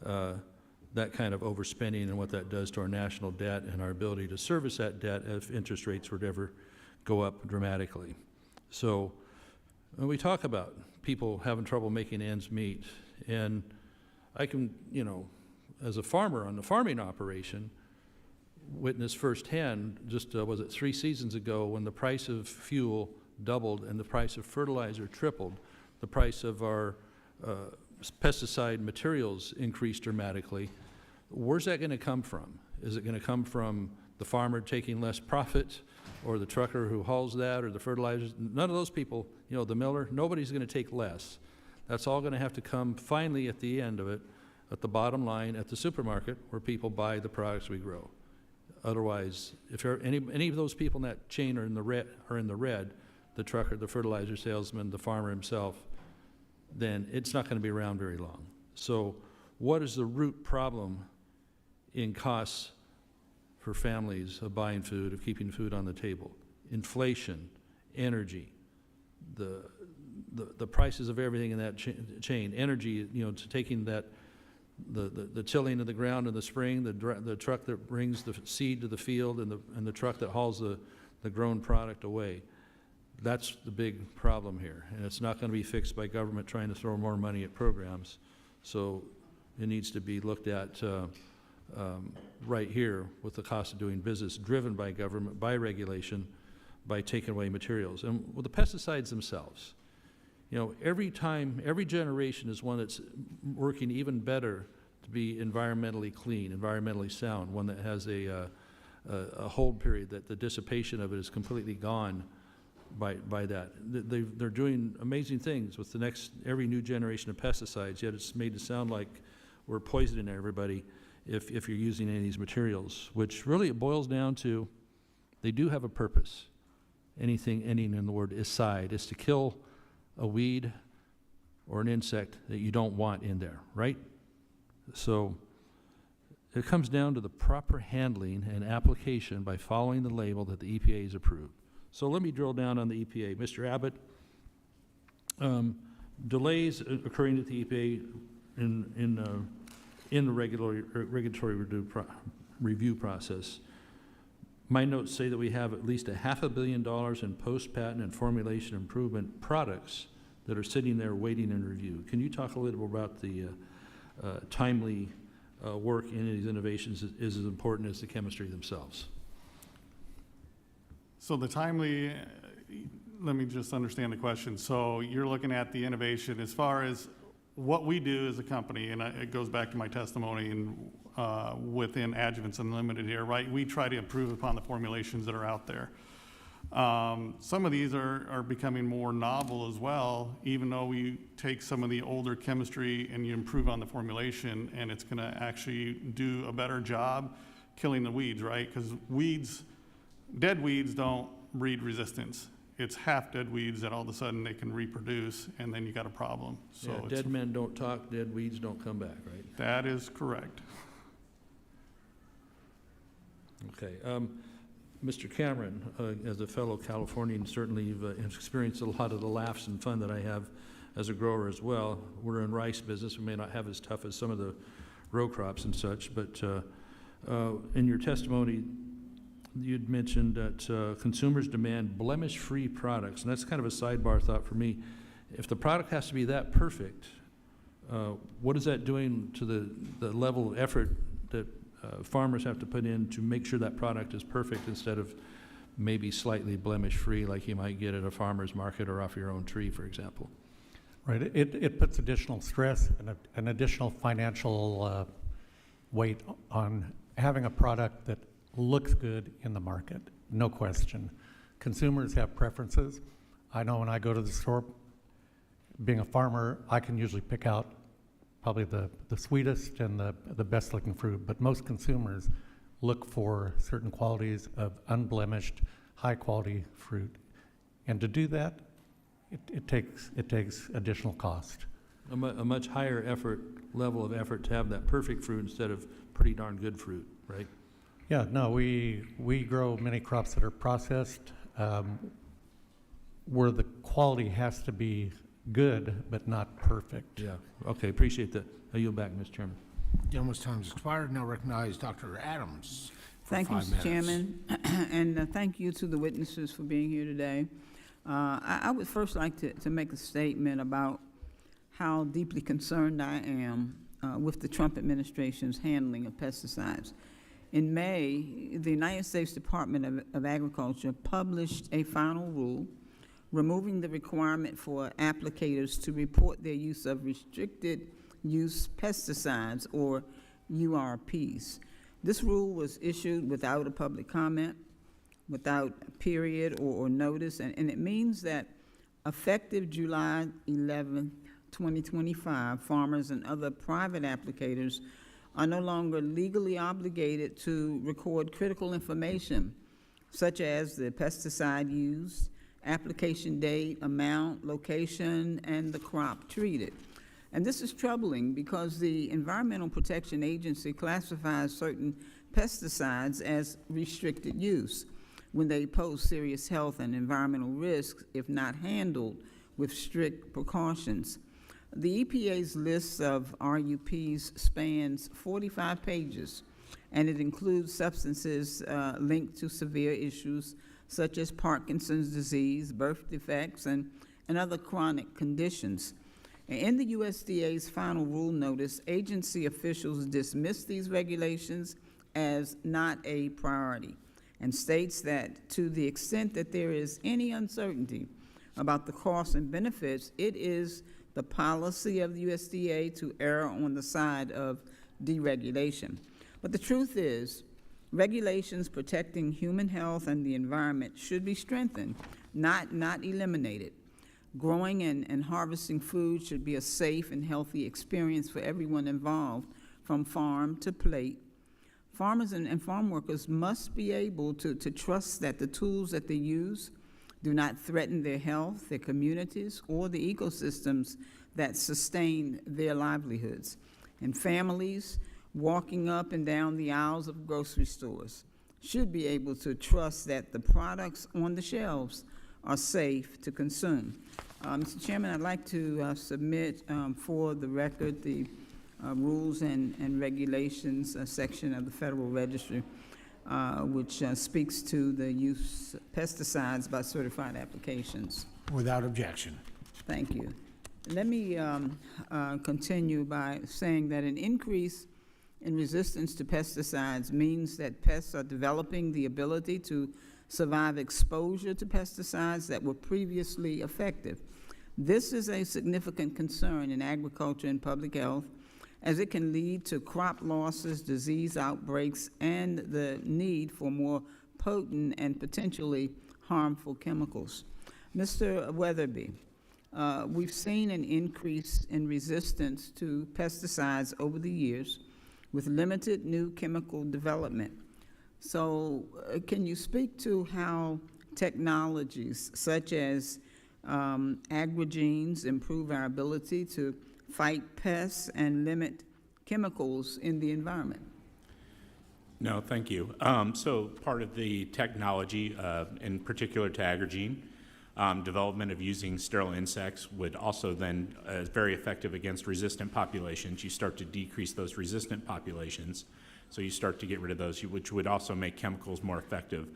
that kind of overspending and what that does to our national debt and our ability to service that debt if interest rates were to ever go up dramatically? So when we talk about people having trouble making ends meet, and I can, as a farmer on the farming operation, witness firsthand, just was it 3 seasons ago, when the price of fuel doubled and the price of fertilizer tripled, the price of our pesticide materials increased dramatically. Where's that going to come from? Is it going to come from the farmer taking less profit, or the trucker who hauls that, or the fertilizers? None of those people, the miller, nobody's going to take less. That's all going to have to come finally at the end of it, at the bottom line, at the supermarket, where people buy the products we grow. Otherwise, if any of those people in that chain are in the red, the trucker, the fertilizer salesman, the farmer himself, then it's not going to be around very long. So what is the root problem in costs for families of buying food, of keeping food on the table? Inflation, energy, the the prices of everything in that chain. Energy, you know, to taking that, the tilling of the ground in the spring, the truck that brings the seed to the field, and the truck that hauls the grown product away. That's the big problem here, and it's not going to be fixed by government trying to throw more money at programs. So it needs to be looked at right here with the cost of doing business, driven by government, by regulation, by taking away materials. And with the pesticides themselves, you know, every generation is one that's working even better to be environmentally clean, environmentally sound, one that has a hold period, that the dissipation of it is completely gone by that. They're doing amazing things with every new generation of pesticides, yet it's made to sound like we're poisoning everybody if you're using any of these materials, which really it boils down to, they do have a purpose. Anything ending in the word "icide" is to kill a weed or an insect that you don't want in there, right? So it comes down to the proper handling and application by following the label that the EPA has approved. So let me drill down on the EPA. Mr. Abbott, delays occurring at the EPA in the regulatory review process. My notes say that we have at least $500 million in post-patent and formulation improvement products that are sitting there waiting in review. Can you talk a little about the timely work in these innovations is as important as the chemistry themselves? So the timely, let me just understand the question. So you're looking at the innovation as far as what we do as a company, and it goes back to my testimony and within Adjuvants Unlimited here, right? We try to improve upon the formulations that are out there. Some of these are becoming more novel as well, even though we take some of the older chemistry and you improve on the formulation, and it's gonna actually do a better job killing the weeds, right? Because dead weeds don't breed resistance. It's half dead weeds that all of a sudden they can reproduce, and then you got a problem. So Yeah, dead men don't talk, dead weeds don't come back, right? That is correct. Okay. Mr. Cameron, as a fellow Californian, certainly you've experienced a lot of the laughs and fun that I have as a grower as well. We're in rice business. We may not have as tough as some of the row crops and such, but in your testimony, you'd mentioned that consumers demand blemish-free products, and that's kind of a sidebar thought for me. If the product has to be that perfect, what is that doing to the level of effort that farmers have to put in to make sure that product is perfect instead of maybe slightly blemish-free like you might get at a farmer's market or off your own tree, for example? Right, it puts additional stress and an additional financial weight on having a product that looks good in the market, no question. Consumers have preferences. I know when I go to the store, being a farmer, I can usually pick out probably the sweetest and the best looking fruit, but most consumers look for certain qualities of unblemished, high quality fruit. And to do that, it takes additional cost. A much higher level of effort to have that perfect fruit instead of pretty darn good fruit, right? Yeah, no, we grow many crops that are processed where the quality has to be good but not perfect. Yeah, okay, appreciate that. I yield back, Mr. Chairman. Gentleman's time has expired. Now recognize Dr. Adams for Thank you, 5 Mr. minutes. Chairman, and thank you to the witnesses for being here today. I would first like to make a statement about how deeply concerned I am with the Trump administration's handling of pesticides. In May, the United States Department of Agriculture published a final rule removing the requirement for applicators to report their use of restricted use pesticides, or URPs. This rule was issued without a public comment, without a period or notice, and it means that effective July 11, 2025, farmers and other private applicators are no longer legally obligated to record critical information, such as the pesticide used, application date, amount, location, and the crop treated. And this is troubling because the Environmental Protection Agency classifies certain pesticides as restricted use when they pose serious health and environmental risks if not handled with strict precautions. The EPA's list of RUPs spans 45 pages, and it includes substances linked to severe issues such as Parkinson's disease, birth defects, and other chronic conditions. In the USDA's final rule notice, agency officials dismissed these regulations as not a priority and states that to the extent that there is any uncertainty about the costs and benefits, it is the policy of the USDA to err on the side of deregulation. But the truth is, regulations protecting human health and the environment should be strengthened, not eliminated. Growing and harvesting food should be a safe and healthy experience for everyone involved, from farm to plate. Farmers and farm workers must be able to trust that the tools that they use do not threaten their health, their communities, or the ecosystems that sustain their livelihoods. And families walking up and down the aisles of grocery stores should be able to trust that the products on the shelves are safe to consume. Mr. Chairman, I'd like to submit for the record the rules and regulations section of the Federal Register, which speaks to the use of pesticides by certified applications. Without objection. Thank you. Let me continue by saying that an increase in resistance to pesticides means that pests are developing the ability to survive exposure to pesticides that were previously effective. This is a significant concern in agriculture and public health, as it can lead to crop losses, disease outbreaks, and the need for more potent and potentially harmful chemicals. Mr. Weatherby, we've seen an increase in resistance to pesticides over the years with limited new chemical development. So can you speak to how technologies such as agrogenes improve our ability to fight pests and limit chemicals in the environment? No, thank you. So part of the technology, in particular to agrogene, development of using sterile insects would also then very effective against resistant populations. You start to decrease those resistant populations, so you start to get rid of those, which would also make chemicals more effective.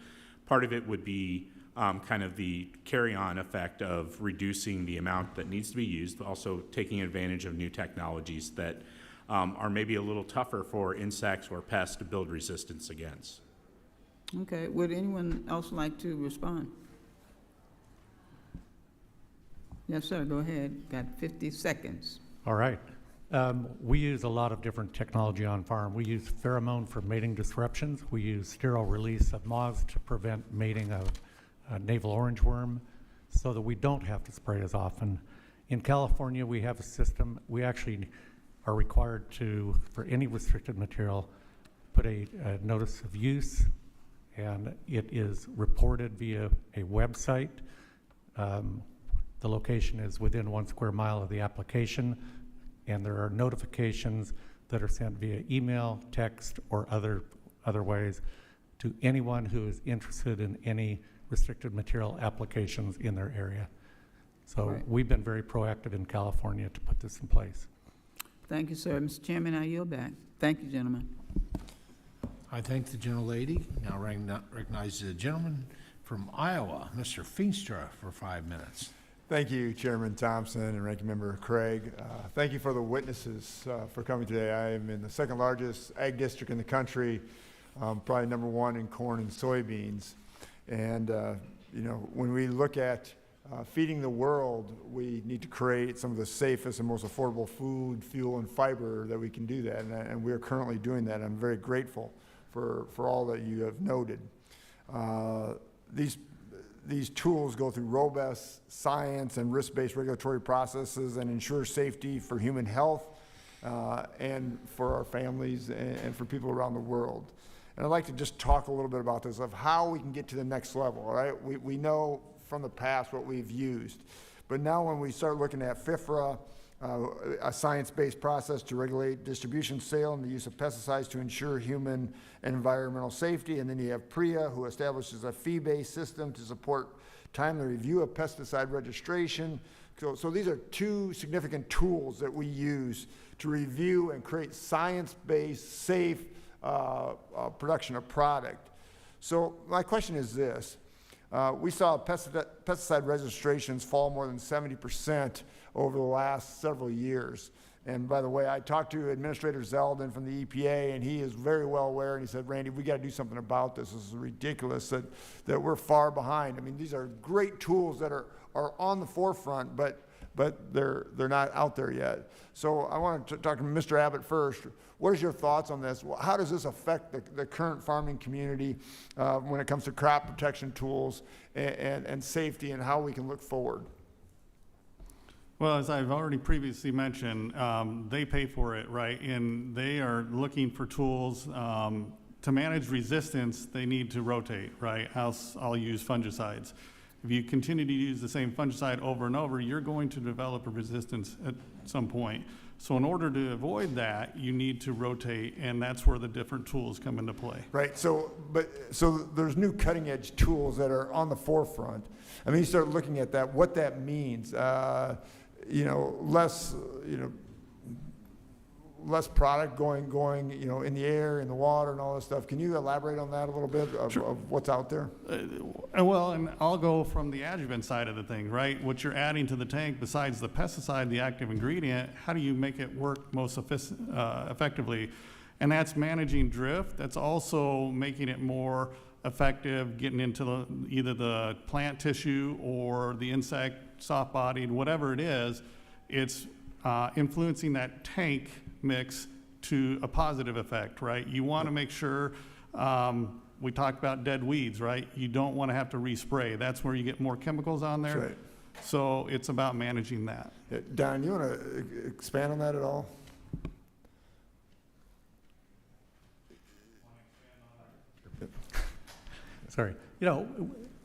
Part of it would be kind of the carry-on effect of reducing the amount that needs to be used, also taking advantage of new technologies that are maybe a little tougher for insects or pests to build resistance against. Okay, would anyone else like to respond? Yes, sir, go ahead. Got 50 seconds. All right. We use a lot of different technology on farm. We use pheromone for mating disruptions. We use sterile release of moths to prevent mating of navel orange worm so that we don't have to spray as often. In California, we have a system. We actually are required to, for any restricted material, put a notice of use, and it is reported via a website. The location is within 1 square mile of the application, and there are notifications that are sent via email, text, or other ways to anyone who is interested in any restricted material applications in their area. So Right. We've been very proactive in California to put this in place. Thank you, sir. Mr. Chairman, I yield back. Thank you, gentlemen. I thank the gentlelady. Now recognize the gentleman from Iowa, Mr. Feenstra, for 5 minutes. Thank you, Chairman Thompson and Ranking Member Craig. Thank you for the witnesses for coming today. I am in the second largest ag district in the country, probably #1 in corn and soybeans. And, you know, when we look at feeding the world, we need to create some of the safest and most affordable food, fuel, and fiber that we can do that. And we are currently doing that. I'm very grateful for all that you have noted. These tools go through robust science and risk-based regulatory processes and ensure safety for human health and for our families and for people around the world. And I'd like to just talk a little bit about this, of how we can get to the next level, all right? We know from the past what we've used, but now when we start looking at FIFRA, a science-based process to regulate distribution, sale, and the use of pesticides to ensure human and environmental safety. And then you have PREA, who establishes a fee-based system to support timely review of pesticide registration, So these are two significant tools that we use to review and create science-based, safe production of product. So my question is this. We saw pesticide registrations fall more than 70% over the last several years. And by the way, I talked to Administrator Zeldin from the EPA, and he is very well aware, and he said, Randy, we got to do something about this. This is ridiculous that we're far behind. I mean, these are great tools that are on the forefront, but they're not out there yet. So I want to talk to Mr. Abbott first. What is your thoughts on this? How does this affect the current farming community when it comes to crop protection tools and safety, and how we can look forward? Well, as I've already previously mentioned, they pay for it, right? And they are looking for tools to manage resistance. They need to rotate, right? Else I'll use fungicides. If you continue to use the same fungicide over and over, you're going to develop a resistance at some point. So in order to avoid that, you need to rotate, and that's where the different tools come into play. Right. So there's new cutting edge tools that are on the forefront. I mean, you start looking at that, what that means. Less product going, in the air, in the water, and all this stuff. Can you elaborate on that a little bit of what's out there? Well, and I'll go from the adjuvant side of the thing, right? What you're adding to the tank besides the pesticide, the active ingredient, how do you make it work most effectively? And that's managing drift. That's also making it more effective, getting into either the plant tissue or the insect, soft-bodied, whatever it is. It's influencing that tank mix to a positive effect, right? You want to make sure, we talked about dead weeds, right? You don't want to have to respray. That's where you get more chemicals on there. That's right. So it's about managing that. Don, you want to expand on that at all? Sorry.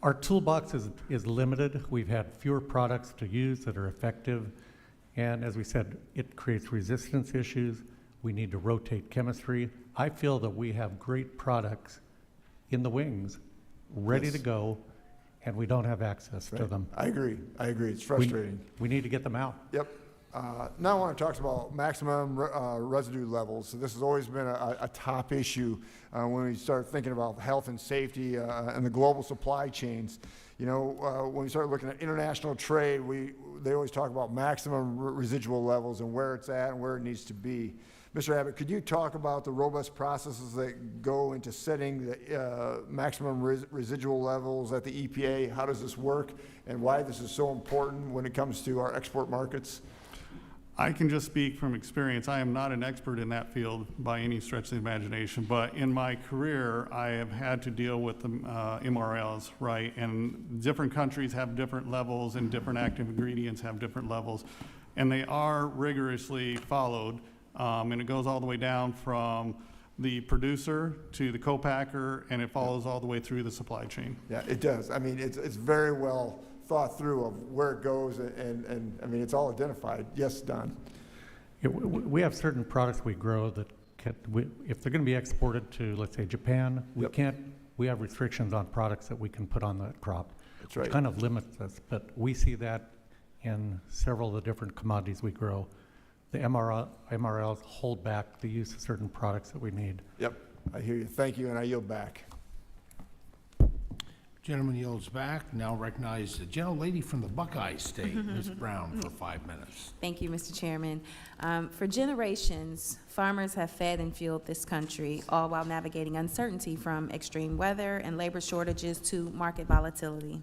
Our toolbox is limited. We've had fewer products to use that are effective. And as we said, it creates resistance issues. We need to rotate chemistry. I feel that we have great products in the wings, ready to go, and we don't have access to them. I agree. It's frustrating. We need to get them out. Yep. Now I want to talk about maximum residue levels. So this has always been a top issue when we start thinking about health and safety and the global supply chains. When we start looking at international trade, they always talk about maximum residual levels and where it's at and where it needs to be. Mr. Abbott, could you talk about the robust processes that go into setting the maximum residual levels at the EPA? How does this work, and why this is so important when it comes to our export markets? I can just speak from experience. I am not an expert in that field by any stretch of the imagination, but in my career, I have had to deal with the MRLs, right? And different countries have different levels, and different active ingredients have different levels. And they are rigorously followed, and it goes all the way down from the producer to the co-packer, and it follows all the way through the supply chain. Yeah, it does. I mean, it's very well thought through of where it goes, and I mean, it's all identified. Yes, Don? Yeah, we have certain products we grow that if they're going to be exported to, let's say, Japan, we have restrictions on products that we can put on the crop. That's right. Which kind of limits us, but we see that in several of the different commodities we grow. The MRLs hold back the use of certain products that we need. Yep, I hear you. Thank you, and I yield back. Gentleman yields back. Now recognize the gentlelady from the Buckeye State, Ms. Brown, for 5 minutes. Thank you, Mr. Chairman. For generations, farmers have fed and fueled this country, all while navigating uncertainty from extreme weather and labor shortages to market volatility.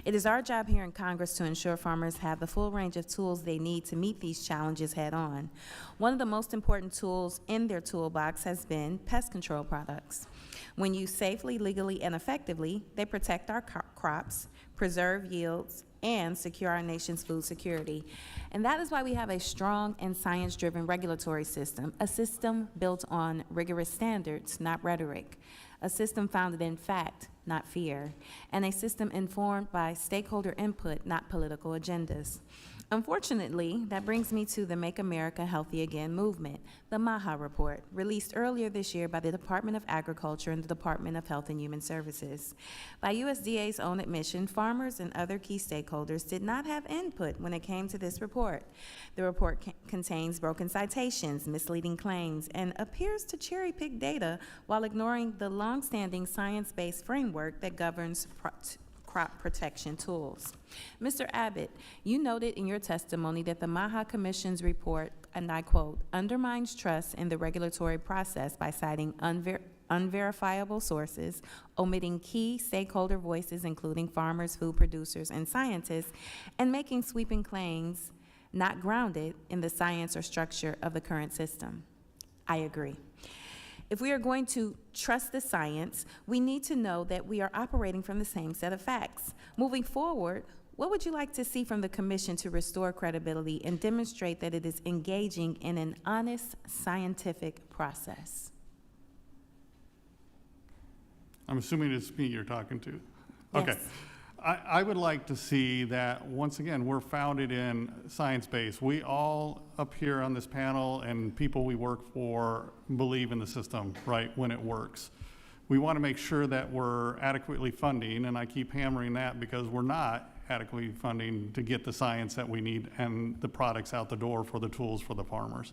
It is our job here in Congress to ensure farmers have the full range of tools they need to meet these challenges head-on. One of the most important tools in their toolbox has been pest control products. When used safely, legally, and effectively, they protect our crops, preserve yields, and secure our nation's food security. And that is why we have a strong and science-driven regulatory system, a system built on rigorous standards, not rhetoric, a system founded in fact, not fear, and a system informed by stakeholder input, not political agendas. Unfortunately, that brings me to the Make America Healthy Again movement, the MAHA report, released earlier this year by the Department of Agriculture and the Department of Health and Human Services. By USDA's own admission, farmers and other key stakeholders did not have input when it came to this report. The report contains broken citations, misleading claims, and appears to cherry-pick data while ignoring the long-standing science-based framework that governs crop protection tools. Mr. Abbott, you noted in your testimony that the MAHA Commission's report, and I quote, undermines trust in the regulatory process by citing unverifiable sources, omitting key stakeholder voices, including farmers, food producers, and scientists, and making sweeping claims not grounded in the science or structure of the current system. I agree. If we are going to trust the science, we need to know that we are operating from the same set of facts. Moving forward, what would you like to see from the Commission to restore credibility and demonstrate that it is engaging in an honest scientific process? I'm assuming it's me you're talking to. Yes. Okay. I would like to see that, once again, we're founded in science-based. We all up here on this panel and people we work for believe in the system, right, when it works. We want to make sure that we're adequately funding, and I keep hammering that because we're not adequately funding to get the science that we need and the products out the door for the tools for the farmers.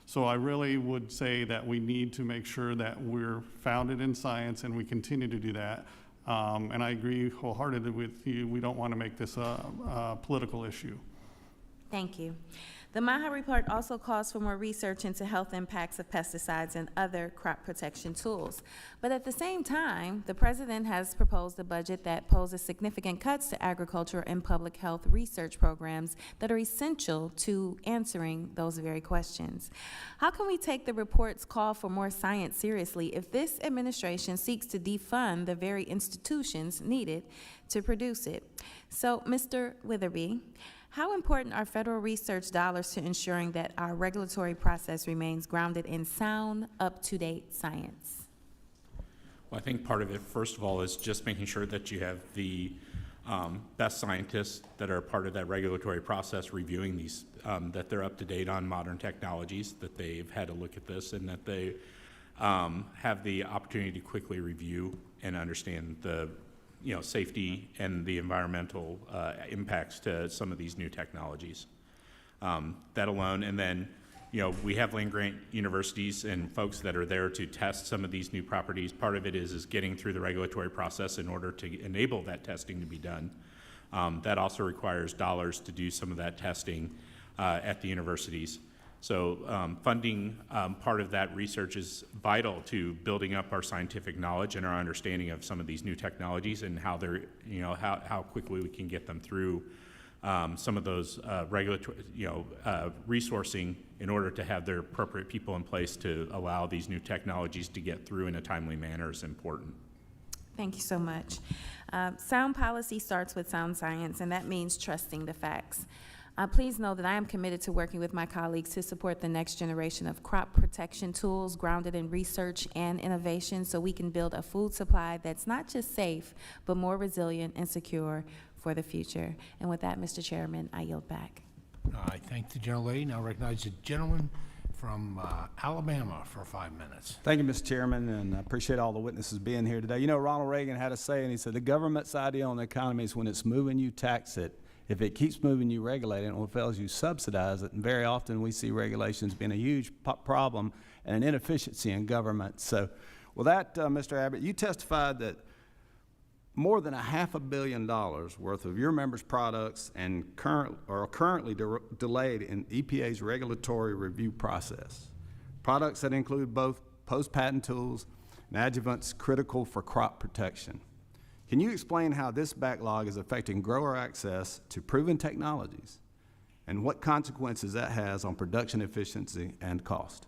So I really would say that we need to make sure that we're founded in science, and we continue to do that. And I agree wholeheartedly with you. We don't want to make this a political issue. Thank you. The MAHA report also calls for more research into health impacts of pesticides and other crop protection tools. But at the same time, the President has proposed a budget that poses significant cuts to agriculture and public health research programs that are essential to answering those very questions. How can we take the report's call for more science seriously if this administration seeks to defund the very institutions needed to produce it? So, Mr. Witherby, how important are federal research dollars to ensuring that our regulatory process remains grounded in sound, up-to-date science? Well, I think part of it, first of all, is just making sure that you have the best scientists that are part of that regulatory process reviewing these, that they're up to date on modern technologies, that they've had a look at this, and that they have the opportunity to quickly review and understand the safety and the environmental impacts to some of these new technologies. That alone, and then, we have land-grant universities and folks that are there to test some of these new properties. Part of it is getting through the regulatory process in order to enable that testing to be done. That also requires dollars to do some of that testing at the universities. So funding part of that research is vital to building up our scientific knowledge and our understanding of some of these new technologies and how they're, how quickly we can get them through some of those regulatory, resourcing in order to have their appropriate people in place to allow these new technologies to get through in a timely manner is important. Thank you so much. Sound policy starts with sound science, and that means trusting the facts. Please know that I am committed to working with my colleagues to support the next generation of crop protection tools grounded in research and innovation so we can build a food supply that's not just safe, but more resilient and secure for the future. And with that, Mr. Chairman, I yield back. I thank the gentlelady. Now recognize the gentleman from Alabama for 5 minutes. Thank you, Mr. Chairman, and I appreciate all the witnesses being here today. Ronald Reagan had a saying, he said, the government's idea on the economy is when it's moving, you tax it. If it keeps moving, you regulate it, and when it fails, you subsidize it. And very often we see regulations being a huge problem and an inefficiency in government. So with that, Mr. Abbott, you testified that more than $500 million worth of your members' products and are currently delayed in EPA's regulatory review process. Products that include both post-patent tools and adjuvants critical for crop protection. Can you explain how this backlog is affecting grower access to proven technologies and what consequences that has on production efficiency and cost?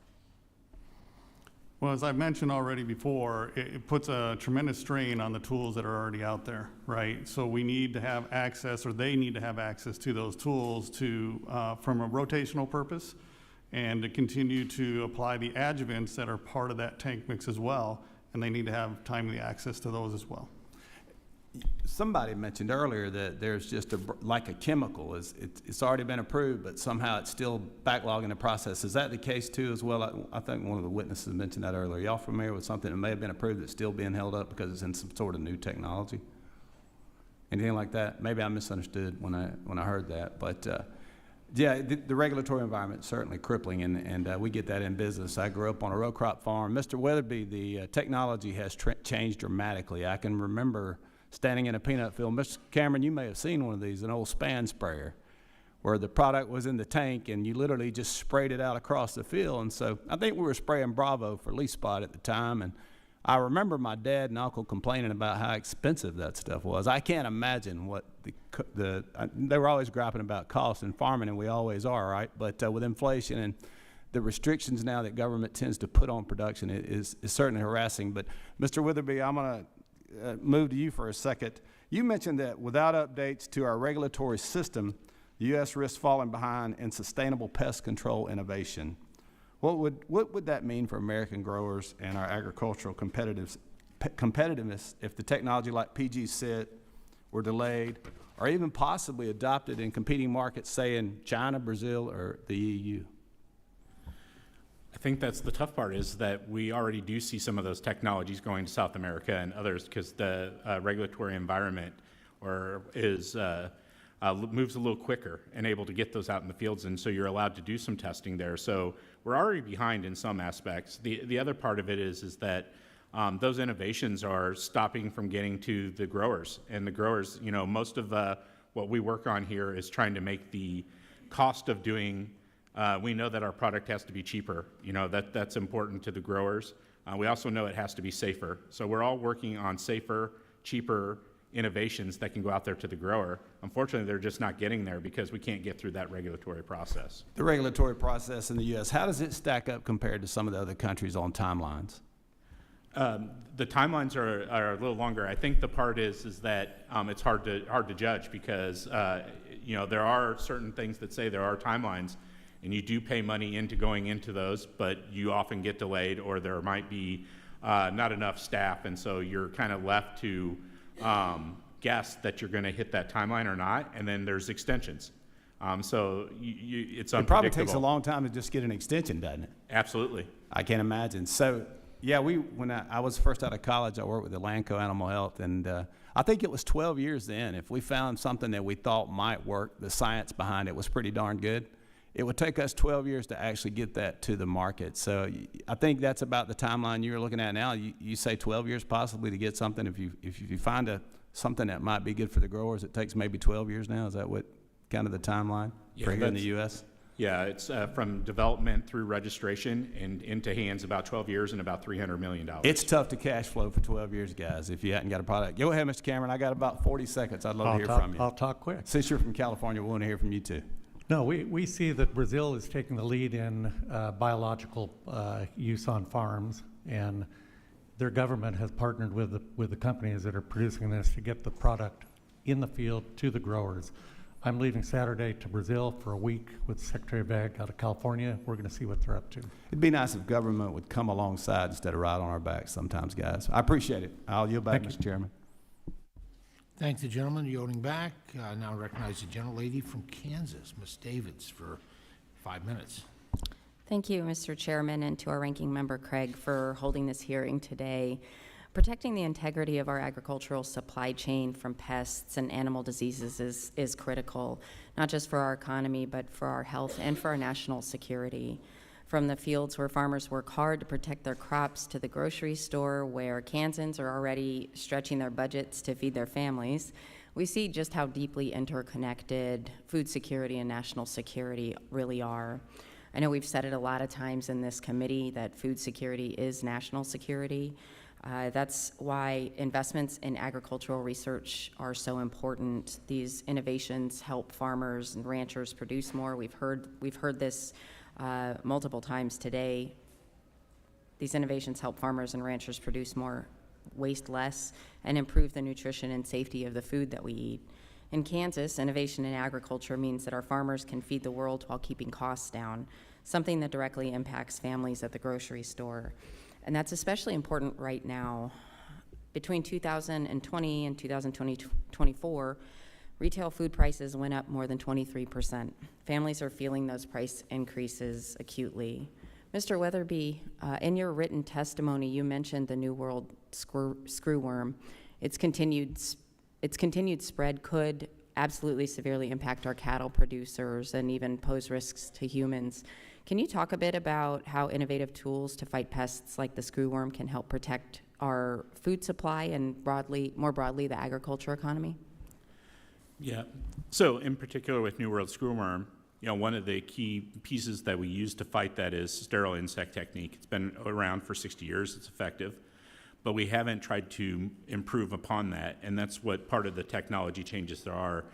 Well, as I've mentioned already before, it puts a tremendous strain on the tools that are already out there, right? So we need to have access, or they need to have access to those tools to, from a rotational purpose, and to continue to apply the adjuvants that are part of that tank mix as well, and they need to have timely access to those as well. somebody mentioned earlier that there's just like a chemical, it's already been approved, but somehow it's still backlogging the process. Is that the case too as well? I think one of the witnesses mentioned that earlier. Y'all familiar with something that may have been approved that's still being held up because it's in some sort of new technology? Anything like that? Maybe I misunderstood when I heard that, but yeah, the regulatory environment is certainly crippling, and we get that in business. I grew up on a row crop farm. Mr. Weatherby, the technology has changed dramatically. I can remember standing in a peanut field. Mr. Cameron, you may have seen one of these, an old span sprayer, where the product was in the tank and you literally just sprayed it out across the field. And so I think we were spraying Bravo for leaf spot at the time, and I remember my dad and uncle complaining about how expensive that stuff was. I can't imagine what they were always griping about costs in farming, and we always are, right? But with inflation and the restrictions now that government tends to put on production is certainly harassing. But Mr. Weatherby, I'm going to move to you for a second. You mentioned that without updates to our regulatory system, the U.S. risks falling behind in sustainable pest control innovation. What would that mean for American growers and our agricultural competitiveness if the technology like PG-SIT were delayed or even possibly adopted in competing markets, say in China, Brazil, or the EU? I think that's the tough part, is that we already do see some of those technologies going to South America and others because the regulatory environment moves a little quicker and able to get those out in the fields, and so you're allowed to do some testing there. So we're already behind in some aspects. The other part of it is that those innovations are stopping from getting to the growers, and the growers, most of what we work on here is trying to make the cost of doing. We know that our product has to be cheaper. That's important to the growers. We also know it has to be safer. So we're all working on safer, cheaper innovations that can go out there to the grower. Unfortunately, they're just not getting there because we can't get through that regulatory process. The regulatory process in the U.S., how does it stack up compared to some of the other countries on timelines? The timelines are a little longer. I think the part is that it's hard to judge because there are certain things that say there are timelines, and you do pay money into going into those, but you often get delayed, or there might be not enough staff, and so you're kind of left to guess that you're going to hit that timeline or not, and then there's extensions. So it's unpredictable. It probably takes a long time to just get an extension, doesn't it? Absolutely. I can't imagine. So, yeah, when I was first out of college, I worked with Elanco Animal Health, and I think it was 12 years then. If we found something that we thought might work, the science behind it was pretty darn good. It would take us 12 years to actually get that to the market. So I think that's about the timeline you're looking at now. You say 12 years possibly to get something. If you find something that might be good for the growers, it takes maybe 12 years now. Is that what kind of the timeline for here in the U.S.? Yeah, it's from development through registration and into hands about 12 years and about $300 million. It's tough to cash flow for 12 years, guys, if you hadn't got a product. Go ahead, Mr. Cameron. I got about 40 seconds. I'd love to hear from you. I'll talk quick. Since you're from California, we want to hear from you too. No, we see that Brazil is taking the lead in biological use on farms, and their government has partnered with the companies that are producing this to get the product in the field to the growers. I'm leaving Saturday to Brazil for a week with Secretary of Ag out of California. We're going to see what they're up to. It'd be nice if government would come alongside instead of ride on our backs sometimes, guys. I appreciate it. I'll yield back, Mr. Chairman. Thank the gentleman yielding back. I now recognize the gentlelady from Kansas, Ms. Davids, for 5 minutes. Thank you, Mr. Chairman, and to our ranking member, Craig, for holding this hearing today. Protecting the integrity of our agricultural supply chain from pests and animal diseases is critical, not just for our economy, but for our health and for our national security. From the fields where farmers work hard to protect their crops to the grocery store where Kansans are already stretching their budgets to feed their families, we see just how deeply interconnected food security and national security really are. I know we've said it a lot of times in this committee that food security is national security. That's why investments in agricultural research are so important. These innovations help farmers and ranchers produce more. We've heard this multiple times today. These innovations help farmers and ranchers produce more, waste less, and improve the nutrition and safety of the food that we eat. In Kansas, innovation in agriculture means that our farmers can feed the world while keeping costs down, something that directly impacts families at the grocery store. And that's especially important right now. Between 2020 and 2024, retail food prices went up more than 23%. Families are feeling those price increases acutely. Mr. Weatherby, in your written testimony, you mentioned the New World screwworm. Its continued spread could absolutely severely impact our cattle producers and even pose risks to humans. Can you talk a bit about how innovative tools to fight pests like the screwworm can help protect our food supply and more broadly, the agriculture economy? Yeah. So in particular with New World screwworm, one of the key pieces that we use to fight that is sterile insect technique. It's been around for 60 years. It's effective. But we haven't tried to improve upon that, and that's what part of the technology changes there are.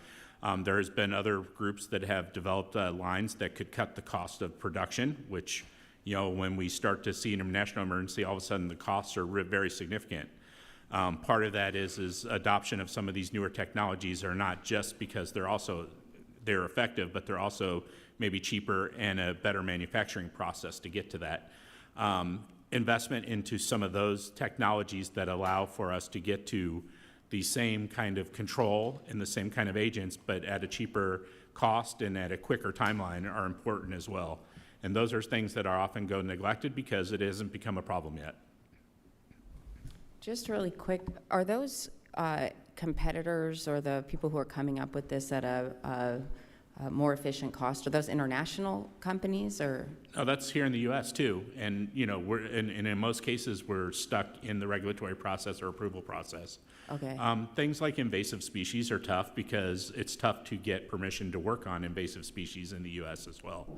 There has been other groups that have developed lines that could cut the cost of production, which, when we start to see an national emergency, all of a sudden the costs are very significant. Part of that is adoption of some of these newer technologies are not just because they're effective, but they're also maybe cheaper and a better manufacturing process to get to that. Investment into some of those technologies that allow for us to get to the same kind of control and the same kind of agents, but at a cheaper cost and at a quicker timeline are important as well. And those are things that are often go neglected because it hasn't become a problem yet. Just really quick, are those competitors or the people who are coming up with this at a more efficient cost, are those international companies or? No, that's here in the U.S. too, and in most cases we're stuck in the regulatory process or approval process. Okay. Things like invasive species are tough because it's tough to get permission to work on invasive species in the U.S. as well.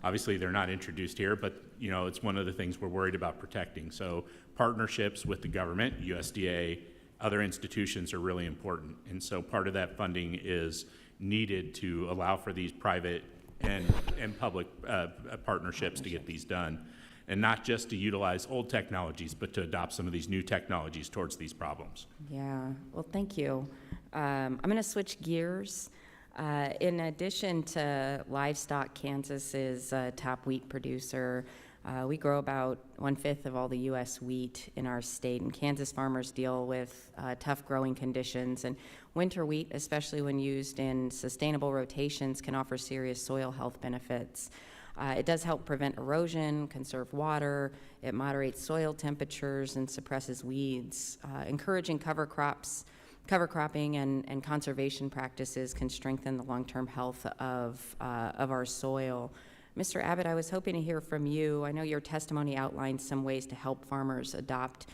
Obviously, they're not introduced here, but it's one of the things we're worried about protecting. So partnerships with the government, USDA, other institutions are really important, and so part of that funding is needed to allow for these private and public partnerships to get these done, and not just to utilize old technologies, but to adopt some of these new technologies towards these problems. Yeah, well, thank you. I'm going to switch gears. In addition to livestock, Kansas is a top wheat producer. We grow about 1/5 of all the U.S. wheat in our state, and Kansas farmers deal with tough growing conditions. And winter wheat, especially when used in sustainable rotations, can offer serious soil health benefits. It does help prevent erosion, conserve water, it moderates soil temperatures, and suppresses weeds. Encouraging cover cropping and conservation practices can strengthen the long-term health of our soil. Mr. Abbott, I was hoping to hear from you. I know your testimony outlines some ways to help farmers adopt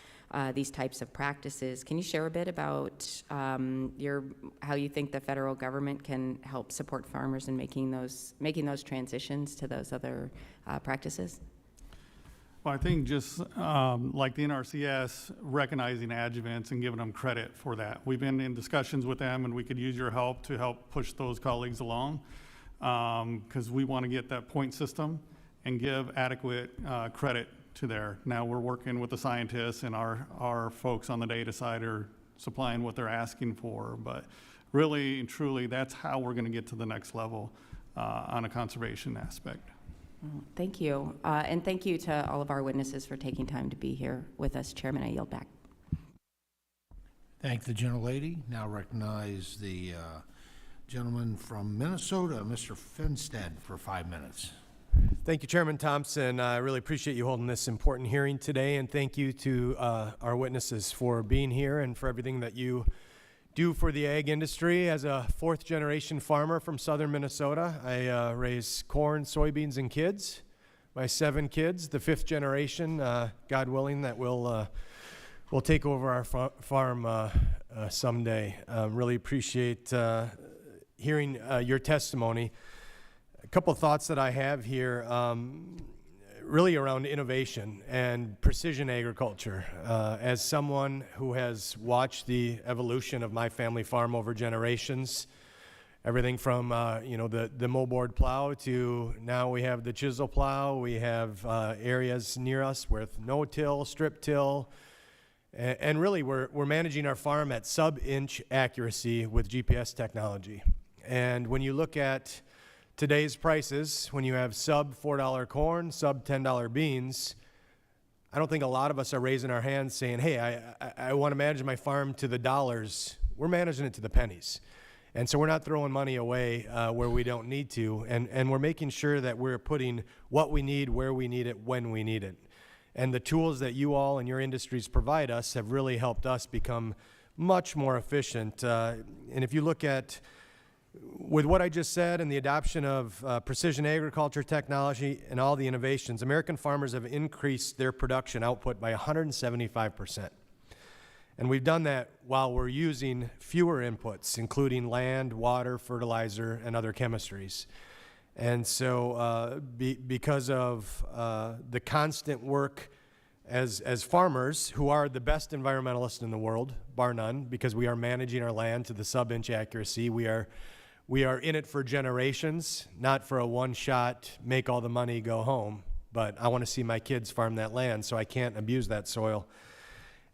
these types of practices. Can you share a bit about how you think the federal government can help support farmers in making those transitions to those other practices? Well, I think just like the NRCS, recognizing adjuvants and giving them credit for that. We've been in discussions with them, and we could use your help to help push those colleagues along, because we want to get that point system and give adequate credit to there. Now we're working with the scientists, and our folks on the data side are supplying what they're asking for. But really and truly, that's how we're going to get to the next level on a conservation aspect. Thank you. And thank you to all of our witnesses for taking time to be here with us. Chairman, I yield back. Thank the gentlelady. Now recognize the gentleman from Minnesota, Mr. Finstead, for 5 minutes. Thank you, Chairman Thompson. I really appreciate you holding this important hearing today, and thank you to our witnesses for being here and for everything that you do for the ag industry. As a fourth-generation farmer from southern Minnesota, I raise corn, soybeans, and kids. My 7 kids, the 5th generation, God willing, that will take over our farm someday. Really appreciate hearing your testimony. A couple of thoughts that I have here, really around innovation and precision agriculture. As someone who has watched the evolution of my family farm over generations, everything from the moldboard plow to now we have the chisel plow, we have areas near us with no-till, strip-till, and really we're managing our farm at sub-inch accuracy with GPS technology. And when you look at today's prices, when you have sub $4 corn, sub $10 beans, I I don't think a lot of us are raising our hands saying, hey, I want to manage my farm to the dollars. We're managing it to the pennies. And so we're not throwing money away where we don't need to, and we're making sure that we're putting what we need, where we need it, when we need it. And the tools that you all and your industries provide us have really helped us become much more efficient. And if you look at, with what I just said and the adoption of precision agriculture technology and all the innovations, American farmers have increased their production output by 175%. And we've done that while we're using fewer inputs, including land, water, fertilizer, and other chemistries. And so because of the constant work as farmers, who are the best environmentalists in the world, bar none, because we are managing our land to the sub-inch accuracy, we are in it for generations, not for a one-shot, make all the money, go home. But I want to see my kids farm that land, so I can't abuse that soil.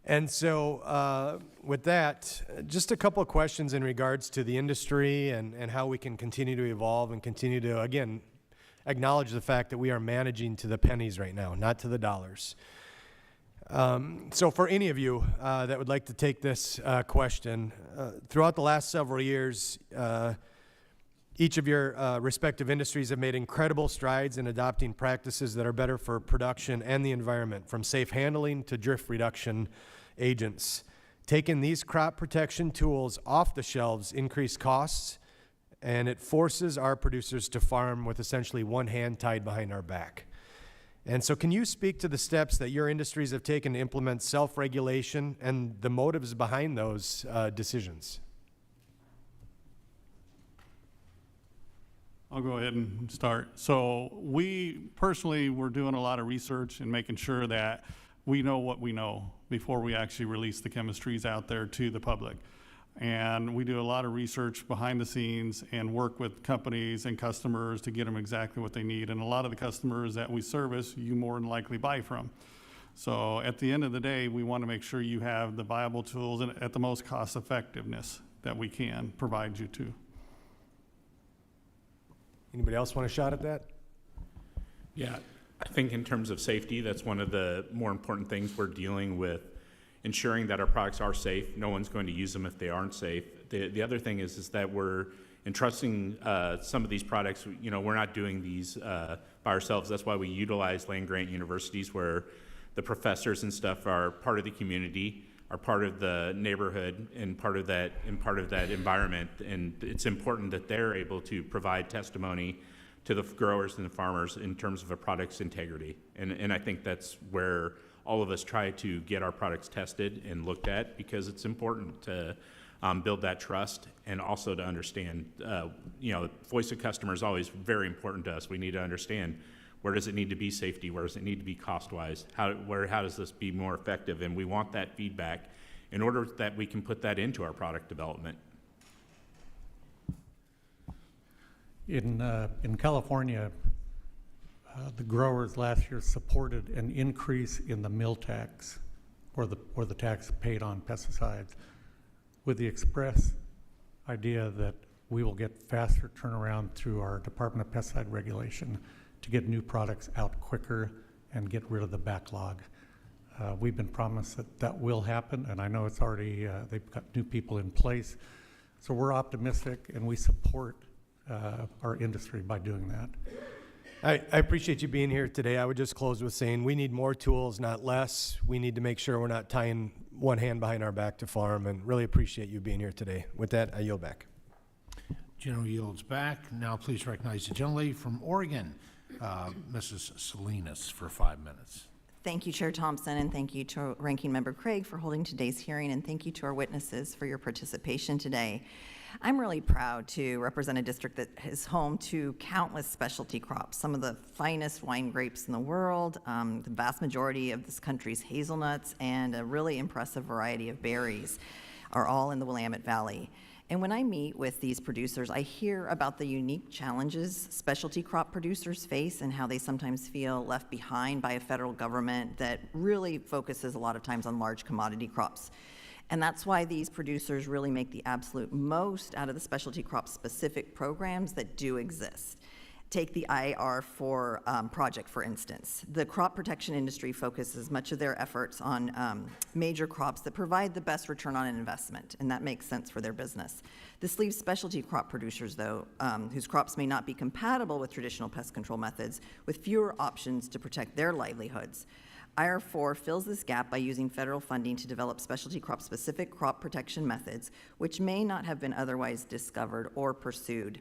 And so with that, just a couple of questions in regards to the industry and how we can continue to evolve and continue to, again, acknowledge the fact that we are managing to the pennies right now, not to the dollars. So for any of you that would like to take this question, throughout the last several years, each of your respective industries have made incredible strides in adopting practices that are better for production and the environment, from safe handling to drift reduction agents. Taking these crop protection tools off the shelves increase costs, and it forces our producers to farm with essentially one hand tied behind our back. And so can you speak to the steps that your industries have taken to implement self-regulation and the motives behind those decisions? I'll go ahead and start. So we personally were doing a lot of research and making sure that we know what we know before we actually release the chemistries out there to the public. And we do a lot of research behind the scenes and work with companies and customers to get them exactly what they need. And a lot of the customers that we service, you more than likely buy from. So at the end of the day, we want to make sure you have the viable tools and at the most cost effectiveness that we can provide you to. Anybody else want a shot at that? Yeah, I think in terms of safety, that's one of the more important things we're dealing with, ensuring that our products are safe. No one's going to use them if they aren't safe. The other thing is that we're entrusting some of these products. You know, we're not doing these by ourselves. That's why we utilize land-grant universities, where the professors and stuff are part of the community, are part of the neighborhood, and part of that environment. And it's important that they're able to provide testimony to the growers and the farmers in terms of a product's integrity. And I think that's where all of us try to get our products tested and looked at, because it's important to build that trust, and also to understand, you know, voice of customer is always very important to us. We need to understand, where does it need to be safety? Where does it need to be cost-wise? How does this be more effective? And we want that feedback in order that we can put that into our product development. In California, the growers last year supported an increase in the mill tax, or the tax paid on pesticides, with the express idea that we will get faster turnaround through our Department of Pesticide Regulation to get new products out quicker and get rid of the backlog. We've been promised that will happen, and I know it's already, they've got new people in place. So we're optimistic, and we support our industry by doing that. I appreciate you being here today. I would just close with saying we need more tools, not less. We need to make sure we're not tying one hand behind our back to farm, and really appreciate you being here today. With that, I yield back. General yields back. Now please recognize the gentlelady from Oregon, Mrs. Salinas, for 5 minutes. Thank you, Chair Thompson, and thank you to Ranking Member Craig for holding today's hearing, and thank you to our witnesses for your participation today. I'm really proud to represent a district that is home to countless specialty crops, some of the finest wine grapes in the world, the vast majority of this country's hazelnuts, and a really impressive variety of berries are all in the Willamette Valley. And when I meet with these producers, I hear about the unique challenges specialty crop producers face and how they sometimes feel left behind by a federal government that really focuses a lot of times on large commodity crops. And that's why these producers really make the absolute most out of the specialty crop specific programs that do exist. Take the IR4 project, for instance. The crop protection industry focuses much of their efforts on major crops that provide the best return on an investment, and that makes sense for their business. This leaves specialty crop producers, though, whose crops may not be compatible with traditional pest control methods, with fewer options to protect their livelihoods. IR4 fills this gap by using federal funding to develop specialty crop-specific crop protection methods, which may not have been otherwise discovered or pursued.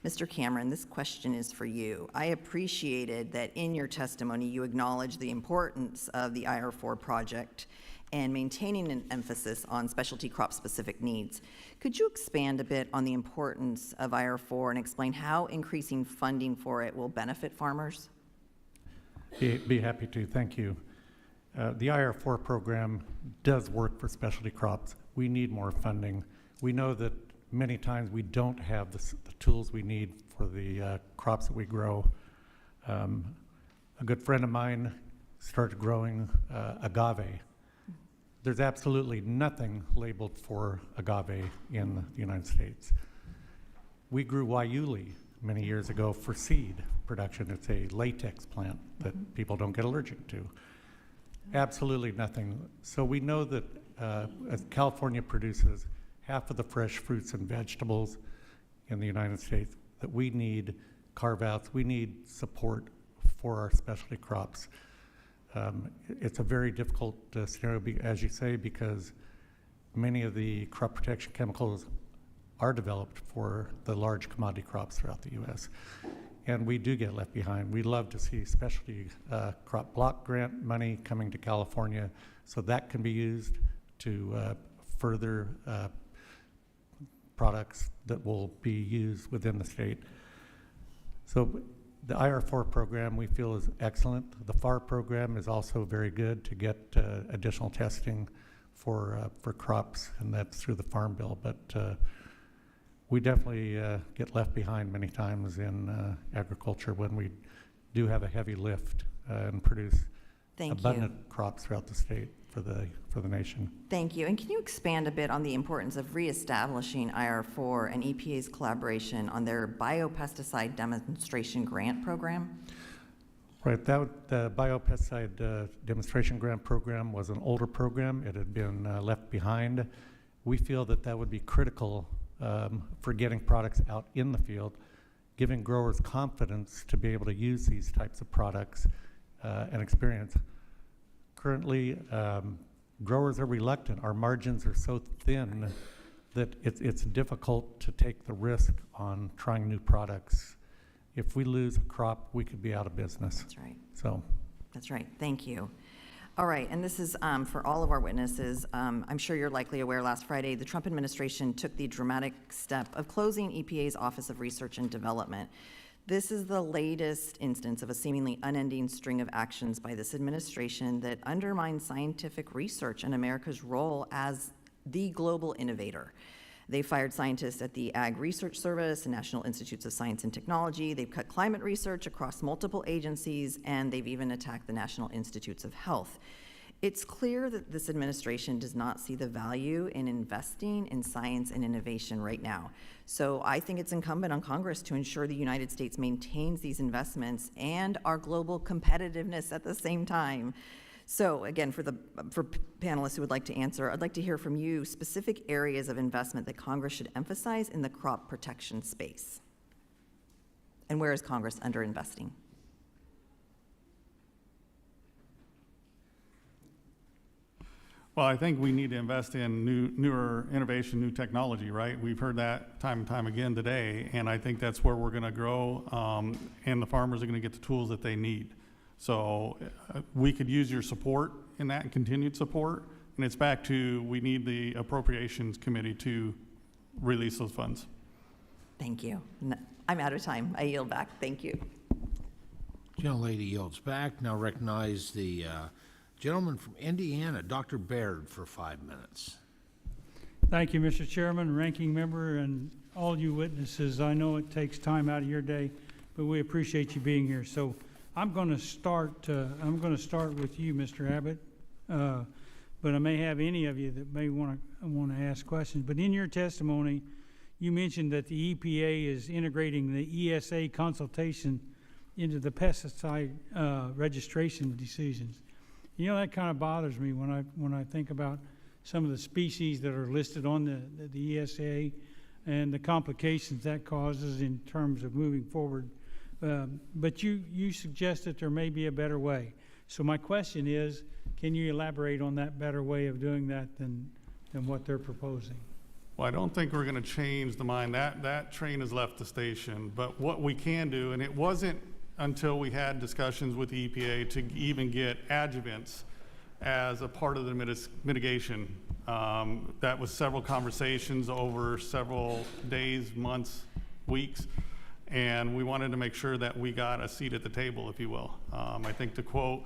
Mr. Cameron, this question is for you. I appreciated that in your testimony you acknowledged the importance of the IR4 project and maintaining an emphasis on specialty crop-specific needs. Could you expand a bit on the importance of IR4 and explain how increasing funding for it will benefit farmers? Be happy to, thank you. The IR4 program does work for specialty crops. We need more funding. We know that many times we don't have the tools we need for the crops that we grow. A good friend of mine started growing agave. There's absolutely nothing labeled for agave in the United States. We grew Waiuli many years ago for seed production. It's a latex plant that people don't get allergic to. Absolutely nothing. So we know that as California produces half of the fresh fruits and vegetables in the United States, that we need carve-outs, we need support for our specialty crops. It's a very difficult scenario, as you say, because many of the crop protection chemicals are developed for the large commodity crops throughout the U.S. And we do get left behind. We'd love to see specialty crop block grant money coming to California so that can be used to further products that will be used within the state. So the IR4 program we feel is excellent. The FAR program is also very good to get additional testing for crops, and that's through the Farm Bill. But we definitely get left behind many times in agriculture when we do have a heavy lift and produce abundant crops throughout the state for the nation. Thank you. And can you expand a bit on the importance of reestablishing IR4 and EPA's collaboration on their biopesticide demonstration grant program? Right, the biopesticide demonstration grant program was an older program. It had been left behind. We feel that that would be critical for getting products out in the field, giving growers confidence to be able to use these types of products and experience. Currently, growers are reluctant. Our margins are so thin that it's difficult to take the risk on trying new products. If we lose a crop, we could be out of business. That's right. So. That's right. Thank you. All right, and this is for all of our witnesses. I'm sure you're likely aware last Friday, the Trump administration took the dramatic step of closing EPA's Office of Research and Development. This is the latest instance of a seemingly unending string of actions by this administration that undermines scientific research and America's role as the global innovator. They fired scientists at the Ag Research Service and National Institutes of Science and Technology. They've cut climate research across multiple agencies, and they've even attacked the National Institutes of Health. It's clear that this administration does not see the value in investing in science and innovation right now. So I think it's incumbent on Congress to ensure the United States maintains these investments and our global competitiveness at the same time. So again, for panelists who would like to answer, I'd like to hear from you specific areas of investment that Congress should emphasize in the crop protection space. And where is Congress underinvesting? Well, I think we need to invest in newer innovation, new technology, right? We've heard that time and time again today, and I think that's where we're going to grow, and the farmers are going to get the tools that they need. So we could use your support in that and continued support, and it's back to we need the Appropriations Committee to release those funds. Thank you. I'm out of time. I yield back. Thank you. Gentlelady yields back. Now recognize the gentleman from Indiana, Dr. Baird, for 5 minutes. Thank you, Mr. Chairman, Ranking Member, and all you witnesses. I know it takes time out of your day, but we appreciate you being here. So I'm going to start with you, Mr. Abbott, but I may have any of you that may want to ask questions. But in your testimony, you mentioned that the EPA is integrating the ESA consultation into the pesticide registration decisions. You know, that kind of bothers me when I think about some of the species that are listed on the ESA and the complications that causes in terms of moving forward. But you suggest that there may be a better way. So my question is, can you elaborate on that better way of doing that than what they're proposing? Well, I don't think we're going to change the mind. That train has left the station. But what we can do, and it wasn't until we had discussions with the EPA to even get adjuvants as a part of the mitigation. That was several conversations over several days, months, weeks, and we wanted to make sure that we got a seat at the table, if you will. I think to quote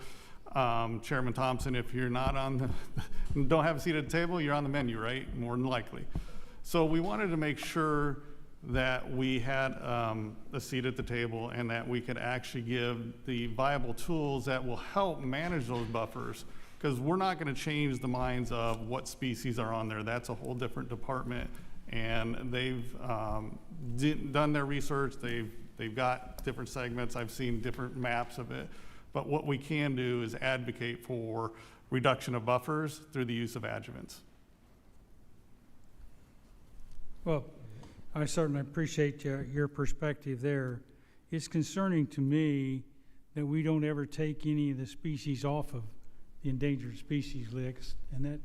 Chairman Thompson, if you're not don't have a seat at the table, you're on the menu, right? More than likely. So we wanted to make sure that we had a seat at the table and that we could actually give the viable tools that will help manage those buffers, because we're not going to change the minds of what species are on there. That's a whole different department, and they've done their research. They've got different segments. I've seen different maps of it. But what we can do is advocate for reduction of buffers through the use of adjuvants. Well, I certainly appreciate your perspective there. It's concerning to me that we don't ever take any of the species off of the endangered species list, and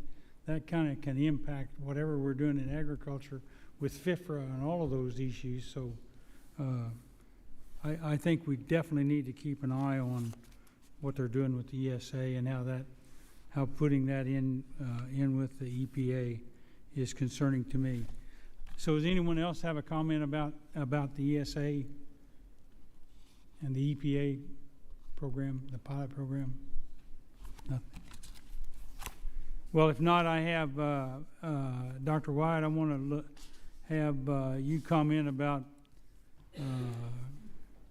that kind of can impact whatever we're doing in agriculture with FIFRA and all of those issues. So I think we definitely need to keep an eye on what they're doing with the ESA and how putting that in with the EPA is concerning to me. So does anyone else have a comment about the ESA and the EPA program, the pilot program? Nothing. Well, if not, I have Dr. Wyatt. I want to have you comment about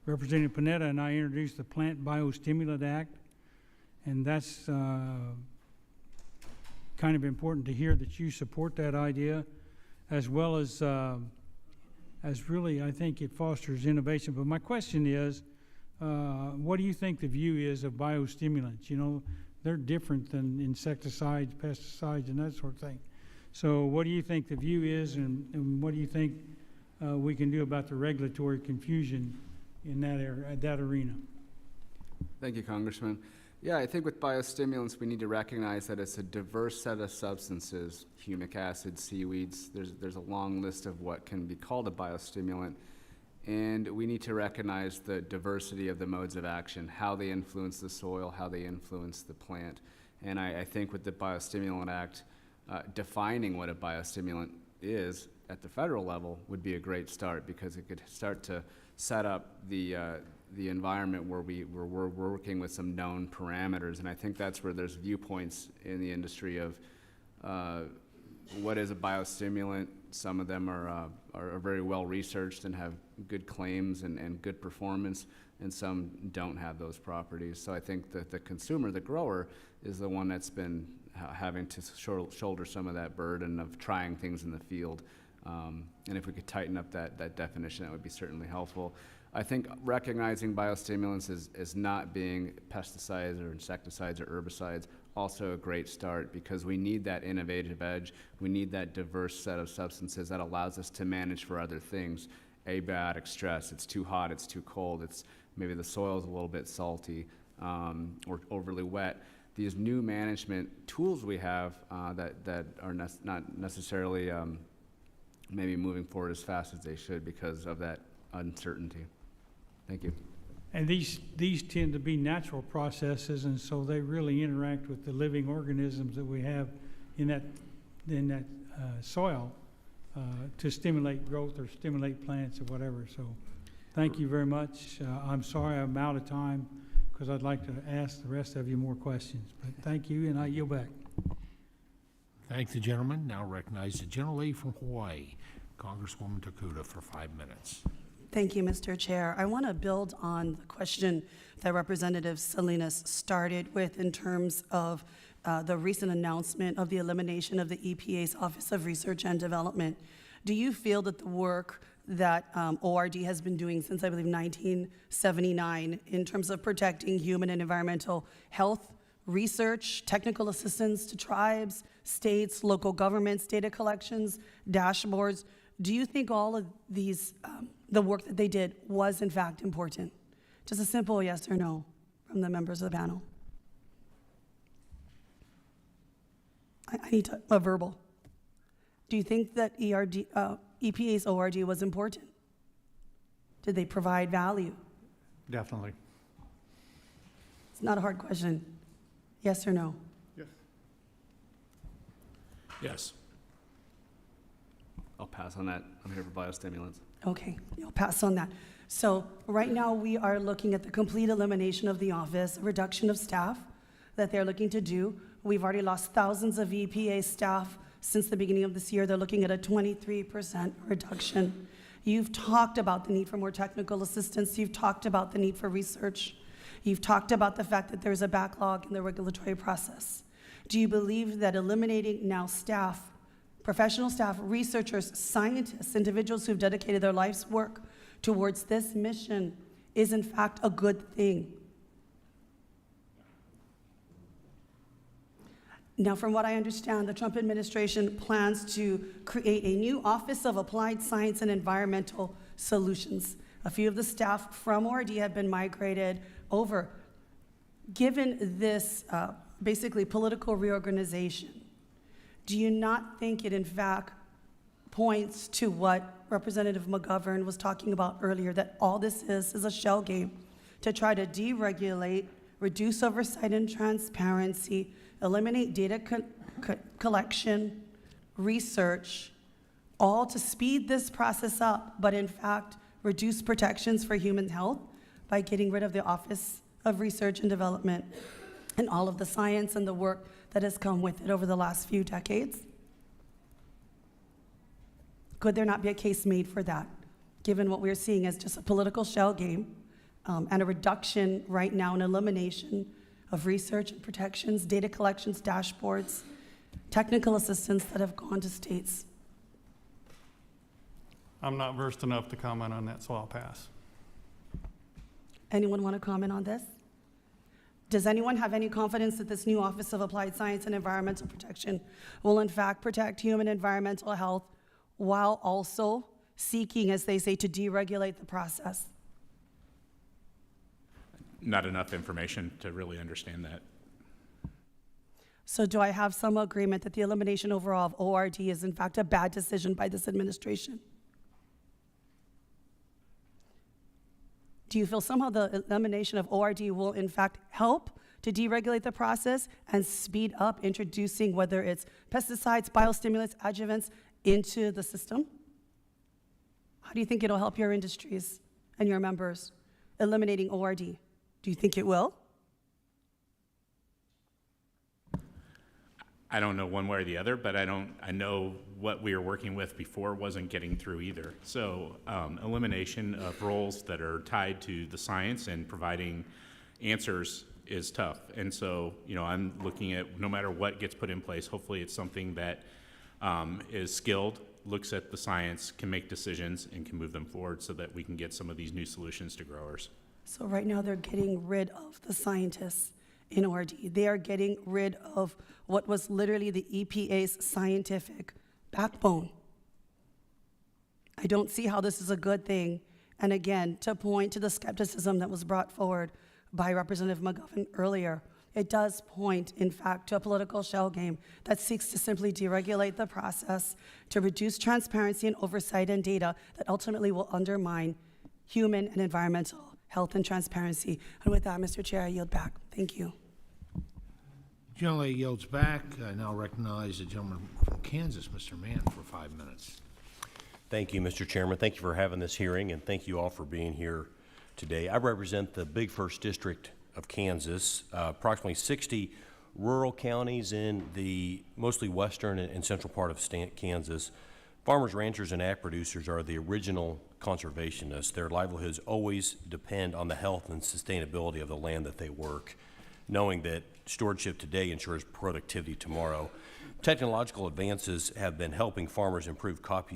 Representative Panetta and I introduced the Plant Biostimulant Act, and that's kind of important to hear that you support that idea, as well as really, I think it fosters innovation. But my question is, what do you think the view is of biostimulants? You know, they're different than insecticides, pesticides, and that sort of thing. So what do you think the view is, and what do you think we can do about the regulatory confusion in that arena? Thank you, Congressman. Yeah, I think with biostimulants, we need to recognize that it's a diverse set of substances, humic acid, seaweeds. There's a long list of what can be called a biostimulant. And we need to recognize the diversity of the modes of action, how they influence the soil, how they influence the plant. And I think with the Biostimulant Act, defining what a biostimulant is at the federal level would be a great start, because it could start to set up the environment where we're working with some known parameters. And I think that's where there's viewpoints in the industry of what is a biostimulant. Some of them are very well researched and have good claims and good performance, and some don't have those properties. So I think that the consumer, the grower, is the one that's been having to shoulder some of that burden of trying things in the field. And if we could tighten up that definition, that would be certainly helpful. I think recognizing biostimulants as not being pesticides or insecticides or herbicides, also a great start, because we need that innovative edge. We need that diverse set of substances that allows us to manage for other things. Abiotic stress, it's too hot, it's too cold, it's maybe the soil's a little bit salty or overly wet. These new management tools we have that are not necessarily maybe moving forward as fast as they should because of that uncertainty. Thank you. And these tend to be natural processes, and so they really interact with the living organisms that we have in that soil to stimulate growth or stimulate plants or whatever. So thank you very much. I'm sorry I'm out of time, because I'd like to ask the rest of you more questions. But thank you, and I yield back. Thank the gentleman. Now recognize the gentlelady from Hawaii, Congresswoman Takuda, for 5 minutes. Thank you, Mr. Chair. I want to build on the question that Representative Salinas started with in terms of the recent announcement of the elimination of the EPA's Office of Research and Development. Do you feel that the work that ORD has been doing since, I believe, 1979 in terms of protecting human and environmental health, research, technical assistance to tribes, states, local governments, data collections, dashboards, do you think all of these, the work that they did was in fact important? Just a simple yes or no from the members of the panel. I need a verbal. Do you think that EPA's ORD was important? Did they provide value? Definitely. It's not a hard question. Yes or no? Yes. Yes. I'll pass on that. I'm here for biostimulants. Okay, you'll pass on that. So right now we are looking at the complete elimination of the office, a reduction of staff that they're looking to do. We've already lost thousands of EPA staff since the beginning of this year. They're looking at a 23% reduction. You've talked about the need for more technical assistance. You've talked about the need for research. You've talked about the fact that there's a backlog in the regulatory process. Do you believe that eliminating now staff, professional staff, researchers, scientists, individuals who've dedicated their life's work towards this mission is in fact a good thing? Now, from what I understand, the Trump administration plans to create a new Office of Applied Science and Environmental Solutions. A few of the staff from ORD have been migrated over. Given this basically political reorganization, do you not think it in fact points to what Representative McGovern was talking about earlier, that all this is a shell game to try to deregulate, reduce oversight and transparency, eliminate data collection, research, all to speed this process up, but in fact reduce protections for human health by getting rid of the Office of Research and Development and all of the science and the work that has come with it over the last few decades? Could there not be a case made for that, given what we're seeing as just a political shell game and a reduction right now in elimination of research and protections, data collections, dashboards, technical assistance that have gone to states? I'm not versed enough to comment on that, so I'll pass. Anyone want to comment on this? Does anyone have any confidence that this new Office of Applied Science and Environmental Protection will in fact protect human environmental health while also seeking, as they say, to deregulate the process? Not enough information to really understand that. So do I have some agreement that the elimination overall of ORD is in fact a bad decision by this administration? Do you feel somehow the elimination of ORD will in fact help to deregulate the process and speed up introducing, whether it's pesticides, biostimulants, adjuvants, into the system? How do you think it'll help your industries and your members, eliminating ORD? Do you think it will? I don't know one way or the other, but I know what we were working with before wasn't getting through either. So elimination of roles that are tied to the science and providing answers is tough. And so, I'm looking at no matter what gets put in place, hopefully it's something that is skilled, looks at the science, can make decisions, and can move them forward so that we can get some of these new solutions to growers. So right now they're getting rid of the scientists in ORD. They are getting rid of what was literally the EPA's scientific backbone. I don't see how this is a good thing. And again, to point to the skepticism that was brought forward by Representative McGovern earlier, it does point, in fact, to a political shell game that seeks to simply deregulate the process, to reduce transparency and oversight and data that ultimately will undermine human and environmental health and transparency. And with that, Mr. Chair, I yield back. Thank you. Generally yields back. I now recognize the gentleman from Kansas, Mr. Mann, for 5 minutes. Thank you, Mr. Chairman. Thank you for having this hearing, and thank you all for being here today. I represent the Big First District of Kansas, approximately 60 rural counties in the mostly western and central part of Kansas. Farmers, ranchers, and ag producers are the original conservationists. Their livelihoods always depend on the health and sustainability of the land that they work, knowing that stewardship today ensures productivity tomorrow. Technological advances have been helping farmers improve crop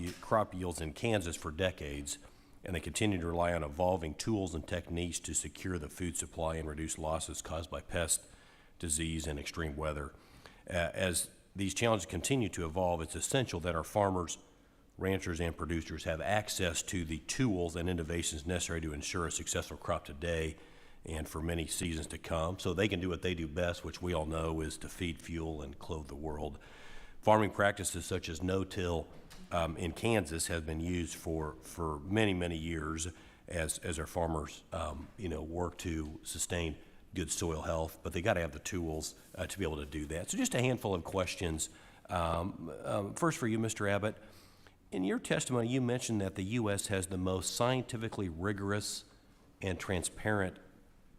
yields in Kansas for decades, and they continue to rely on evolving tools and techniques to secure the food supply and reduce losses caused by pest, disease, and extreme weather. As these challenges continue to evolve, it's essential that our farmers, ranchers, and producers have access to the tools and innovations necessary to ensure a successful crop today and for many seasons to come, so they can do what they do best, which we all know is to feed, fuel, and clothe the world. Farming practices such as no-till in Kansas have been used for many, many years as our farmers work to sustain good soil health, but they got to have the tools to be able to do that. So just a handful of questions. First for you, Mr. Abbott. In your testimony, you mentioned that the U.S. has the most scientifically rigorous and transparent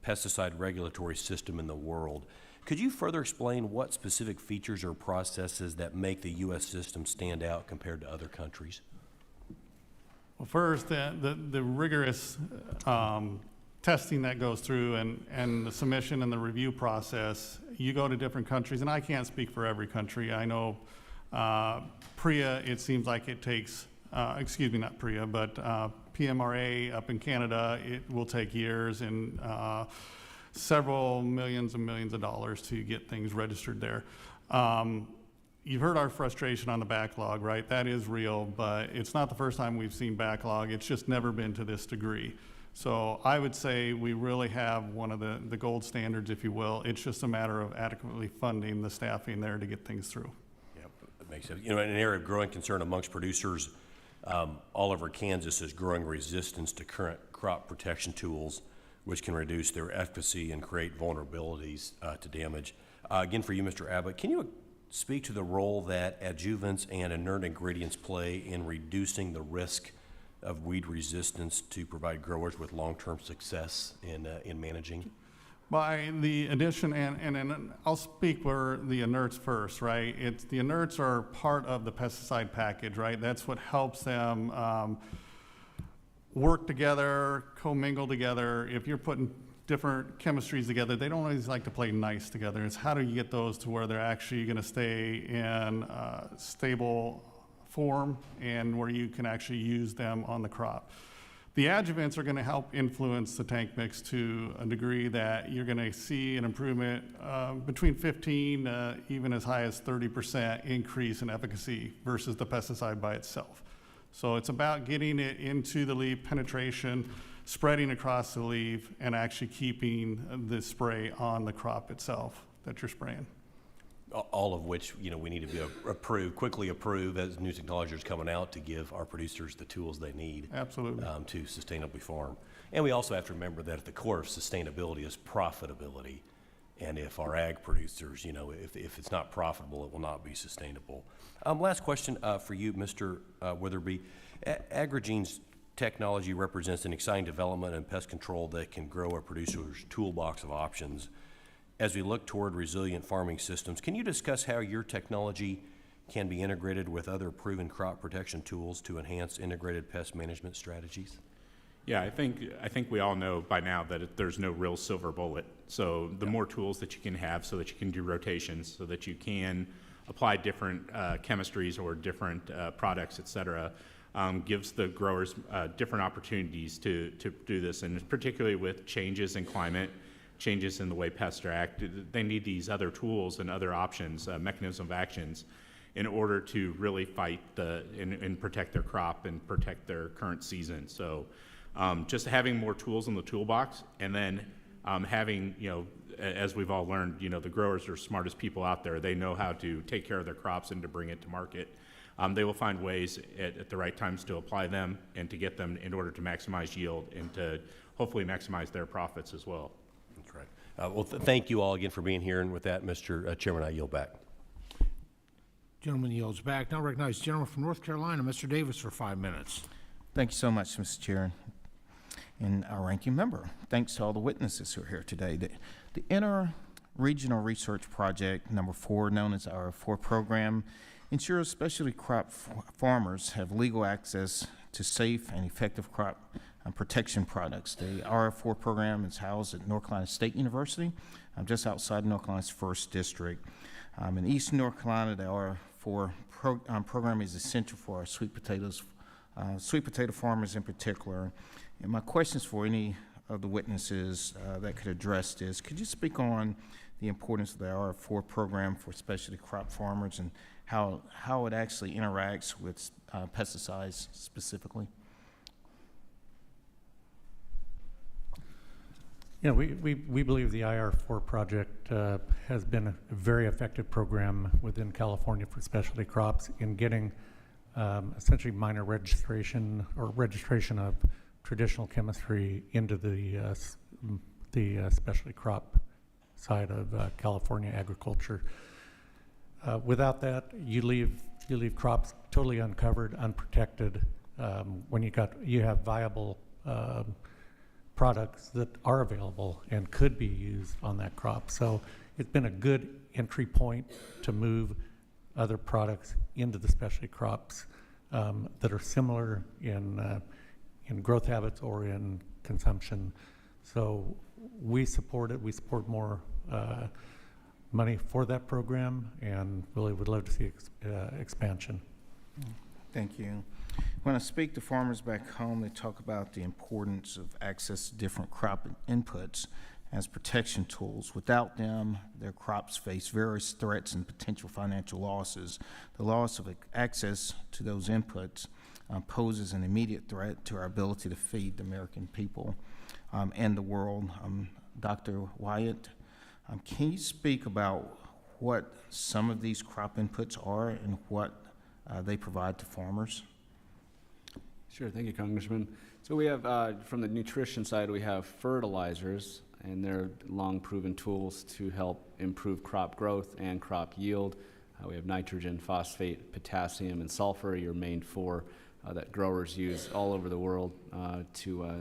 pesticide regulatory system in the world. Could you further explain what specific features or processes that make the U.S. system stand out compared to other countries? Well, first, the rigorous testing that goes through and the submission and the review process, you go to different countries, and I can't speak for every country. I know PREA, it seems like it takes, excuse me, not PREA, but PMRA up in Canada, it will take years and several millions and millions of dollars to get things registered there. You've heard our frustration on the backlog, right? That is real, but it's not the first time we've seen backlog. It's just never been to this degree. So I would say we really have one of the gold standards, if you will. It's just a matter of adequately funding the staffing there to get things through. Yeah, that makes sense. In an area of growing concern amongst producers, all over Kansas is growing resistance to current crop protection tools, which can reduce their efficacy and create vulnerabilities to damage. Again, for you, Mr. Abbott, can you speak to the role that adjuvants and inert ingredients play in reducing the risk of weed resistance to provide growers with long-term success in managing? By the addition, and I'll speak for the inerts first, right? The inerts are part of the pesticide package, right? That's what helps them work together, commingle together. If you're putting different chemistries together, they don't always like to play nice together. It's how do you get those to where they're actually going to stay in stable form and where you can actually use them on the crop. The adjuvants are going to help influence the tank mix to a degree that you're going to see an improvement between 15, even as high as 30% increase in efficacy versus the pesticide by itself. So it's about getting it into the leaf, penetration, spreading across the leaf, and actually keeping the spray on the crop itself that you're spraying. All of which, we need to be quickly approve as new technology is coming out to give our producers the tools they need. Absolutely. To sustainably farm. And we also have to remember that at the core of sustainability is profitability. And if our ag producers, if it's not profitable, it will not be sustainable. Last question for you, Mr. Witherby. Agrigene's technology represents an exciting development in pest control that can grow our producers' toolbox of options. As we look toward resilient farming systems, can you discuss how your technology can be integrated with other proven crop protection tools to enhance integrated pest management strategies? Yeah, I think we all know by now that there's no real silver bullet. So the more tools that you can have so that you can do rotations, so that you can apply different chemistries or different products, et cetera, gives the growers different opportunities to do this. And particularly with changes in climate, changes in the way pests are acted, they need these other tools and other options, mechanism of actions, in order to really fight and protect their crop and protect their current season. So just having more tools in the toolbox, and then having, as we've all learned, the growers are the smartest people out there. They know how to take care of their crops and to bring it to market. They will find ways at the right times to apply them and to get them in order to maximize yield and to hopefully maximize their profits as well. That's right. Well, thank you all again for being here. And with that, Mr. Chairman, I yield back. Gentleman yields back. Now recognize the gentleman from North Carolina, Mr. Davis, for 5 minutes. Thank you so much, Mr. Chair, and our ranking member. Thanks to all the witnesses who are here today. The Inter-Regional Research Project number 4, known as our 4 program, ensures specialty crop farmers have legal access to safe and effective crop protection products. The RF4 program is housed at North Carolina State University, just outside North Carolina's 1st District. In Eastern North Carolina, the RF4 program is essential for our sweet potato farmers in particular. And my questions for any of the witnesses that could address this: could you speak on the importance of the RF4 program for specialty crop farmers and how it actually interacts with pesticides specifically? Yeah, we believe the IR4 project has been a very effective program within California for specialty crops in getting essentially minor registration or registration of traditional chemistry into the specialty crop side of California agriculture. Without that, you leave crops totally uncovered, unprotected. When you have viable products that are available and could be used on that crop. So it's been a good entry point to move other products into the specialty crops that are similar in growth habits or in consumption. So we support it. We support more money for that program, and really would love to see expansion. Thank you. When I speak to farmers back home, they talk about the importance of access to different crop inputs as protection tools. Without them, their crops face various threats and potential financial losses. The loss of access to those inputs poses an immediate threat to our ability to feed the American people and the world. Dr. Wyatt, can you speak about what some of these crop inputs are and what they provide to farmers? Sure, thank you, Congressman. So we have, from the nutrition side, we have fertilizers, and they're long-proven tools to help improve crop growth and crop yield. We have nitrogen, phosphate, potassium, and sulfur, your main four that growers use all over the world to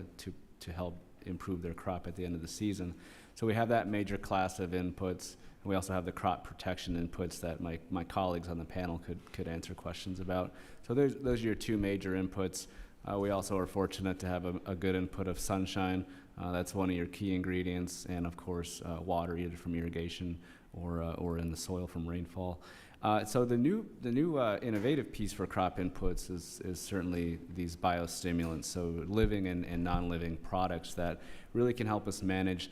help improve their crop at the end of the season. So we have that major class of inputs. And we also have the crop protection inputs that my colleagues on the panel could answer questions about. So those are your two major inputs. We also are fortunate to have a good input of sunshine. That's one of your key ingredients, and of course water, either from irrigation or in the soil from rainfall. So the new innovative piece for crop inputs is certainly these biostimulants, so living and non-living products that really can help us manage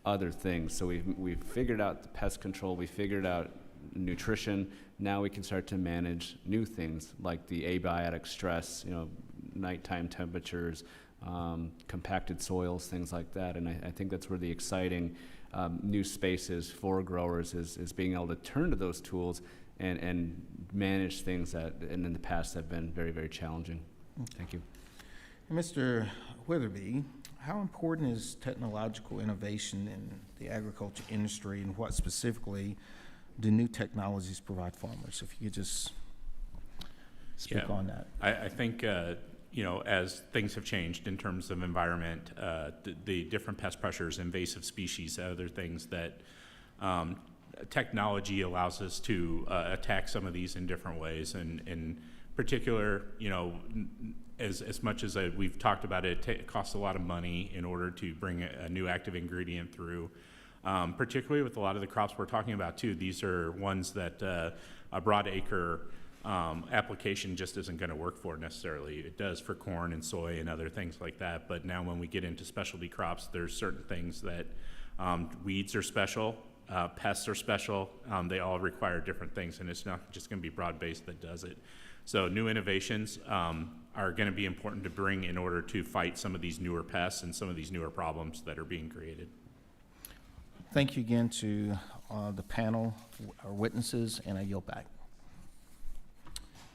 other things. So we've figured out the pest control, we figured out nutrition. Now we can start to manage new things like the abiotic stress, nighttime temperatures, compacted soils, things like that. And I think that's where the exciting new space is for growers, is being able to turn to those tools and manage things that in the past have been very, very challenging. Thank you. Mr. Witherby, how important is technological innovation in the agriculture industry, and what specifically do new technologies provide farmers? If you could just speak on that. I think, as things have changed in terms of environment, the different pest pressures, invasive species, other things that technology allows us to attack some of these in different ways. And in particular, as much as we've talked about it costs a lot of money in order to bring a new active ingredient through, particularly with a lot of the crops we're talking about too. These are ones that a broad acre application just isn't going to work for necessarily. It does for corn and soy and other things like that, but now when we get into specialty crops, there's certain things that weeds are special, pests are special, they all require different things, and it's not just going to be broad-based that does it. So new innovations are going to be important to bring in order to fight some of these newer pests and some of these newer problems that are being created. Thank you again to the panel, our witnesses, and I yield back.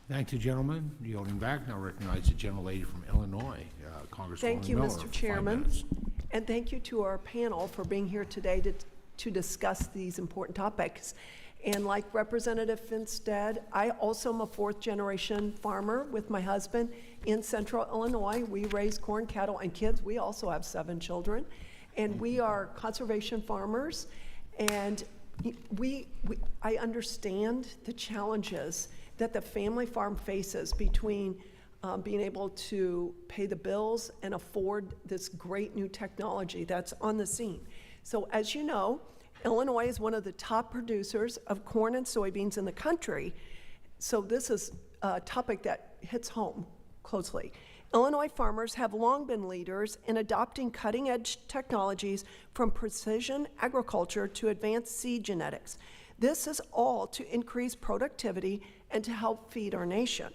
Thank you, gentlemen. Yielding back, now recognize the gentlelady from Illinois, Congresswoman Thank you, Miller, Mr. for 5 Chairman. minutes. And thank you to our panel for being here today to discuss these important topics. And like Representative Finstead, I also am a 4th-generation farmer with my husband in central Illinois. We raise corn, cattle, and kids. We also have 7 children. And we are conservation farmers. And I understand the challenges that the family farm faces between being able to pay the bills and afford this great new technology that's on the scene. So as you know, Illinois is one of the top producers of corn and soybeans in the country. So this is a topic that hits home closely. Illinois farmers have long been leaders in adopting cutting-edge technologies from precision agriculture to advanced seed genetics. This is all to increase productivity and to help feed our nation.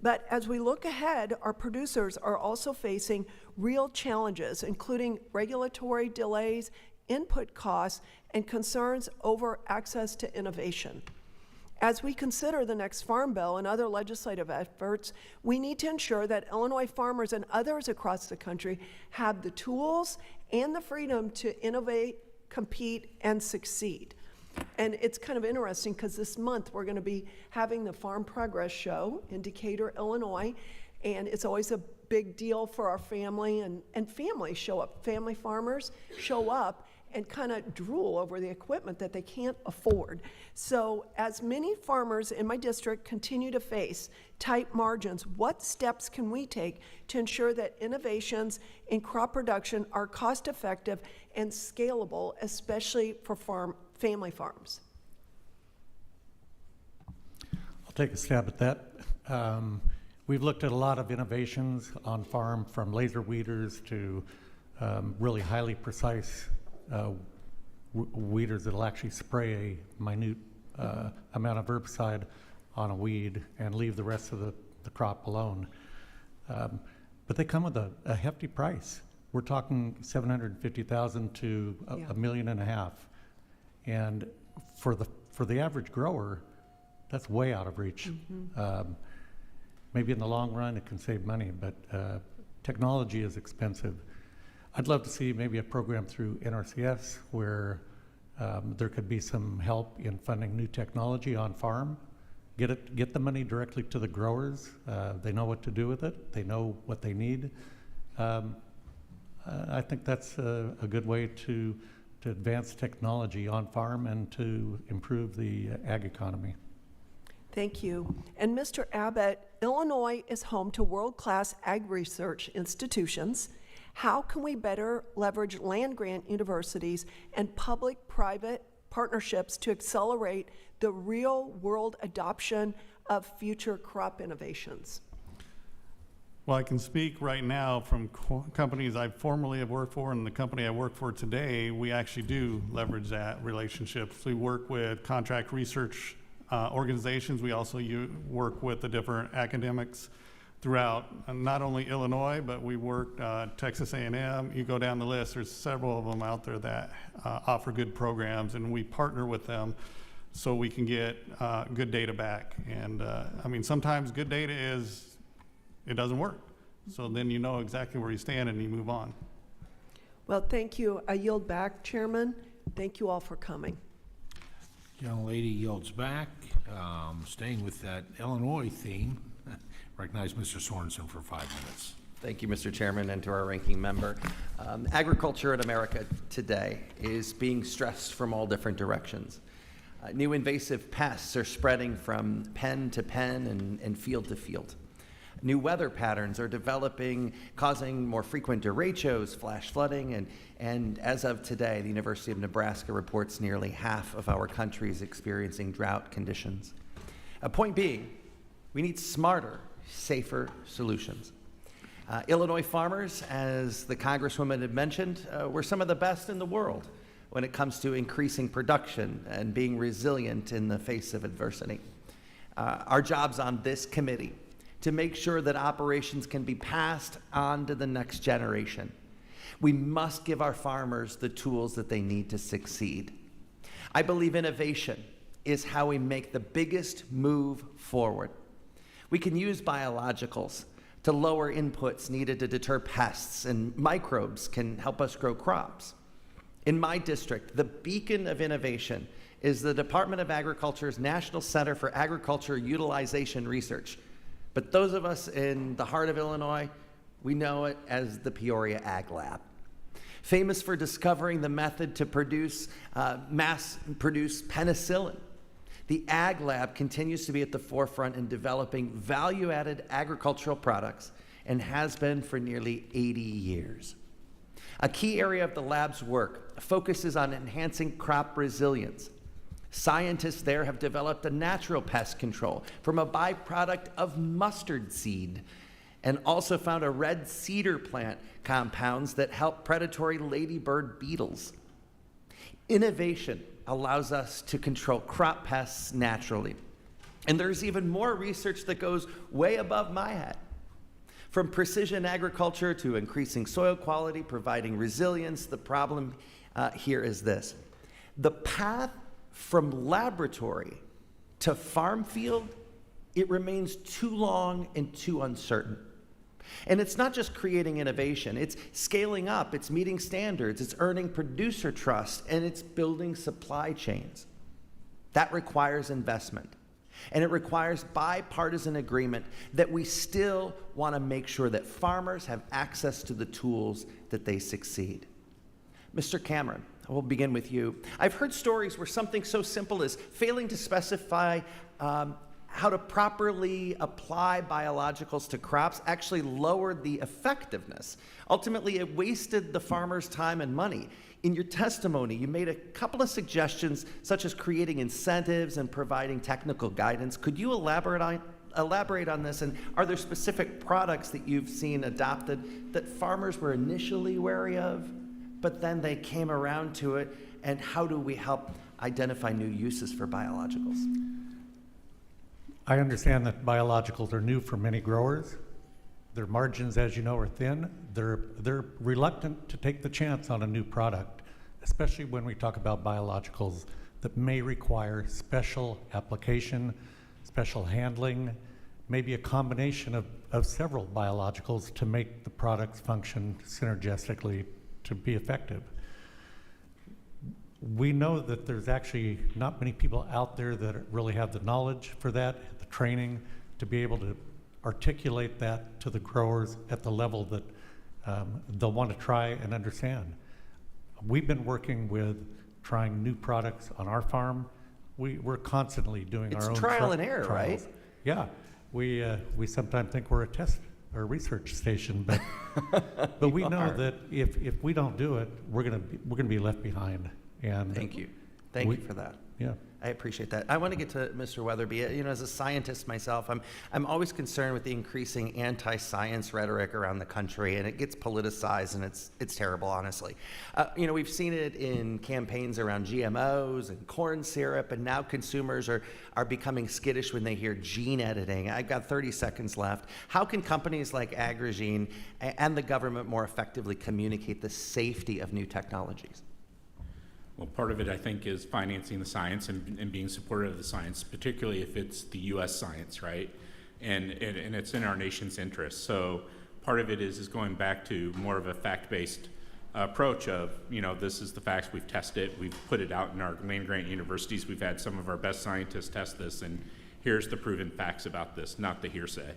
But as we look ahead, our producers are also facing real challenges, including regulatory delays, input costs, and concerns over access to innovation. As we consider the next Farm Bill and other legislative efforts, we need to ensure that Illinois farmers and others across the country have the tools and the freedom to innovate, compete, and succeed. And it's kind of interesting because this month we're going to be having the Farm Progress Show in Decatur, Illinois, and it's always a big deal for our family, and families show up. Family farmers show up and kind of drool over the equipment that they can't afford. So as many farmers in my district continue to face tight margins, what steps can we take to ensure that innovations in crop production are cost-effective and scalable, especially for family farms? I'll take a stab at that. We've looked at a lot of innovations on farm, from laser weeders to really highly precise weeders that'll actually spray a minute amount of herbicide on a weed and leave the rest of the crop alone. But they come with a hefty price. We're talking $750,000 to $1.5 million. And for the average grower, that's way out of reach. Maybe in the long run it can save money, but technology is expensive. I'd love to see maybe a program through NRCS where there could be some help in funding new technology on farm. Get the money directly to the growers. They know what to do with it. They know what they need. I think that's a good way to advance technology on farm and to improve the ag economy. Thank you. And Mr. Abbott, Illinois is home to world-class ag research institutions. How can we better leverage land-grant universities and public-private partnerships to accelerate the real-world adoption of future crop innovations? Well, I can speak right now from companies I formerly have worked for, and the company I work for today, we actually do leverage that relationship. We work with contract research organizations. We also work with the different academics throughout not only Illinois, but we work Texas A&M. You go down the list, there's several of them out there that offer good programs, and we partner with them so we can get good data back. And I mean, sometimes good data it doesn't work. So then you know exactly where you stand and you move on. Well, thank you. I yield back, Chairman. Thank you all for coming. Young lady yields back. Staying with that Illinois theme, recognize Mr. Sorensen for 5 minutes. Thank you, Mr. Chairman, and to our ranking member. Agriculture in America today is being stressed from all different directions. New invasive pests are spreading from pen to pen and field to field. New weather patterns are developing, causing more frequent derechos, flash flooding, and as of today, the University of Nebraska reports nearly half of our country is experiencing drought conditions. A point being, we need smarter, safer solutions. Illinois farmers, as the Congresswoman had mentioned, we're some of the best in the world when it comes to increasing production and being resilient in the face of adversity. Our job's on this committee to make sure that operations can be passed on to the next generation. We must give our farmers the tools that they need to succeed. I believe innovation is how we make the biggest move forward. We can use biologicals to lower inputs needed to deter pests, and microbes can help us grow crops. In my district, the beacon of innovation is the Department of Agriculture's National Center for Agriculture Utilization Research. But those of us in the heart of Illinois, we know it as the Peoria Ag Lab. Famous for discovering the method to mass-produce penicillin, The Ag Lab continues to be at the forefront in developing value-added agricultural products and has been for nearly 80 years. A key area of the lab's work focuses on enhancing crop resilience. Scientists there have developed a natural pest control from a byproduct of mustard seed, and also found a red cedar plant compounds that help predatory ladybird beetles. Innovation allows us to control crop pests naturally. And there's even more research that goes way above my head. From precision agriculture to increasing soil quality, providing resilience, the problem here is this. The path from laboratory to farm field, it remains too long and too uncertain. And it's not just creating innovation, it's scaling up, it's meeting standards, it's earning producer trust, and it's building supply chains. That requires investment. And it requires bipartisan agreement that we still want to make sure that farmers have access to the tools that they succeed. Mr. Cameron, we'll begin with you. I've heard stories where something so simple as failing to specify how to properly apply biologicals to crops actually lowered the effectiveness. Ultimately, it wasted the farmer's time and money. In your testimony, you made a couple of suggestions, such as creating incentives and providing technical guidance. Could you elaborate on this? And are there specific products that you've seen adopted that farmers were initially wary of, but then they came around to it? And how do we help identify new uses for biologicals? I understand that biologicals are new for many growers. Their margins, as you know, are thin. They're reluctant to take the chance on a new product, especially when we talk about biologicals that may require special application, special handling, maybe a combination of several biologicals to make the products function synergistically to be effective. We know that there's actually not many people out there that really have the knowledge for that, the training, to be able to articulate that to the growers at the level that they'll want to try and understand. We've been working with trying new products on our farm. We're constantly doing our own trial and error, trials. right? Yeah, we sometimes think we're a test or research station, but we know that if we don't do it, we're gonna be left behind. And Thank you for that. Yeah. I appreciate that. I want to get to Mr. Weatherby. You know, as a scientist myself, I'm always concerned with the increasing anti-science rhetoric around the country, and it gets politicized, and it's terrible, honestly. You know, we've seen it in campaigns around GMOs and corn syrup, and now consumers are becoming skittish when they hear gene editing. I've got 30 seconds left. How can companies like Agrigene and the government more effectively communicate the safety of new technologies? Well, part of it, I think, is financing the science and being supportive of the science, particularly if it's the U.S. science, right? And it's in our nation's interest. So part of it is going back to more of a fact-based approach of, you know, this is the facts, we've tested it, we've put it out in our land-grant universities, we've had some of our best scientists test this, and here's the proven facts about this, not the hearsay.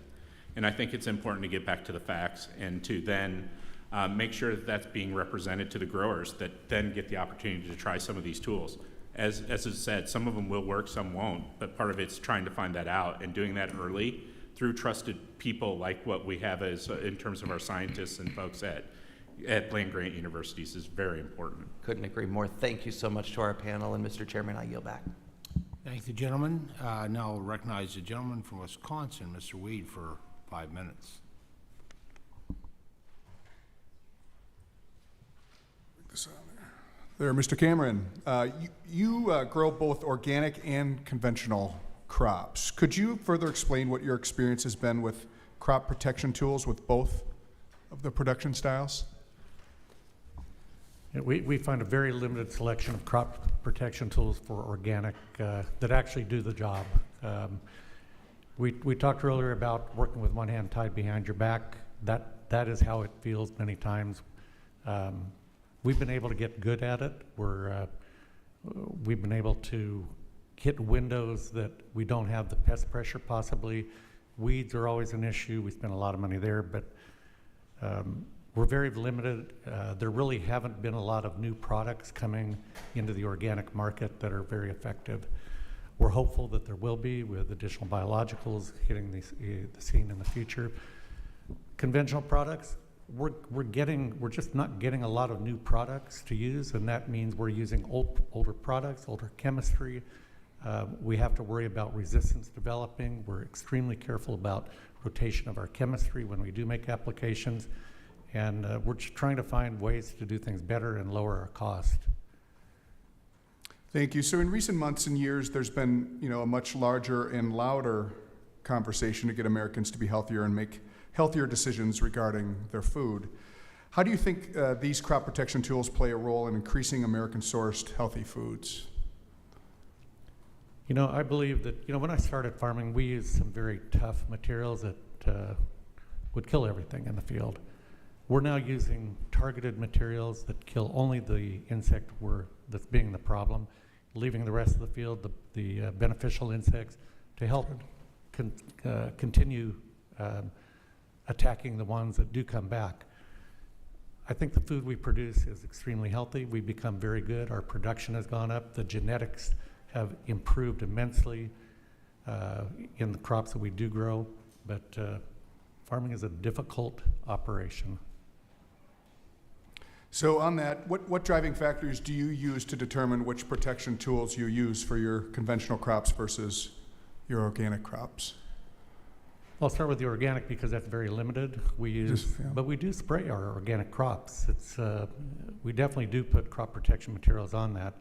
And I think it's important to get back to the facts and to then make sure that that's being represented to the growers that then get the opportunity to try some of these tools. As is said, some of them will work, some won't, but part of it's trying to find that out and doing that early through trusted people like what we have as in terms of our scientists and folks at land-grant universities is very important. Couldn't agree more. Thank you so much to our panel, and Mr. Chairman, I yield back. Thank the gentleman. Now I'll recognize the gentleman from Wisconsin, Mr. Weed, for 5 minutes. There, Mr. Cameron, you grow both organic and conventional crops. Could you further explain what your experience has been with crop protection tools with both of the production styles? Yeah, we find a very limited selection of crop protection tools for organic that actually do the job. We talked earlier about working with one hand tied behind your back. That is how it feels many times. We've been able to get good at it. We've been able to hit windows that we don't have the pest pressure possibly. Weeds are always an issue. We spend a lot of money there, but we're very limited. There really haven't been a lot of new products coming into the organic market that are very effective. We're hopeful that there will be with additional biologicals hitting the scene in the future. Conventional products, we're just not getting a lot of new products to use, and that means we're using older products, older chemistry. We have to worry about resistance developing. We're extremely careful about rotation of our chemistry when we do make applications, and we're just trying to find ways to do things better and lower our cost. Thank you. So in recent months and years, there's been, a much larger and louder conversation to get Americans to be healthier and make healthier decisions regarding their food. How do you think these crop protection tools play a role in increasing American-sourced healthy foods? I believe that, when I started farming, we used some very tough materials that would kill everything in the field. We're now using targeted materials that kill only the insect that's being the problem, leaving the rest of the field, the beneficial insects, to help continue attacking the ones that do come back. I think the food we produce is extremely healthy. We've become very good. Our production has gone up. The genetics have improved immensely in the crops that we do grow, but farming is a difficult operation. So on that, what driving factors do you use to determine which protection tools you use for your conventional crops versus your organic crops? I'll start with the organic because that's very limited. But we do spray our organic crops. We definitely do put crop protection materials on that,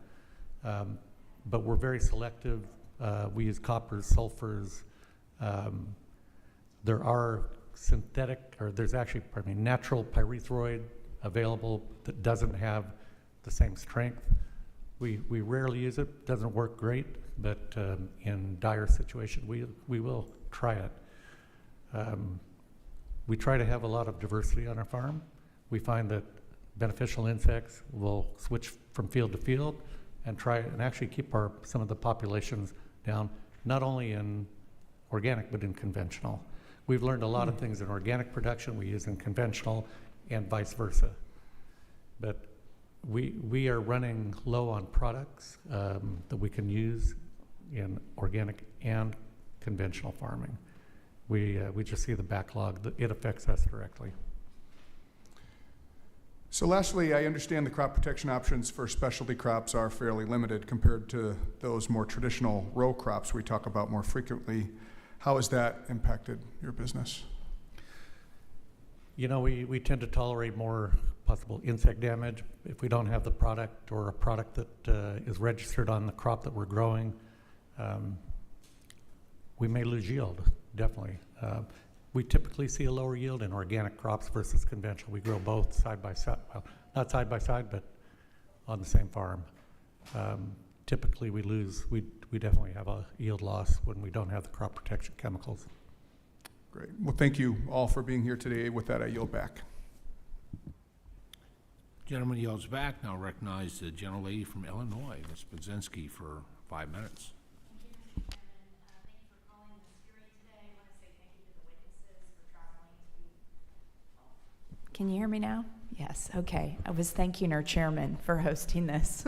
but we're very selective. We use coppers, sulfurs. There are natural pyrethroid available that doesn't have the same strength. We rarely use it. Doesn't work great, but in dire situation, we will try it. We try to have a lot of diversity on our farm. We find that beneficial insects will switch from field to field and try and actually keep some of the populations down, not only in organic, but in conventional. We've learned a lot of things in organic production we use in conventional and vice versa. But we are running low on products that we can use in organic and conventional farming. We just see the backlog. It affects us directly. So lastly, I understand the crop protection options for specialty crops are fairly limited compared to those more traditional row crops we talk about more frequently. How has that impacted your business? We tend to tolerate more possible insect damage if we don't have the product or a product that is registered on the crop that we're growing. We may lose yield, definitely. We typically see a lower yield in organic crops versus conventional. We grow both side by side, well, not side by side, but on the same farm. Typically we definitely have a yield loss when we don't have the crop protection chemicals. Great. Well, thank you all for being here today. With that, I yield back. Gentleman yields back. Now recognize the gentlelady from Illinois, Ms. Budzinski, for 5 minutes. Can you hear me now? Yes, okay. I was thanking our chairman for hosting this.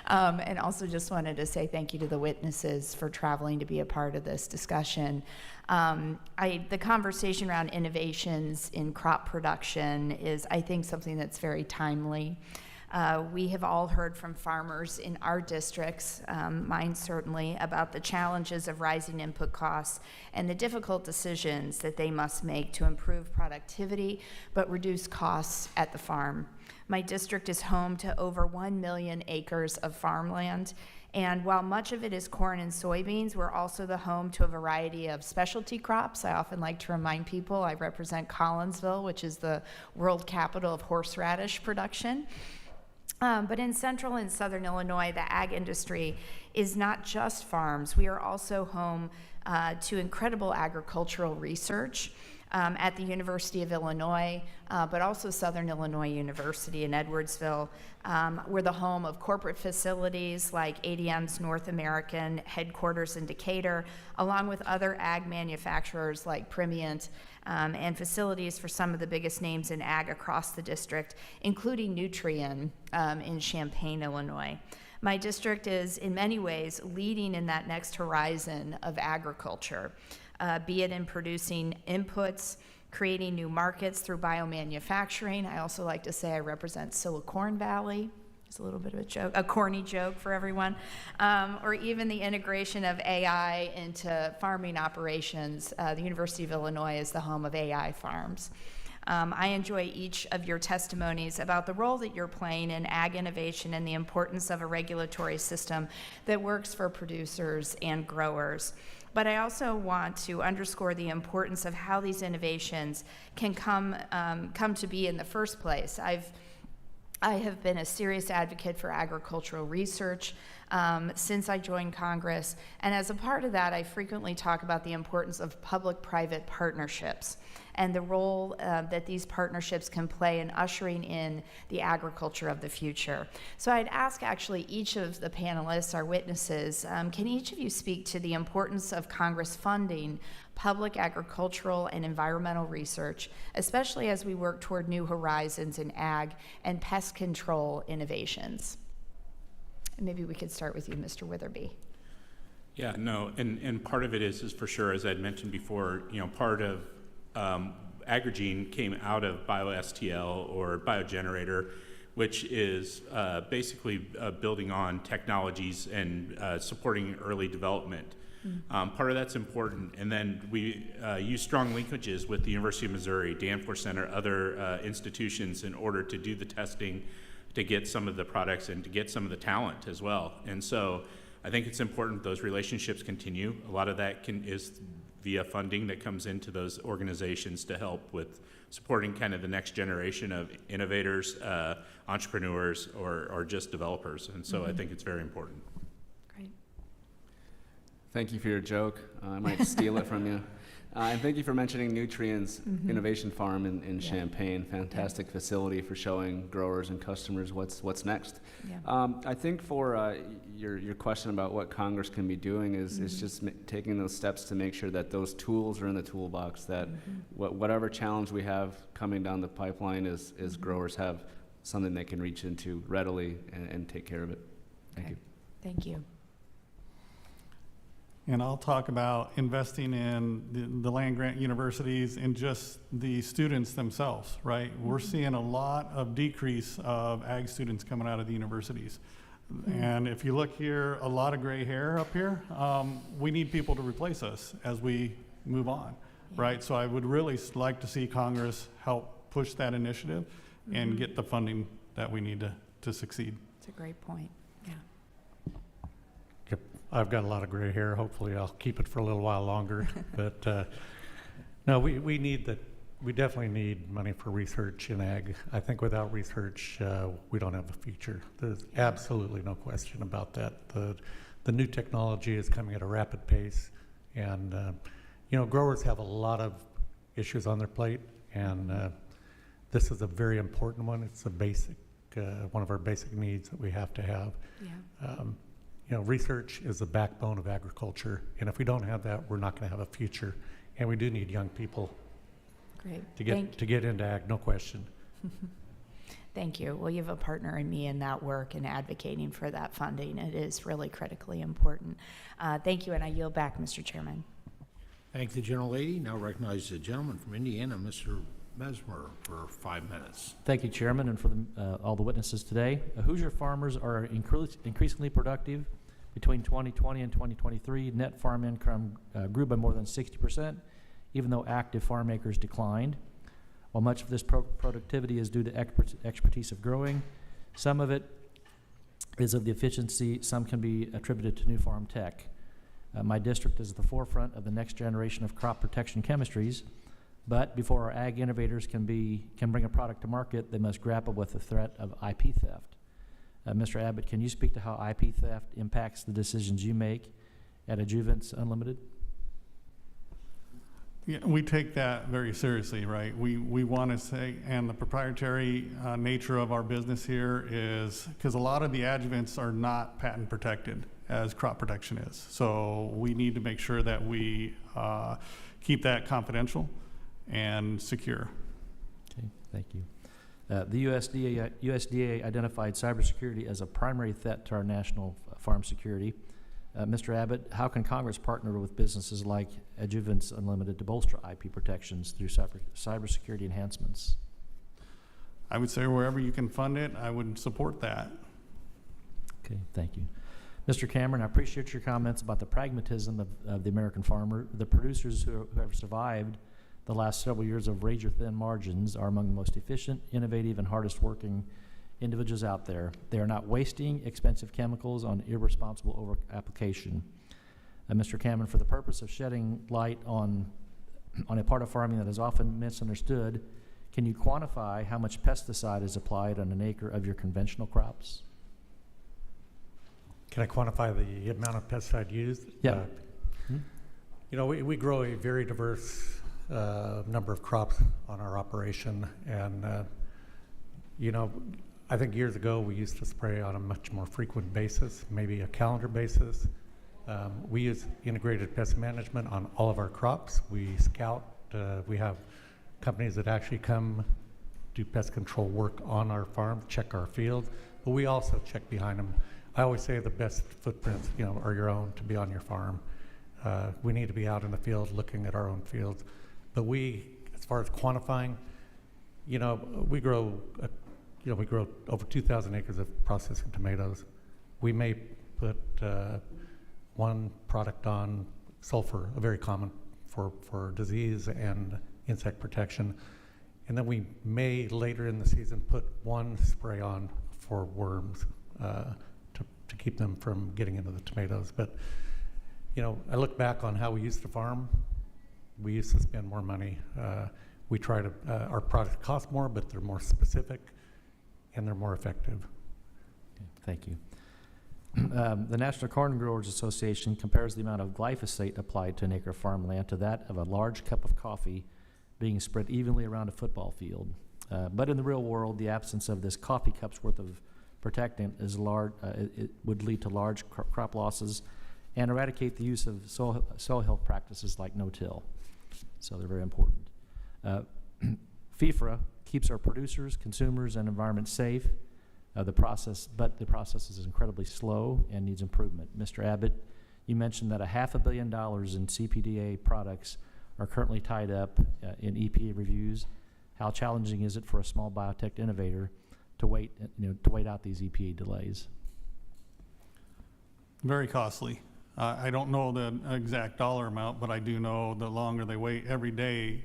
And also just wanted to say thank you to the witnesses for traveling to be a part of this discussion. The conversation around innovations in crop production is, I think, something that's very timely. We have all heard from farmers in our districts, mine certainly, about the challenges of rising input costs and the difficult decisions that they must make to improve productivity but reduce costs at the farm. My district is home to over 1 million acres of farmland, and while much of it is corn and soybeans, we're also the home to a variety of specialty crops. I often like to remind people I represent Collinsville, which is the world capital of horseradish production. But in central and southern Illinois, the ag industry is not just farms. We are also home to incredible agricultural research at the University of Illinois, but also Southern Illinois University in Edwardsville. We're the home of corporate facilities like ADM's North American headquarters in Decatur, along with other ag manufacturers like Primient, and facilities for some of the biggest names in ag across the district, including Nutrien in Champaign, Illinois. My district is in many ways leading in that next horizon of agriculture, be it in producing inputs, creating new markets through biomanufacturing. I also like to say I represent Silicon Valley. It's a little bit of a joke, a corny joke for everyone, or even the integration of AI into farming operations. The University of Illinois is the home of AI farms. I enjoy each of your testimonies about the role that you're playing in ag innovation and the importance of a regulatory system that works for producers and growers. But I also want to underscore the importance of how these innovations can come to be in the first place. I have been a serious advocate for agricultural research since I joined Congress, and as a part of that, I frequently talk about the importance of public-private partnerships and the role that these partnerships can play in ushering in the agriculture of the future. So I'd ask actually each of the panelists, our witnesses, can each of you speak to the importance of Congress funding public agricultural and environmental research, especially as we work toward new horizons in ag and pest control innovations? And maybe we could start with you, Mr. Witherby. Yeah, no, and part of it is for sure, as I'd mentioned before, part of Agrigene came out of BioSTL or Biogenerator, which is basically building on technologies and supporting early development. Part of that's important, and then we use strong linkages with the University of Missouri, Danforth Center, other institutions in order to do the testing, to get some of the products and to get some of the talent as well. And so I think it's important those relationships continue. A lot of that is via funding that comes into those organizations to help with supporting kind of the next generation of innovators, entrepreneurs, or just developers. And so I think it's very important. Great. Thank you for your joke. I might steal it from you. And thank you for mentioning Nutrients Innovation Farm in Champaign. Fantastic facility for showing growers and customers what's next. Yeah. I think for your question about what Congress can be doing is just taking those steps to make sure that those tools are in the toolbox, that whatever challenge we have coming down the pipeline is growers have something they can reach into readily and take care of it. Thank you. Thank you. And I'll talk about investing in the land-grant universities and just the students themselves, right? We're seeing a lot of decrease of ag students coming out of the universities. And if you look here, a lot of gray hair up here, we need people to replace us as we move on, right? So I would really like to see Congress help push that initiative and get the funding that we need to succeed. It's a great point. Yeah. I've got a lot of gray hair. Hopefully I'll keep it for a little while longer. But no, we need that. We definitely need money for research in ag. I think without research, we don't have a future. There's absolutely no question about that. The new technology is coming at a rapid pace, and growers have a lot of issues on their plate, and this is a very important one. It's a basic, one of our basic needs that we have to have. Yeah. Research is the backbone of agriculture, and if we don't have that, we're not going to have a future. And we do need young people Great. to get into ag, no question. Thank you. Well, you have a partner in me in that work and advocating for that funding. It is really critically important. Thank you, and I yield back, Mr. Chairman. Thank the gentlelady. Now recognize the gentleman from Indiana, Mr. Mesmer, for 5 minutes. Thank you, Chairman, and for all the witnesses today. Hoosier farmers are increasingly productive. Between 2020 and 2023, net farm income grew by more than 60%, even though active farm acres declined. While much of this productivity is due to expertise of growing, some of it is of the efficiency, some can be attributed to new farm tech. My district is at the forefront of the next generation of crop protection chemistries, but before our ag innovators can bring a product to market, they must grapple with the threat of IP theft. Mr. Abbott, can you speak to how IP theft impacts the decisions you make at Adjuvants Unlimited? Yeah, we take that very seriously, right? We want to say, and the proprietary nature of our business here is, because a lot of the adjuvants are not patent protected as crop protection is. So we need to make sure that we keep that confidential and secure. Okay, thank you. The USDA identified cybersecurity as a primary threat to our national farm security. Mr. Abbott, how can Congress partner with businesses like Adjuvants Unlimited to bolster IP protections through cybersecurity enhancements? I would say wherever you can fund it, I would support that. Okay, thank you. Mr. Cameron, I appreciate your comments about the pragmatism of the American farmer. The producers who have survived the last several years of razor-thin margins are among the most efficient, innovative, and hardest-working individuals out there. They are not wasting expensive chemicals on irresponsible over-application. Mr. Cameron, for the purpose of shedding light on a part of farming that is often misunderstood, can you quantify how much pesticide is applied on an acre of your conventional crops? Can I quantify the amount of pesticide used? Yeah. You know, we grow a very diverse number of crops on our operation, and you know, I think years ago we used to spray on a much more frequent basis, maybe a calendar basis. We use integrated pest management on all of our crops. We scout, we have companies that actually come do pest control work on our farm, check our fields, but we also check behind them. I always say the best footprints, you know, are your own to be on your farm. We need to be out in the field looking at our own fields. But we, as far as quantifying, you know, we grow over 2,000 acres of processing tomatoes. We may put one product on sulfur, a very common for disease and insect protection. And then we may later in the season put one spray on for worms to keep them from getting into the tomatoes. But, you know, I look back on how we used to farm. We used to spend more money. We try to, our products cost more, but they're more specific and they're more effective. Okay, thank you. The National Corn Growers Association compares the amount of glyphosate applied to an acre of farmland to that of a large cup of coffee being spread evenly around a football field. But in the real world, the absence of this coffee cup's worth of protectant is large. It would lead to large crop losses and eradicate the use of soil health practices like no-till. So they're very important. FIFRA keeps our producers, consumers, and environment safe. But the process is incredibly slow and needs improvement. Mr. Abbott, you mentioned that $500 million in CPDA products are currently tied up in EPA reviews. How challenging is it for a small biotech innovator to wait out these EPA delays? Very costly. I don't know the exact dollar amount, but I do know the longer they wait, every day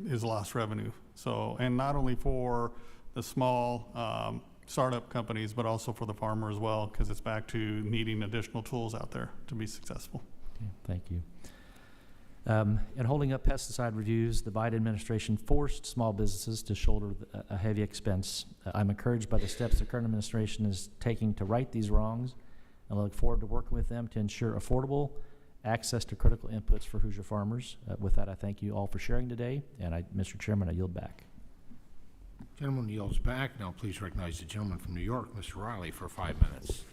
is lost revenue. So, and not only for the small startup companies, but also for the farmer as well, because it's back to needing additional tools out there to be successful. Okay, thank you. In holding up pesticide reviews, the Biden administration forced small businesses to shoulder a heavy expense. I'm encouraged by the steps the current administration is taking to right these wrongs, and I look forward to working with them to ensure affordable access to critical inputs for Hoosier farmers. With that, I thank you all for sharing today, and Mr. Chairman, I yield back. Gentleman yields back. Now please recognize the gentleman from New York, Mr. Riley, for 5 minutes.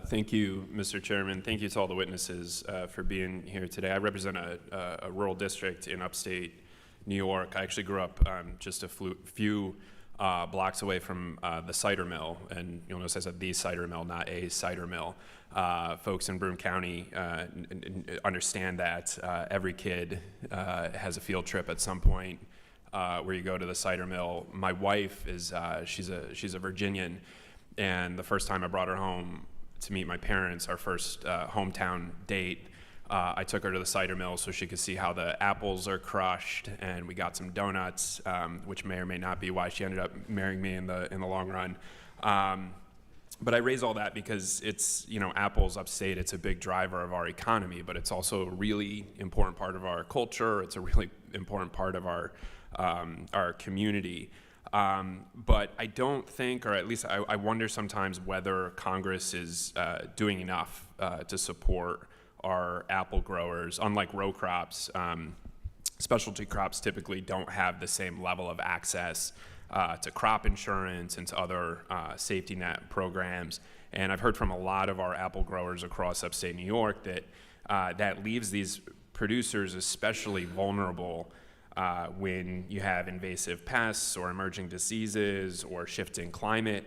Thank you, Mr. Chairman. Thank you to all the witnesses for being here today. I represent a rural district in upstate New York. I actually grew up just a few blocks away from the cider mill, and you'll notice I said the cider mill, not a cider mill. Folks in Broome County understand that every kid has a field trip at some point where you go to the cider mill. My wife is she's a Virginian, and the first time I brought her home to meet my parents, our first hometown date, I took her to the cider mill so she could see how the apples are crushed, and we got some donuts, which may or may not be why she ended up marrying me in the long run. But I raise all that because it's, you know, apples upstate, it's a big driver of our economy, but it's also a really important part of our culture. It's a really important part of our community. But I don't think, or at least I wonder sometimes whether Congress is doing enough to support our apple growers. Unlike row crops, specialty crops typically don't have the same level of access to crop insurance and to other safety net programs. And I've heard from a lot of our apple growers across upstate New York that that leaves these producers especially vulnerable when you have invasive pests or emerging diseases or shifting climate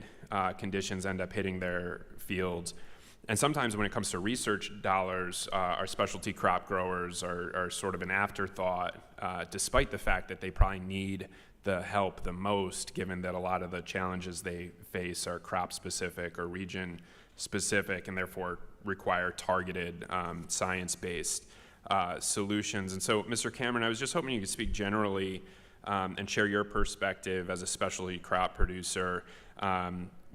conditions end up hitting their fields. And sometimes when it comes to research dollars, our specialty crop growers are sort of an afterthought, despite the fact that they probably need the help the most, given that a lot of the challenges they face are crop specific or region specific and therefore require targeted science-based solutions. And so, Mr. Cameron, I was just hoping you could speak generally and share your perspective as a specialty crop producer.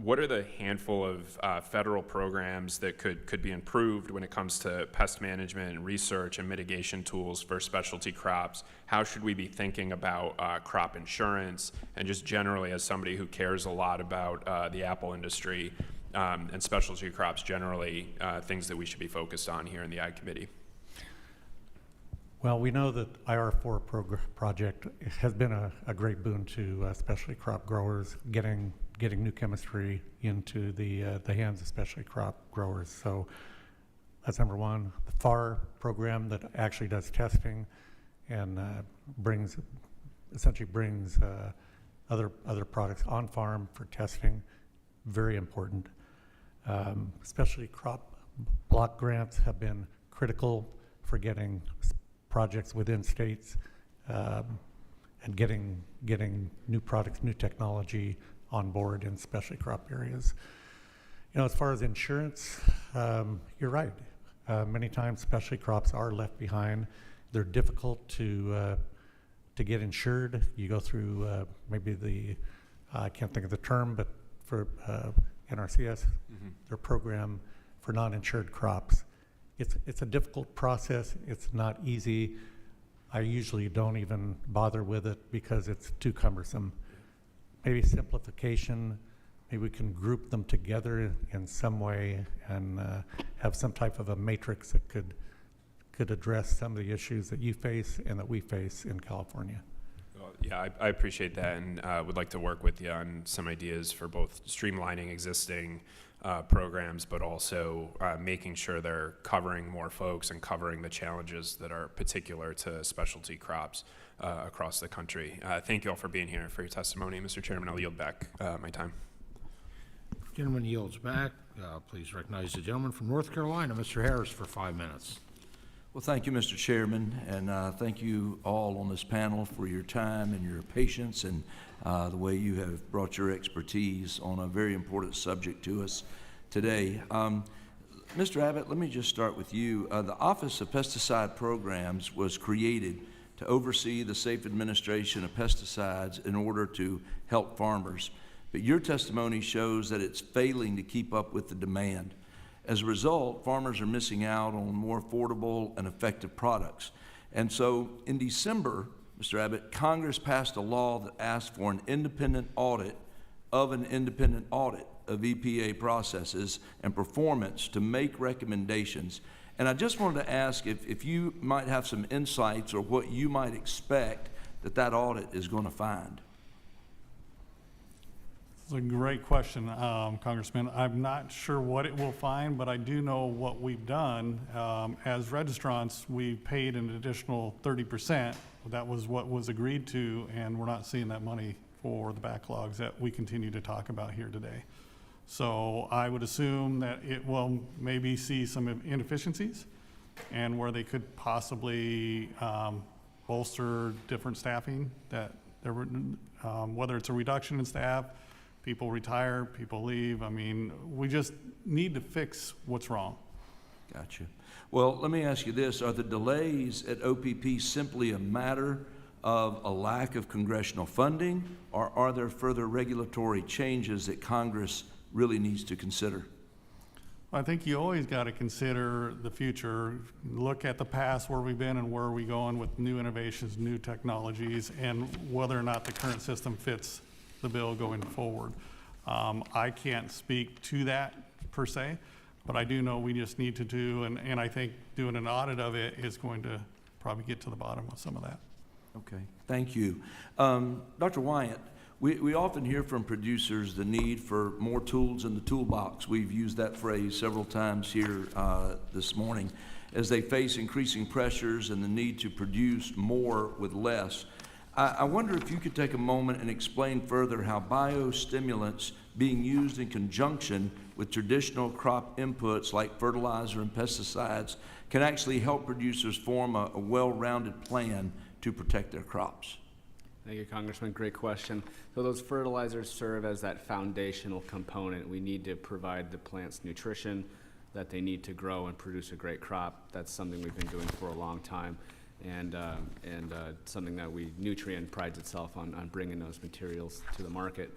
What are the handful of federal programs that could be improved when it comes to pest management and research and mitigation tools for specialty crops? How should we be thinking about crop insurance, and just generally, as somebody who cares a lot about the apple industry and specialty crops generally, things that we should be focused on here in the Ag Committee? Well, we know that IR4 project has been a great boon to specialty crop growers, getting new chemistry into the hands of specialty crop growers. So that's number one. The FAR program that actually does testing and essentially brings other products on farm for testing, very important. Specialty crop block grants have been critical for getting projects within states and getting new products, new technology on board in specialty crop areas. You know, as far as insurance, you're right. Many times specialty crops are left behind. They're difficult to get insured. You go through maybe I can't think of the term, but for NRCS, their program for non-insured crops. It's a difficult process. It's not easy. I usually don't even bother with it because it's too cumbersome. Maybe simplification, maybe we can group them together in some way and have some type of a matrix that could address some of the issues that you face and that we face in California. Well, yeah, I appreciate that, and would like to work with you on some ideas for both streamlining existing programs, but also making sure they're covering more folks and covering the challenges that are particular to specialty crops across the country. Thank you all for being here for your testimony. Mr. Chairman, I'll yield back my time. Gentleman yields back. Please recognize the gentleman from North Carolina, Mr. Harris, for 5 minutes. Well, thank you, Mr. Chairman, and thank you all on this panel for your time and your patience and the way you have brought your expertise on a very important subject to us today. Mr. Abbott, let me just start with you. The Office of Pesticide Programs was created to oversee the safe administration of pesticides in order to help farmers. But your testimony shows that it's failing to keep up with the demand. As a result, farmers are missing out on more affordable and effective products. And so in December, Mr. Abbott, Congress passed a law that asked for an independent audit of EPA processes and performance to make recommendations. And I just wanted to ask if you might have some insights or what you might expect that audit is going to find. It's a great question, Congressman. I'm not sure what it will find, but I do know what we've done. As registrants, we paid an additional 30%. That was what was agreed to, and we're not seeing that money for the backlogs that we continue to talk about here today. So I would assume that it will maybe see some inefficiencies and where they could possibly bolster different staffing, that there were, whether it's a reduction in staff, people retire, people leave. I mean, we just need to fix what's wrong. Gotcha. Well, let me ask you this. Are the delays at OPP simply a matter of a lack of congressional funding, or are there further regulatory changes that Congress really needs to consider? I think you always got to consider the future, look at the past, where we've been and where are we going with new innovations, new technologies, and whether or not the current system fits the bill going forward. I can't speak to that per se, but I do know we just need to do, and I think doing an audit of it is going to probably get to the bottom of some of that. Okay, thank you. Dr. Wyatt, We often hear from producers the need for more tools in the toolbox. We've used that phrase several times here this morning as they face increasing pressures and the need to produce more with less. I wonder if you could take a moment and explain further how biostimulants being used in conjunction with traditional crop inputs like fertilizer and pesticides can actually help producers form a well-rounded plan to protect their crops. Thank you, Congressman. Great question. So those fertilizers serve as that foundational component. We need to provide the plants nutrition that they need to grow and produce a great crop. That's something we've been doing for a long time, and something that Nutrien prides itself on bringing those materials to the market.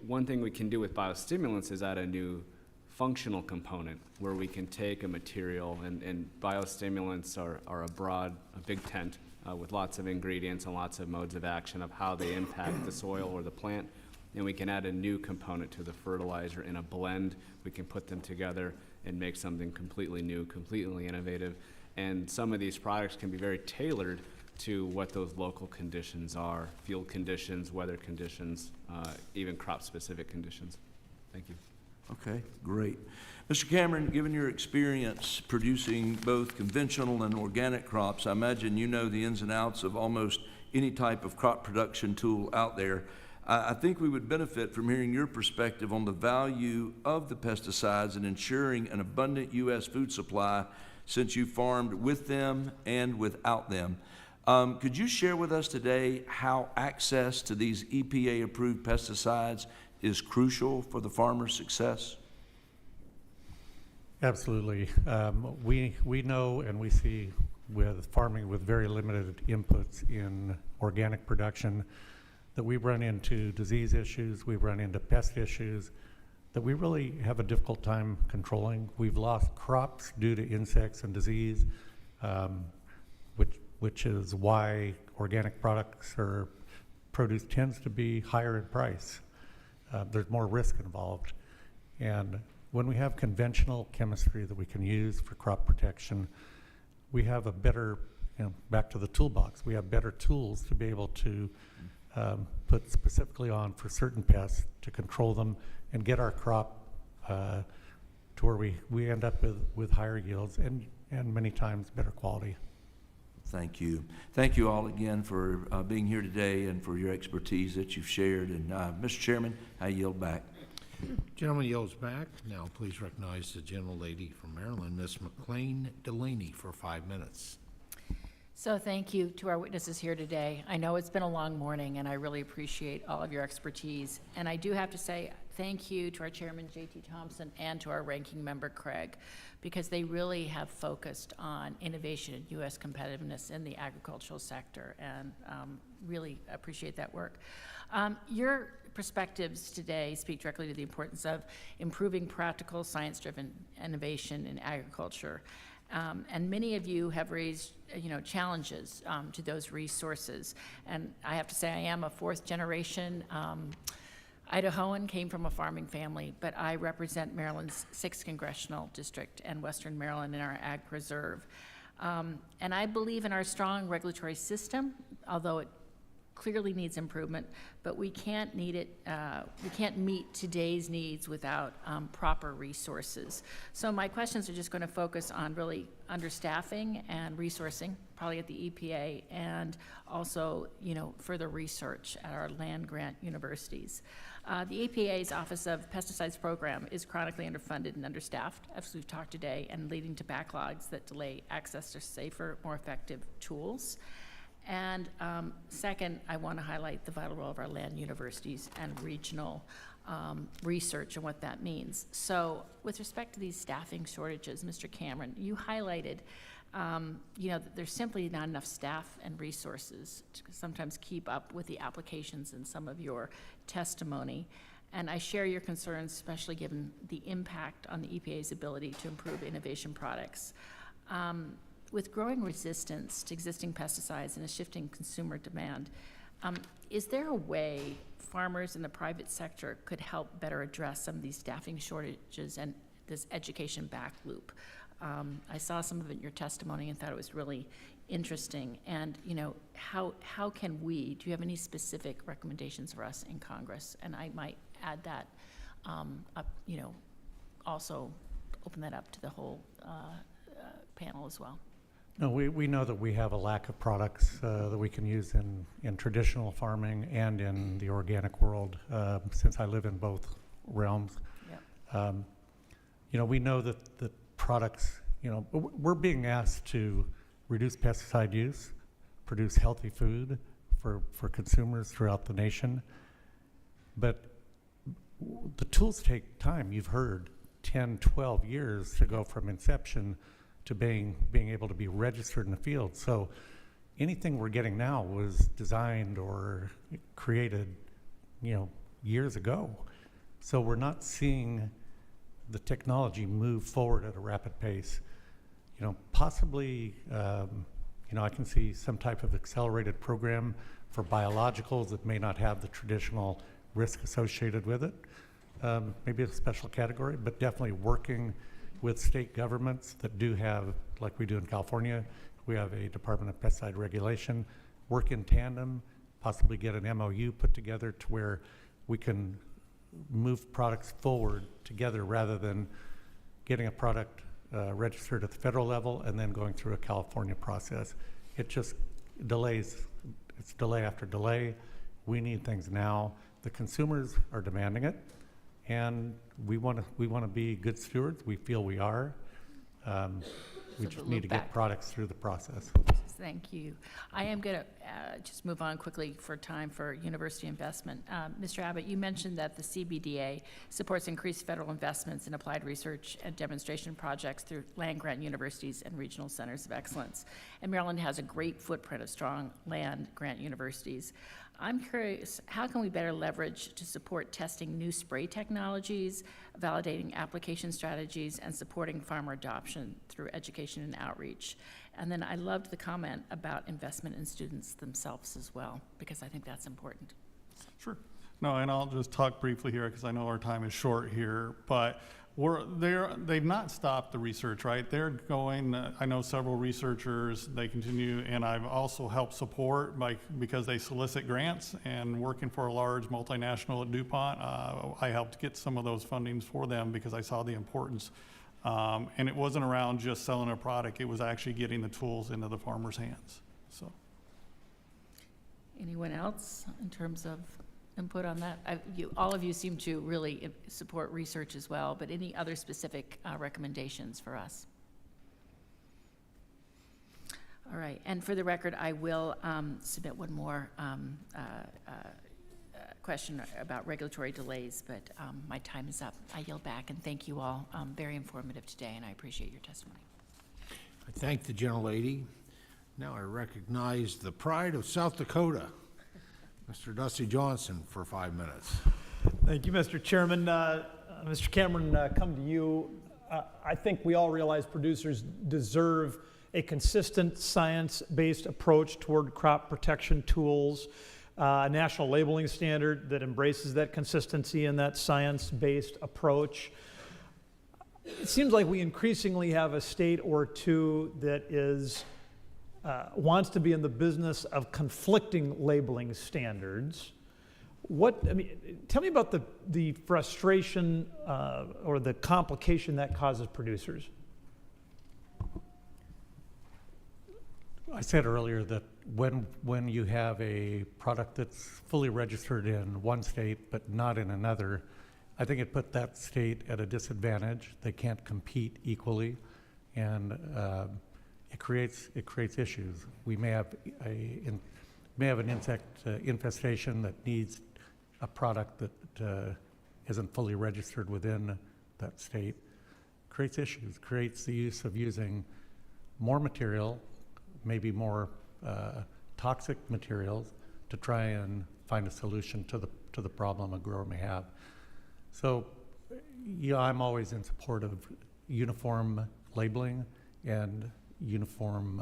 One thing we can do with biostimulants is add a new functional component where we can take a material, and biostimulants are a big tent with lots of ingredients and lots of modes of action of how they impact the soil or the plant, and we can add a new component to the fertilizer in a blend. We can put them together and make something completely new, completely innovative, and some of these products can be very tailored to what those local conditions are, field conditions, weather conditions, even crop-specific conditions. Thank you. Okay, great. Mr. Cameron, given your experience producing both conventional and organic crops, I imagine you know the ins and outs of almost any type of crop production tool out there. I think we would benefit from hearing your perspective on the value of the pesticides in ensuring an abundant U.S. food supply, since you farmed with them and without them. Could you share with us today how access to these EPA-approved pesticides is crucial for the farmer's success? Absolutely. We know and we see with farming with very limited inputs in organic production that we run into disease issues, we run into pest issues that we really have a difficult time controlling. We've lost crops due to insects and disease, which is why organic products or produce tends to be higher in price. There's more risk involved. And when we have conventional chemistry that we can use for crop protection, we have a better, back to the toolbox, we have better tools to be able to put specifically on for certain pests to control them and get our crop to where we end up with higher yields and many times better quality. Thank you. Thank you all again for being here today and for your expertise that you've shared. And Mr. Chairman, I yield back. Gentleman yields back. Now please recognize the gentlelady from Maryland, Ms. McLean Delaney, for 5 minutes. So thank you to our witnesses here today. I know it's been a long morning, and I really appreciate all of your expertise. And I do have to say thank you to our chairman, J.T. Thompson, and to our ranking member, Craig, because they really have focused on innovation and U.S. competitiveness in the agricultural sector, and really appreciate that work. Your perspectives today speak directly to the importance of improving practical, science-driven innovation in agriculture. And many of you have raised, challenges to those resources. And I have to say, I am a fourth generation Idahoan, came from a farming family, but I represent Maryland's 6th Congressional District and Western Maryland in our Ag Reserve. And I believe in our strong regulatory system, although it clearly needs improvement, but we can't meet today's needs without proper resources. So my questions are just going to focus on really understaffing and resourcing, probably at the EPA, and also, further research at our land-grant universities. The EPA's Office of Pesticides Program is chronically underfunded and understaffed, as we've talked today, and leading to backlogs that delay access to safer, more effective tools. And second, I want to highlight the vital role of our land universities and regional research and what that means. So with respect to these staffing shortages, Mr. Cameron, you highlighted that there's simply not enough staff and resources to sometimes keep up with the applications in some of your testimony. And I share your concerns, especially given the impact on the EPA's ability to improve innovation products. With growing resistance to existing pesticides and a shifting consumer demand, is there a way farmers in the private sector could help better address some of these staffing shortages and this education back loop? I saw some of it in your testimony and thought it was really interesting. And, you know, how can we, do you have any specific recommendations for us in Congress? And I might add that, up, you know, also open that up to the whole panel as well. No, we know that we have a lack of products that we can use in traditional farming and in the organic world, since I live in both realms. Yep. You know, we know that the products, you know, we're being asked to reduce pesticide use, produce healthy food for consumers throughout the nation. But the tools take time. You've heard 10, 12 years to go from inception to being able to be registered in the field. So anything we're getting now was designed or created, you know, years ago. So we're not seeing the technology move forward at a rapid pace. You know, possibly, you know, I can see some type of accelerated program for biologicals that may not have the traditional risk associated with it. Maybe a special category, but definitely working with state governments that do have, like we do in California, we have a Department of Pesticide Regulation, work in tandem, possibly get an MOU put together to where we can move products forward together rather than getting a product registered at the federal level and then going through a California process. It just delays, it's delay after delay. We need things now. The consumers are demanding it, and we want to be good stewards. We feel we are. We So just the need loop to back. get products through the process. Thank you. I am going to just move on quickly for time for university investment. Mr. Abbott, you mentioned that the CPDA supports increased federal investments in applied research and demonstration projects through land-grant universities and regional centers of excellence. And Maryland has a great footprint of strong land-grant universities. I'm curious, how can we better leverage to support testing new spray technologies, validating application strategies, and supporting farmer adoption through education and outreach? And then I loved the comment about investment in students themselves as well, because I think that's important. Sure. No, and I'll just talk briefly here because I know our time is short here, but they've not stopped the research, right? They're going, I know several researchers, they continue, and I've also helped support because they solicit grants, and working for a large multinational at DuPont, I helped get some of those fundings for them because I saw the importance. And it wasn't around just selling a product, it was actually getting the tools into the farmer's hands, so. Anyone else in terms of input on that? All of you seem to really support research as well, but any other specific recommendations for us? All right, and for the record, I will submit one more question about regulatory delays, but my time is up. I yield back, and thank you all. Very informative today, and I appreciate your testimony. I thank the gentlelady. Now I recognize the pride of South Dakota, Mr. Dusty Johnson, for 5 minutes. Thank you, Mr. Chairman. Mr. Cameron, come to you. I think we all realize producers deserve a consistent science-based approach toward crop protection tools, a national labeling standard that embraces that consistency and that science-based approach. It seems like we increasingly have a state or two that wants to be in the business of conflicting labeling standards. Tell me about the frustration or the complication that causes producers. I said earlier that when you have a product that's fully registered in one state but not in another, I think it put that state at a disadvantage. They can't compete equally, and it creates issues. We may have an insect infestation that needs a product that isn't fully registered within that state. Creates issues. Creates the use of using more material, maybe more toxic materials, to try and find a solution to the problem a grower may have. So, yeah, I'm always in support of uniform labeling and uniform,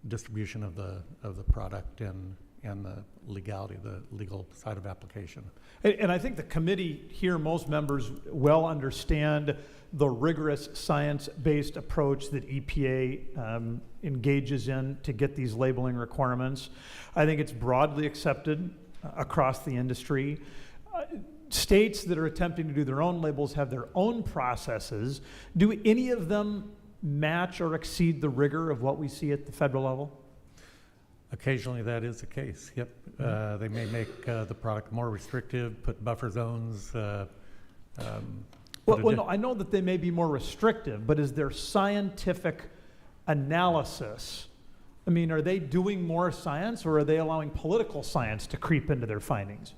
distribution of the product and and the legality, the legal side of application. And I think the committee here, most members well understand the rigorous science-based approach that EPA engages in to get these labeling requirements. I think it's broadly accepted across the industry. States that are attempting to do their own labels have their own processes. Do any of them match or exceed the rigor of what we see at the federal level? Occasionally that is the case, yep. They may make the product more restrictive, put buffer zones. Well, no, I know that they may be more restrictive, but is there scientific analysis? I mean, are they doing more science, or are they allowing political science to creep into their findings?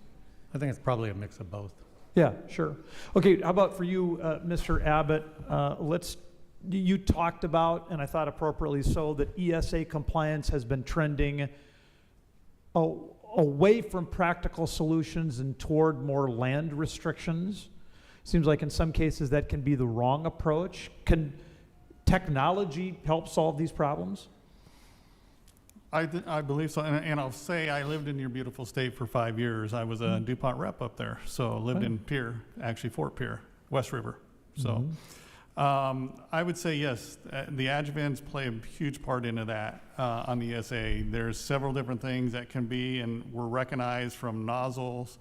I think it's probably a mix of both. Yeah, sure. Okay, how about for you, Mr. Abbott? You talked about, and I thought appropriately so, that ESA compliance has been trending away from practical solutions and toward more land restrictions. Seems like in some cases that can be the wrong approach. Can technology help solve these problems? I believe so, and I'll say I lived in your beautiful state for 5 years. I was a DuPont rep up there, so lived in Pierre, actually Fort Pierre, West River. So I would say yes, the adjuvants play a huge part into that on the ESA. There's several different things that can be, and we're recognized from nozzles,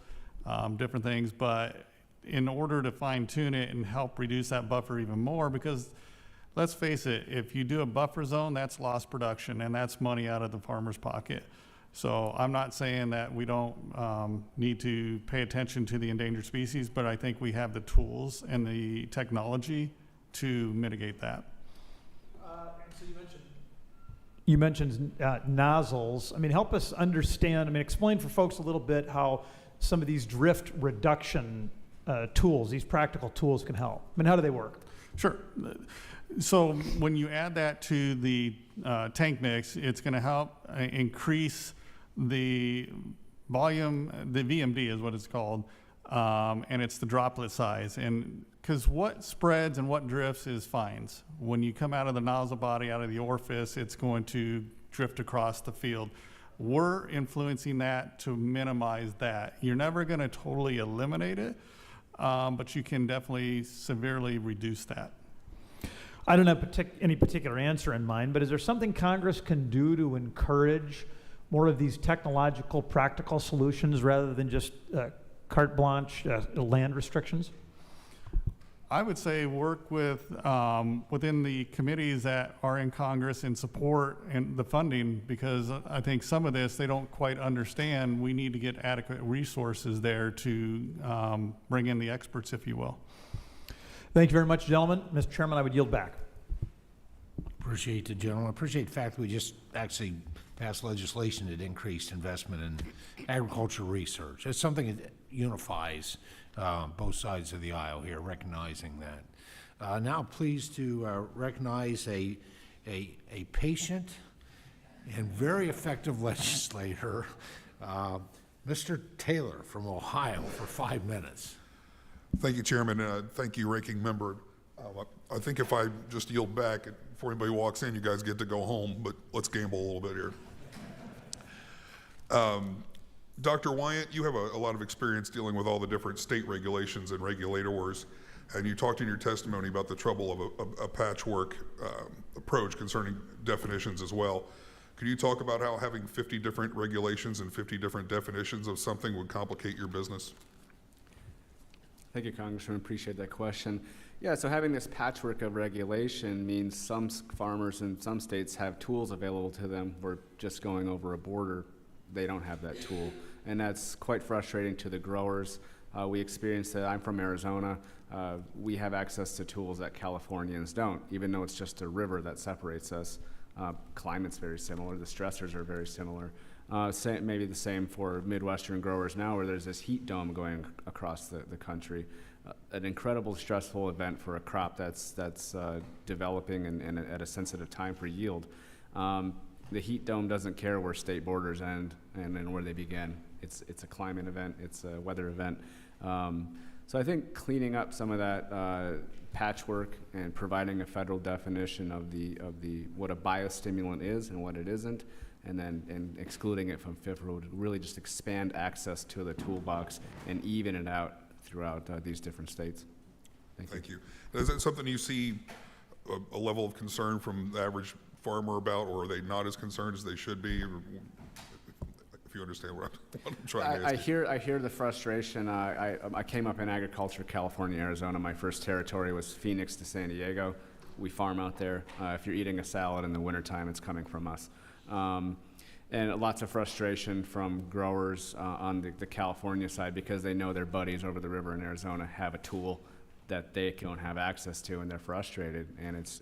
different things, but in order to fine tune it and help reduce that buffer even more, because let's face it, if you do a buffer zone, that's lost production and that's money out of the farmer's pocket. So I'm not saying that we don't need to pay attention to the endangered species, but I think we have the tools and the technology to mitigate that. So you mentioned nozzles. I mean, help us understand, I mean, explain for folks a little bit how some of these drift reduction tools, these practical tools can help. I mean, how do they work? Sure. So when you add that to the tank mix, it's going to help increase the volume, the VMD is what it's called, and it's the droplet size. And because what spreads and what drifts is fines. When you come out of the nozzle body, out of the orifice, it's going to drift across the field. We're influencing that to minimize that. You're never going to totally eliminate it, but you can definitely severely reduce that. I don't have any particular answer in mind, but is there something Congress can do to encourage more of these technological, practical solutions rather than just carte blanche land restrictions? I would say work with within the committees that are in Congress and support and the funding, because I think some of this they don't quite understand. We need to get adequate resources there to bring in the experts, if you will. Thank you very much, gentlemen. Mr. Chairman, I would yield back. Appreciate the gentleman. Appreciate the fact that we just actually passed legislation that increased investment in agriculture research. It's something that unifies both sides of the aisle here, recognizing that. Now pleased to recognize a patient and very effective legislator, Mr. Taylor from Ohio, for 5 minutes. Thank you, Chairman. Thank you, Ranking Member. I think if I just yield back before anybody walks in, you guys get to go home, but let's gamble a little bit here. Dr. Wyant, you have a lot of experience dealing with all the different state regulations and regulators, and you talked in your testimony about the trouble of a patchwork approach concerning definitions as well. Could you talk about how having 50 different regulations and 50 different definitions of something would complicate your business? Thank you, Congressman. Appreciate that question. Yeah, so having this patchwork of regulation means some farmers in some states have tools available to them. We're just going over a border. They don't have that tool. And that's quite frustrating to the growers. We experience that. I'm from Arizona. We have access to tools that Californians don't, even though it's just a river that separates us. Climate's very similar. The stressors are very similar. Maybe the same for Midwestern growers now, where there's this heat dome going across the country. An incredible stressful event for a crop that's developing and at a sensitive time for yield. The heat dome doesn't care where state borders end and where they begin. It's a climate event. It's a weather event. So I think cleaning up some of that patchwork and providing a federal definition of what a biostimulant is and what it isn't and excluding it from FIFRA would really just expand access to the toolbox and even it out throughout these different states. Thank you. Is that something you see a level of concern from the average farmer about, or are they not as concerned as they should be? If you understand what I'm trying to ask. I hear the frustration. I came up in agriculture, California, Arizona. My first territory was Phoenix to San Diego. We farm out there. If you're eating a salad in the wintertime, it's coming from us. And lots of frustration from growers on the California side because they know their buddies over the river in Arizona have a tool that they don't have access to, and they're frustrated. And it's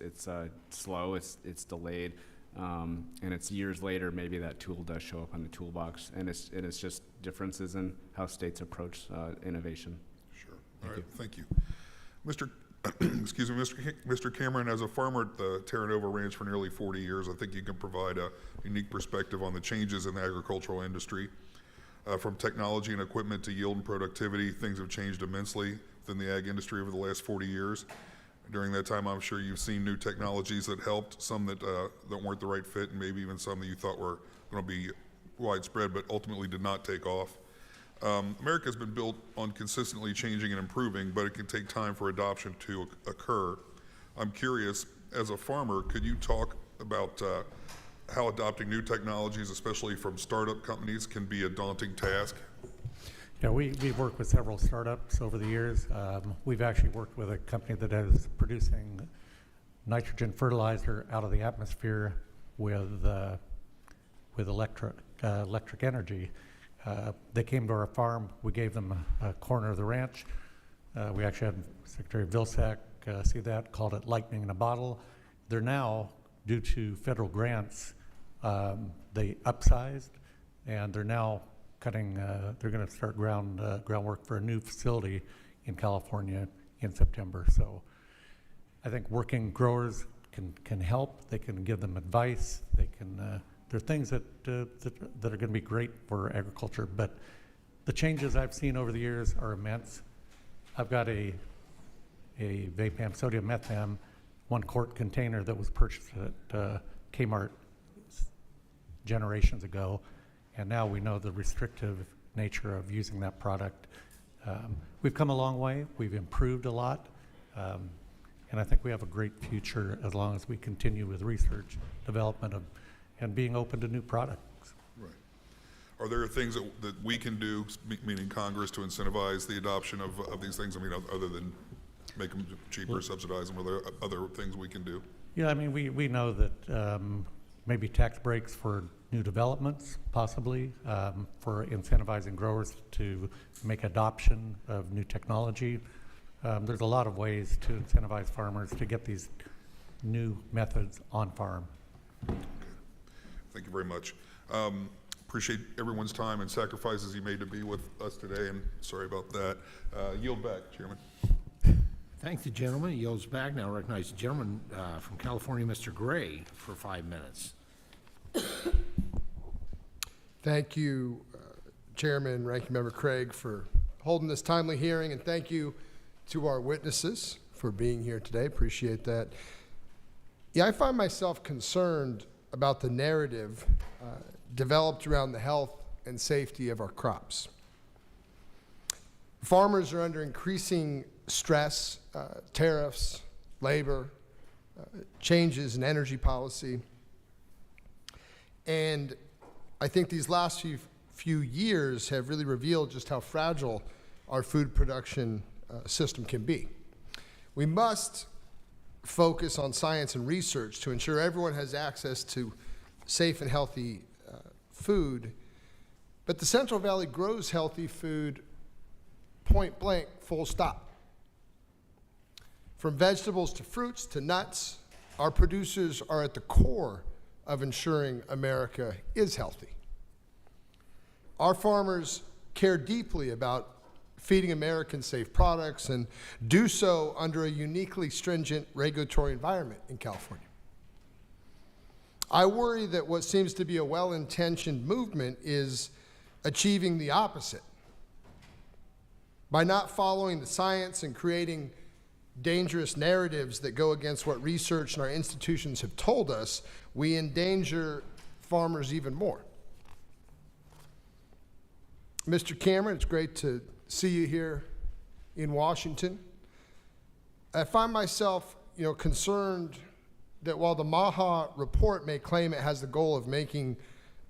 slow, it's delayed, and it's years later maybe that tool does show up on the toolbox. And it's just differences in how states approach innovation. Sure. All right. Thank you, Mr. Excuse me, Mr. Cameron. As a farmer at the Terra Nova Ranch for nearly 40 years, I think you can provide a unique perspective on the changes in the agricultural industry. From technology and equipment to yield and productivity, things have changed immensely within the ag industry over the last 40 years. During that time, I'm sure you've seen new technologies that helped, some that weren't the right fit, and maybe even some that you thought were going to be widespread, but ultimately did not take off. America has been built on consistently changing and improving, but it can take time for adoption to occur. I'm curious, as a farmer, could you talk about how adopting new technologies, especially from startup companies, can be a daunting task? Yeah, we've worked with several startups over the years. We've actually worked with a company that is producing nitrogen fertilizer out of the atmosphere with electric energy. They came to our farm. We gave them a corner of the ranch. We actually had Secretary Vilsack see that, called it lightning in a bottle. They're now, due to federal grants, they upsized, and they're now cutting, they're going to start groundwork for a new facility in California in September. So I think working growers can help. They can give them advice. They can, there are things that are going to be great for agriculture, but the changes I've seen over the years are immense. I've got a Vapam sodium metham 1 quart container that was purchased at Kmart generations ago, and now we know the restrictive nature of using that product. We've come a long way. We've improved a lot, and I think we have a great future as long as we continue with research, development, and being open to new products. Right. Are there things that we can do, meaning Congress, to incentivize the adoption of these things? I mean, other than make them cheaper, subsidize them, are there other things we can do? Yeah, I mean, we know that maybe tax breaks for new developments, possibly, for incentivizing growers to make adoption of new technology. There's a lot of ways to incentivize farmers to get these new methods on farm. Okay. Thank you very much. Appreciate everyone's time and sacrifices you made to be with us today, and sorry about that. Yield back, Chairman. Thank the gentleman. He yields back. Now recognize the gentleman from California, Mr. Gray, for 5 minutes. Thank you, Chairman, Ranking Member Craig, for holding this timely hearing, and thank you to our witnesses for being here today. Appreciate that. Yeah, I find myself concerned about the narrative developed around the health and safety of our crops. Farmers are under increasing stress, tariffs, labor, changes in energy policy. And I think these last few years have really revealed just how fragile our food production system can be. We must focus on science and research to ensure everyone has access to safe and healthy food. But the Central Valley grows healthy food point blank, full stop. From vegetables to fruits to nuts, our producers are at the core of ensuring America is healthy. Our farmers care deeply about feeding Americans safe products and do so under a uniquely stringent regulatory environment in California. I worry that what seems to be a well-intentioned movement is achieving the opposite. By not following the science and creating dangerous narratives that go against what research and our institutions have told us, we endanger farmers even more. Mr. Cameron, it's great to see you here in Washington. I find myself, concerned that while the MAHA report may claim it has the goal of making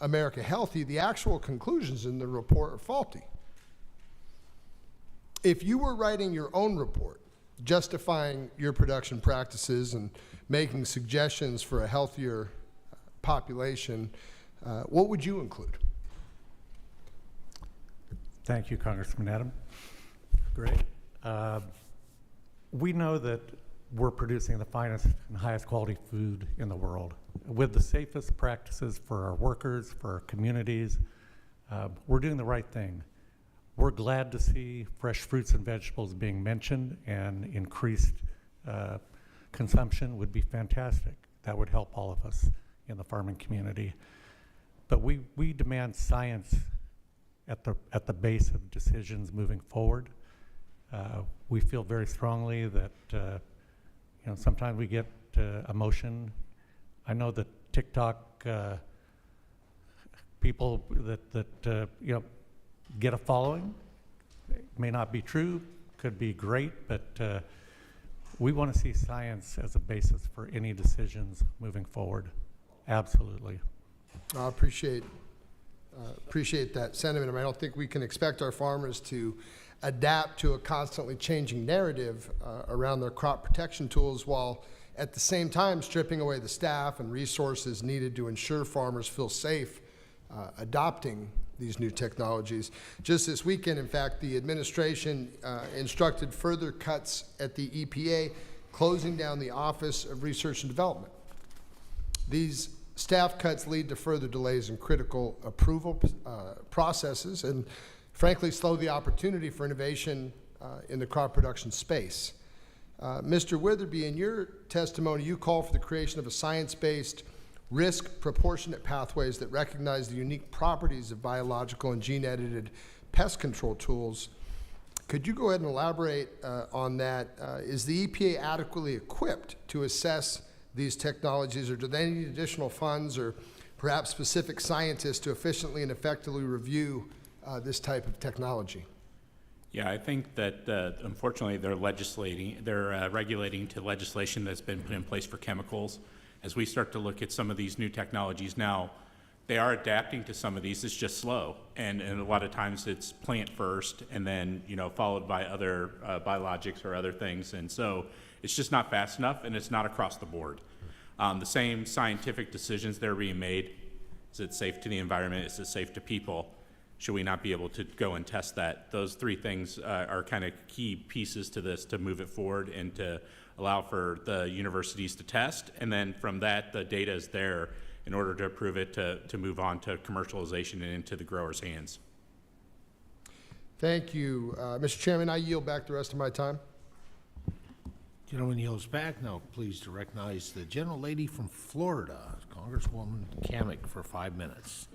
America healthy, the actual conclusions in the report are faulty. If you were writing your own report, justifying your production practices and making suggestions for a healthier population, what would you include? Thank you, Congressman Adam. Great. We know that we're producing the finest and highest quality food in the world with the safest practices for our workers, for our communities. We're doing the right thing. We're glad to see fresh fruits and vegetables being mentioned, and increased consumption would be fantastic. That would help all of us in the farming community. But we demand science at the base of decisions moving forward. We feel very strongly that sometimes we get emotion. I know that TikTok people that get a following. It may not be true, could be great, but we want to see science as a basis for any decisions moving forward. Absolutely. I appreciate that sentiment. I don't think we can expect our farmers to adapt to a constantly changing narrative around their crop protection tools, while at the same time stripping away the staff and resources needed to ensure farmers feel safe adopting these new technologies. Just this weekend, in fact, the administration instructed further cuts at the EPA, closing down the Office of Research and Development. These staff cuts lead to further delays in critical approval processes and, frankly, slow the opportunity for innovation in the crop production space. Mr. Witherby, in your testimony, you call for the creation of a science-based risk proportionate pathways that recognize the unique properties of biological and gene-edited pest control tools. Could you go ahead and elaborate on that? Is the EPA adequately equipped to assess these technologies, or do they need additional funds or perhaps specific scientists to efficiently and effectively review this type of technology? Yeah, I think that unfortunately they're regulating to legislation that's been put in place for chemicals. As we start to look at some of these new technologies now, they are adapting to some of these. It's just slow, and a lot of times it's plant first, and then followed by other biologics or other things, and so it's just not fast enough, and it's not across the board. The same scientific decisions that are being made: is it safe to the environment? Is it safe to people? Should we not be able to go and test that? Those three things are kind of key pieces to this to move it forward and to allow for the universities to test, and then from that, the data is there in order to approve it to move on to commercialization and into the growers' hands. Thank you. Mr. Chairman, I yield back the rest of my time. Gentleman yields back. Now, pleased to recognize the gentlelady from Florida, Congresswoman Kamick, for 5 minutes.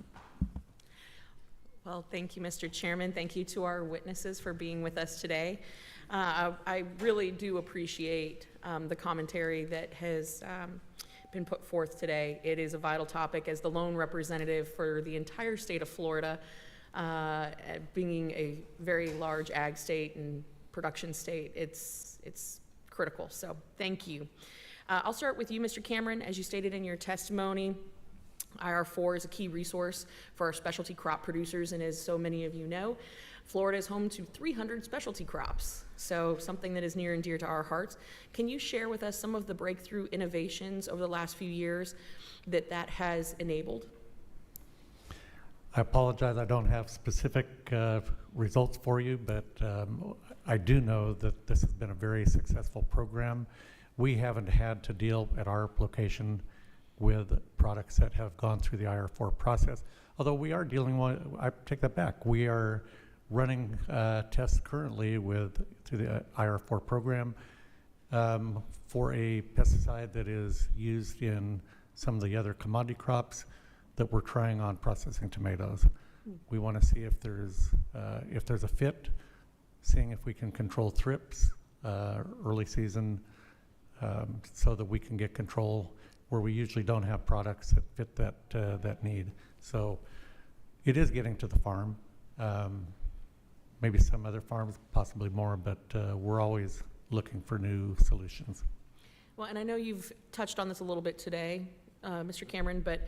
Well, thank you, Mr. Chairman. Thank you to our witnesses for being with us today. I really do appreciate the commentary that has been put forth today. It is a vital topic. As the lone representative for the entire state of Florida, being a very large ag state and production state, it's critical. So thank you. I'll start with you, Mr. Cameron. As you stated in your testimony, IR4 is a key resource for our specialty crop producers, and as so many of you know, Florida is home to 300 specialty crops, so something that is near and dear to our hearts. Can you share with us some of the breakthrough innovations over the last few years that has enabled? I apologize, I don't have specific results for you, but I do know that this has been a very successful program. We haven't had to deal at our location with products that have gone through the IR4 process, although we are dealing with, I take that back, we are running tests currently through the IR4 program for a pesticide that is used in some of the other commodity crops that we're trying on processing tomatoes. We want to see if there's a fit, seeing if we can control thrips early season so that we can get control. where we usually don't have products that fit that need. So it is getting to the farm. Maybe some other farms, possibly more, but we're always looking for new solutions. Well, and I know you've touched on this a little bit today, Mr. Cameron, but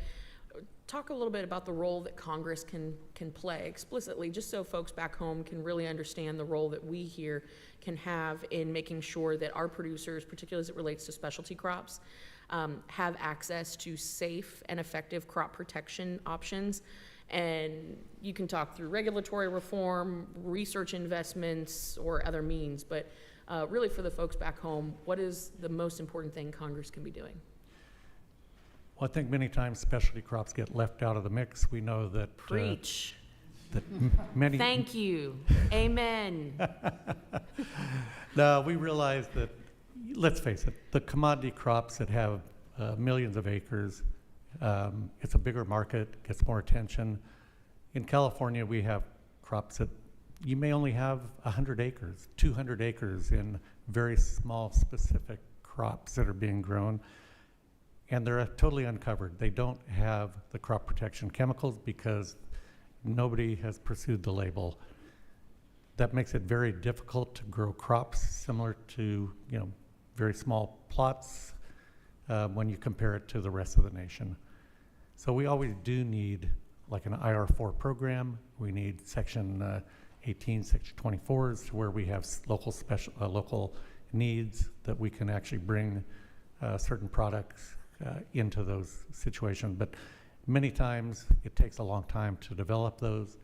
talk a little bit about the role that Congress can play explicitly, just so folks back home can really understand the role that we here can have in making sure that our producers, particularly as it relates to specialty crops, have access to safe and effective crop protection options. And you can talk through regulatory reform, research investments, or other means, but really for the folks back home, what is the most important thing Congress can be doing? Well, I think many times specialty crops get left out of the mix. We know that Preach. That many. Thank you. Amen. No, we realize that, let's face it, the commodity crops that have millions of acres, it's a bigger market, gets more attention. In California, we have crops that you may only have 100 acres, 200 acres in very small specific crops that are being grown. And they're totally uncovered. They don't have the crop protection chemicals because nobody has pursued the label. That makes it very difficult to grow crops similar to, very small plots when you compare it to the rest of the nation. So we always do need like an IR4 program. We need Section 18, Section 24s, where we have local needs that we can actually bring certain products into those situations. But many times it takes a long time to develop those.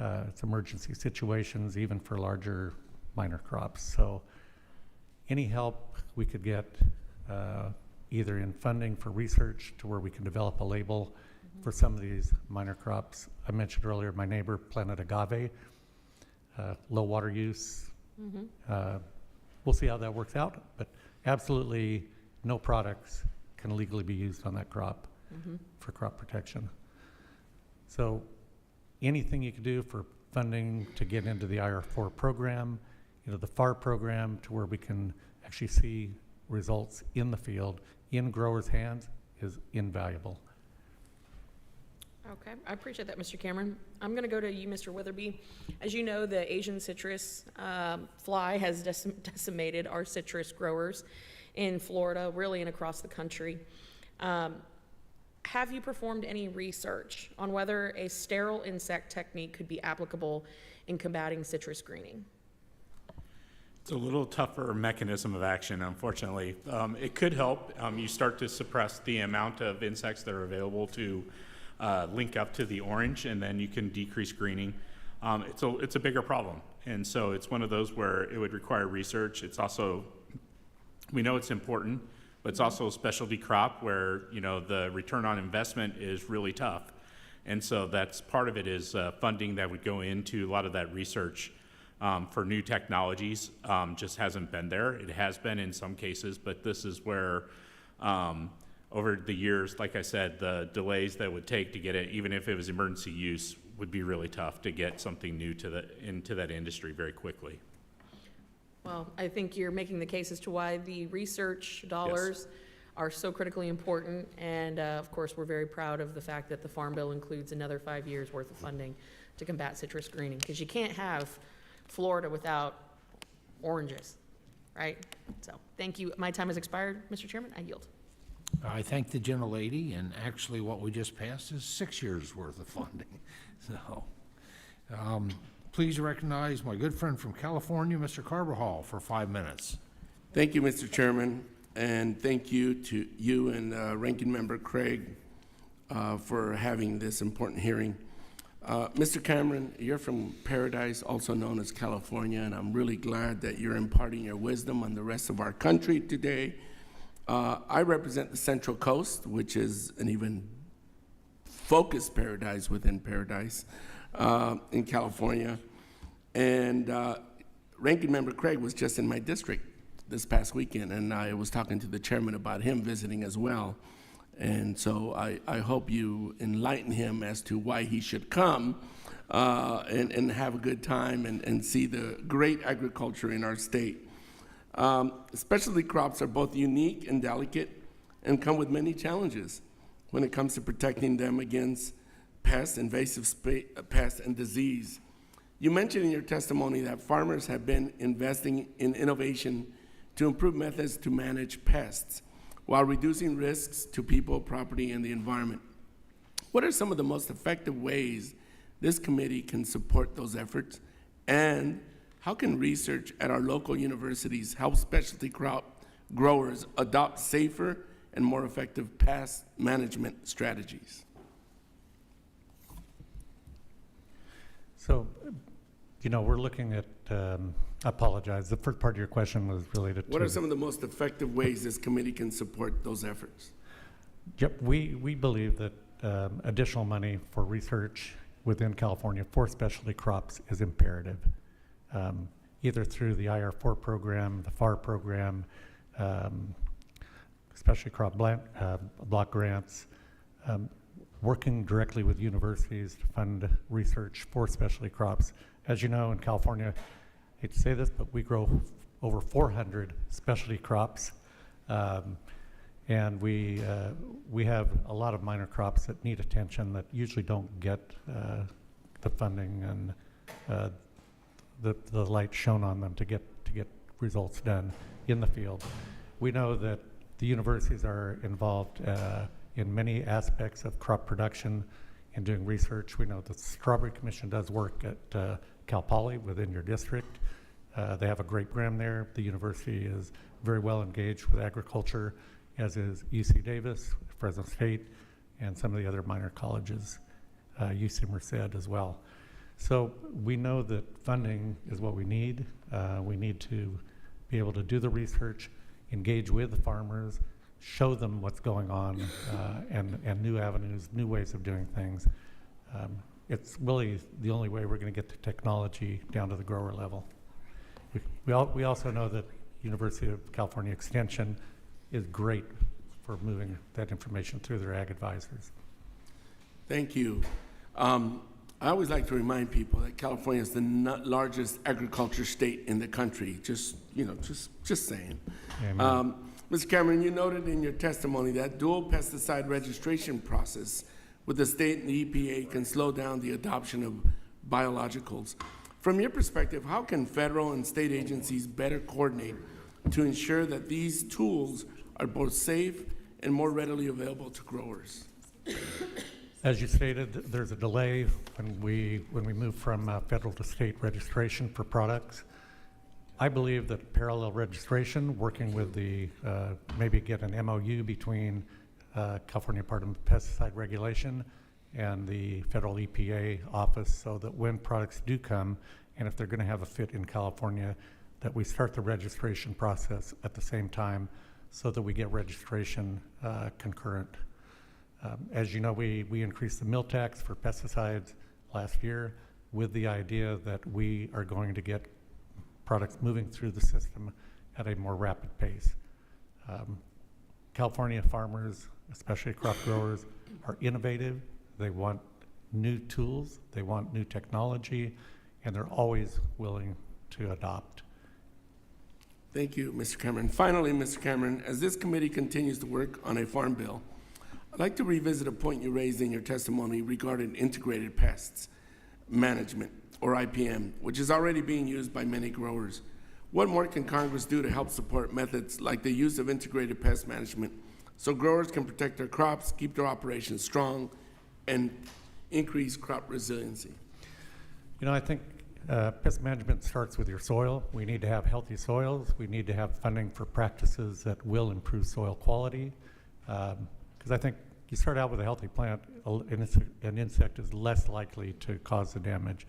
It's emergency situations, even for larger minor crops. So any help we could get, either in funding for research to where we can develop a label for some of these minor crops. I mentioned earlier my neighbor planted agave, low water use. We'll see how that works out, but absolutely no products can legally be used on that crop for crop protection. So anything you can do for funding to get into the IR4 program, the FAR program, to where we can actually see results in the field, in growers' hands, is invaluable. Okay, I appreciate that, Mr. Cameron. I'm going to go to you, Mr. Witherby. As you know, the Asian citrus fly has decimated our citrus growers in Florida, really and across the country. Have you performed any research on whether a sterile insect technique could be applicable in combating citrus greening? It's a little tougher mechanism of action, unfortunately. It could help. You start to suppress the amount of insects that are available to link up to the orange, and then you can decrease greening. It's a bigger problem, and so it's one of those where it would require research. It's also, we know it's important, but it's also a specialty crop where the return on investment is really tough, and so that's part of it is funding that would go into a lot of that research for new technologies. Just hasn't been there. It has been in some cases, but this is where over the years, like I said, the delays that would take to get it, even if it was emergency use, would be really tough to get something new into that industry very quickly. Well, I think you're making the case as to why the research dollars are so critically important. And of course, we're very proud of the fact that the Farm Bill includes another 5 years worth of funding to combat citrus greening, because you can't have Florida without oranges, right? So thank you. My time has expired, Mr. Chairman. I yield. I thank the gentlelady, and actually what we just passed is 6 years' worth of funding. So, please recognize my good friend from California, Mr. Carvajal, for 5 minutes. Thank you, Mr. Chairman, and thank you to you and Ranking Member Craig for having this important hearing. Mr. Cameron, you're from Paradise, also known as California, and I'm really glad that you're imparting your wisdom on the rest of our country today. I represent the Central Coast, which is an even focused paradise within Paradise in California. And Ranking Member Craig was just in my district this past weekend, and I was talking to the chairman about him visiting as well. And so I hope you enlighten him as to why he should come and have a good time and see the great agriculture in our state. Specialty crops are both unique and delicate. and come with many challenges when it comes to protecting them against pests, pests, and disease. You mentioned in your testimony that farmers have been investing in innovation to improve methods to manage pests while reducing risks to people, property, and the environment. What are some of the most effective ways this committee can support those efforts? And how can research at our local universities help specialty crop growers adopt safer and more effective pest management strategies? So, we're looking at, I apologize, the first part of your question was related to... What are some of the most effective ways this committee can support those efforts? Yep, we believe that additional money for research within California for specialty crops is imperative, either through the IR4 program, the FAR program, specialty crop block grants, working directly with universities to fund research for specialty crops. As you know, in California, I hate to say this, but we grow over 400 specialty crops. And we have a lot of minor crops that need attention that usually don't get the funding and the light shown on them to get results done in the field. We know that the universities are involved in many aspects of crop production and doing research. We know the Strawberry Commission does work at Cal Poly within your district. They have a great program there. The university is very well engaged with agriculture, as is UC Davis, Fresno State, and some of the other minor colleges, UC Merced as well. So we know that funding is what we need. We need to be able to do the research, engage with the farmers, show them what's going on, and new avenues, new ways of doing things. It's really the only way we're going to get the technology down to the grower level. We also know that University of California Extension is great for moving that information through their ag advisors. Thank you. I always like to remind people that California is the largest agriculture state in the country. Just saying. Mr. Cameron, you noted in your testimony that dual pesticide registration process with the state and the EPA can slow down the adoption of biologicals. From your perspective, how can federal and state agencies better coordinate to ensure that these tools are both safe and more readily available to growers? As you stated, there's a delay when we move from federal to state registration for products. I believe that parallel registration, working with the, maybe get an MOU between California Department of Pesticide Regulation and the federal EPA office, so that when products do come, and if they're going to have a fit in California, that we start the registration process at the same time so that we get registration concurrent. As you know, we increased the mill tax for pesticides last year with the idea that we are going to get products moving through the system at a more rapid pace. California farmers, especially crop growers, are innovative. They want new tools, they want new technology, and they're always willing to adopt. Thank you, Mr. Cameron. Finally, Mr. Cameron, as this committee continues to work on a farm bill, I'd like to revisit a point you raised in your testimony regarding integrated pests management, or IPM, which is already being used by many growers. What more can Congress do to help support methods like the use of integrated pest management so growers can protect their crops, keep their operations strong, and increase crop resiliency? I think pest management starts with your soil. We need to have healthy soils. We need to have funding for practices that will improve soil quality. Because I think you start out with a healthy plant, an insect is less likely to cause the damage.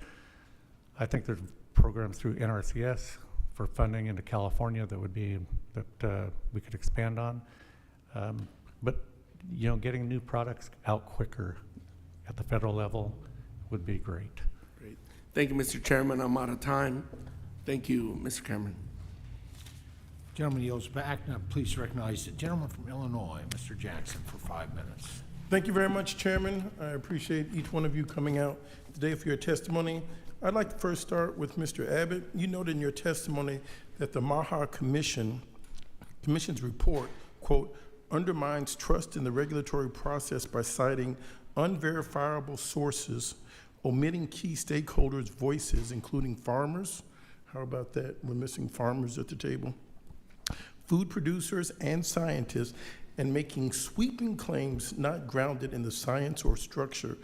I think there's programs through NRCS for funding into California that would be, that we could expand on. But, getting new products out quicker at the federal level would be great. Great. Thank you, Mr. Chairman. I'm out of time. Thank you, Mr. Cameron. Gentleman yields back. Now, please recognize the gentleman from Illinois, Mr. Jackson, for 5 minutes. Thank you very much, Chairman. I appreciate each one of you coming out today for your testimony. I'd like to first start with Mr. Abbott. You noted in your testimony that the Maher Commission's report, quote, undermines trust in the regulatory process by citing unverifiable sources, omitting key stakeholders' voices, including farmers. How about that? We're missing farmers at the table. Food producers and scientists, and making sweeping claims not grounded in the science or structure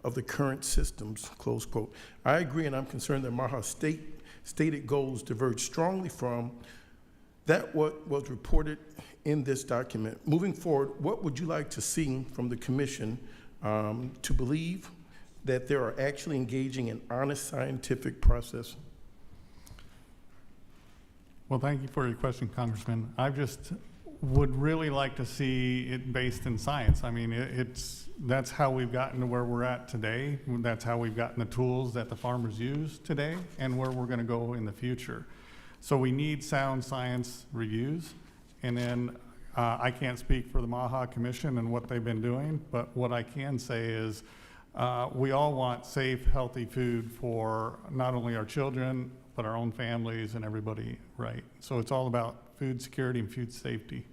of the current systems, close quote. I agree, and I'm concerned that Maha's stated goals diverge strongly from that what was reported in this document. Moving forward, what would you like to see from the commission to believe that they are actually engaging in honest scientific process? Well, thank you for your question, Congressman. I just would really like to see it based in science. I mean, that's how we've gotten to where we're at today. That's how we've gotten the tools that the farmers use today and where we're going to go in the future. So we need sound science reviews. And then I can't speak for the Maha Commission and what they've been doing, but what I can say is we all want safe, healthy food for not only our children, but our own families and everybody, right? So it's all about food security and food safety.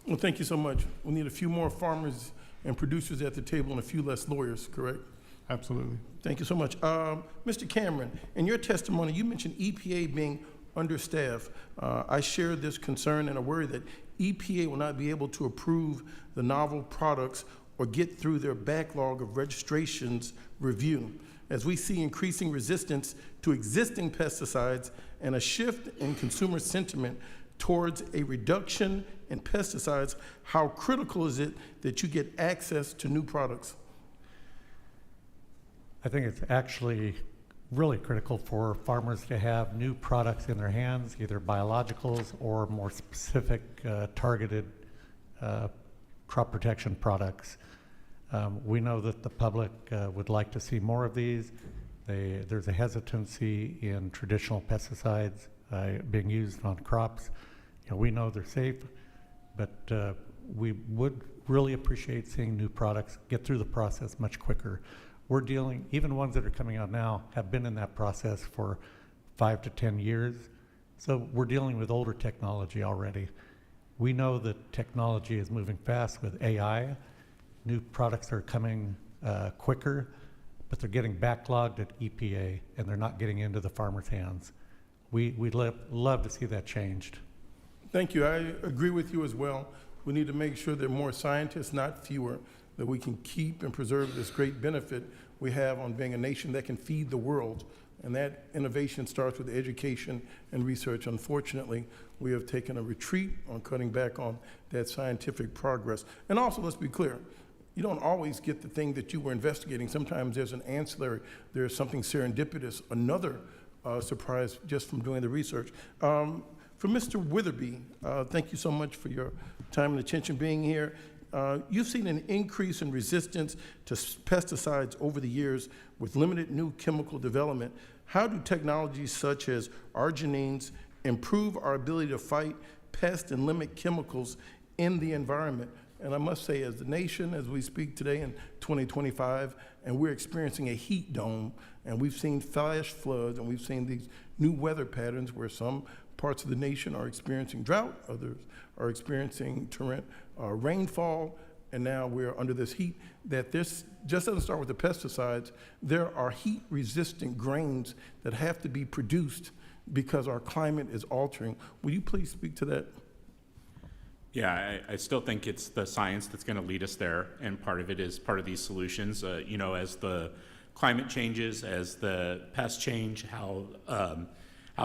Well, thank you so much. We need a few more farmers and producers at the table and a few less lawyers, correct? Absolutely. Thank you so much. Mr. Cameron, in your testimony, you mentioned EPA being understaffed. I share this concern and are worried that EPA will not be able to approve the novel products or get through their backlog of registrations review. As we see increasing resistance to existing pesticides and a shift in consumer sentiment towards a reduction in pesticides, how critical is it that you get access to new products? I think it's actually really critical for farmers to have new products in their hands, either biologicals or more specific targeted crop protection products. We know that the public would like to see more of these. There's a hesitancy in traditional pesticides being used on crops. You know, we know they're safe, but we would really appreciate seeing new products get through the process much quicker. We're dealing, even ones that are coming out now have been in that process for 5 to 10 years. So we're dealing with older technology already. We know that technology is moving fast with AI. New products are coming quicker, but they're getting backlogged at EPA and they're not getting into the farmers' hands. We'd love to see that changed. Thank you. I agree with you as well. We need to make sure there are more scientists, not fewer, that we can keep and preserve this great benefit we have on being a nation that can feed the world. And that innovation starts with education and research. Unfortunately, we have taken a retreat on cutting back on that scientific progress. And also, let's be clear, you don't always get the thing that you were investigating. Sometimes there's an ancillary, there's something serendipitous, another surprise just from doing the research. For Mr. Witherby, thank you so much for your time and attention being here. You've seen an increase in resistance to pesticides over the years with limited new chemical development. How do technologies such as arginines improve our ability to fight pests and limit chemicals in the environment? And I must say, as the nation, as we speak today in 2025, and we're experiencing a heat dome, and we've seen flash floods, and we've seen these new weather patterns where some parts of the nation are experiencing drought, others are experiencing torrent rainfall, and now we're under this heat, that this just doesn't start with the pesticides. There are heat-resistant grains that have to be produced because our climate is altering. Will you please speak to that? Yeah, I still think it's the science that's going to lead us there, and part of it is part of these solutions. You know, as the climate changes, as the pests change, how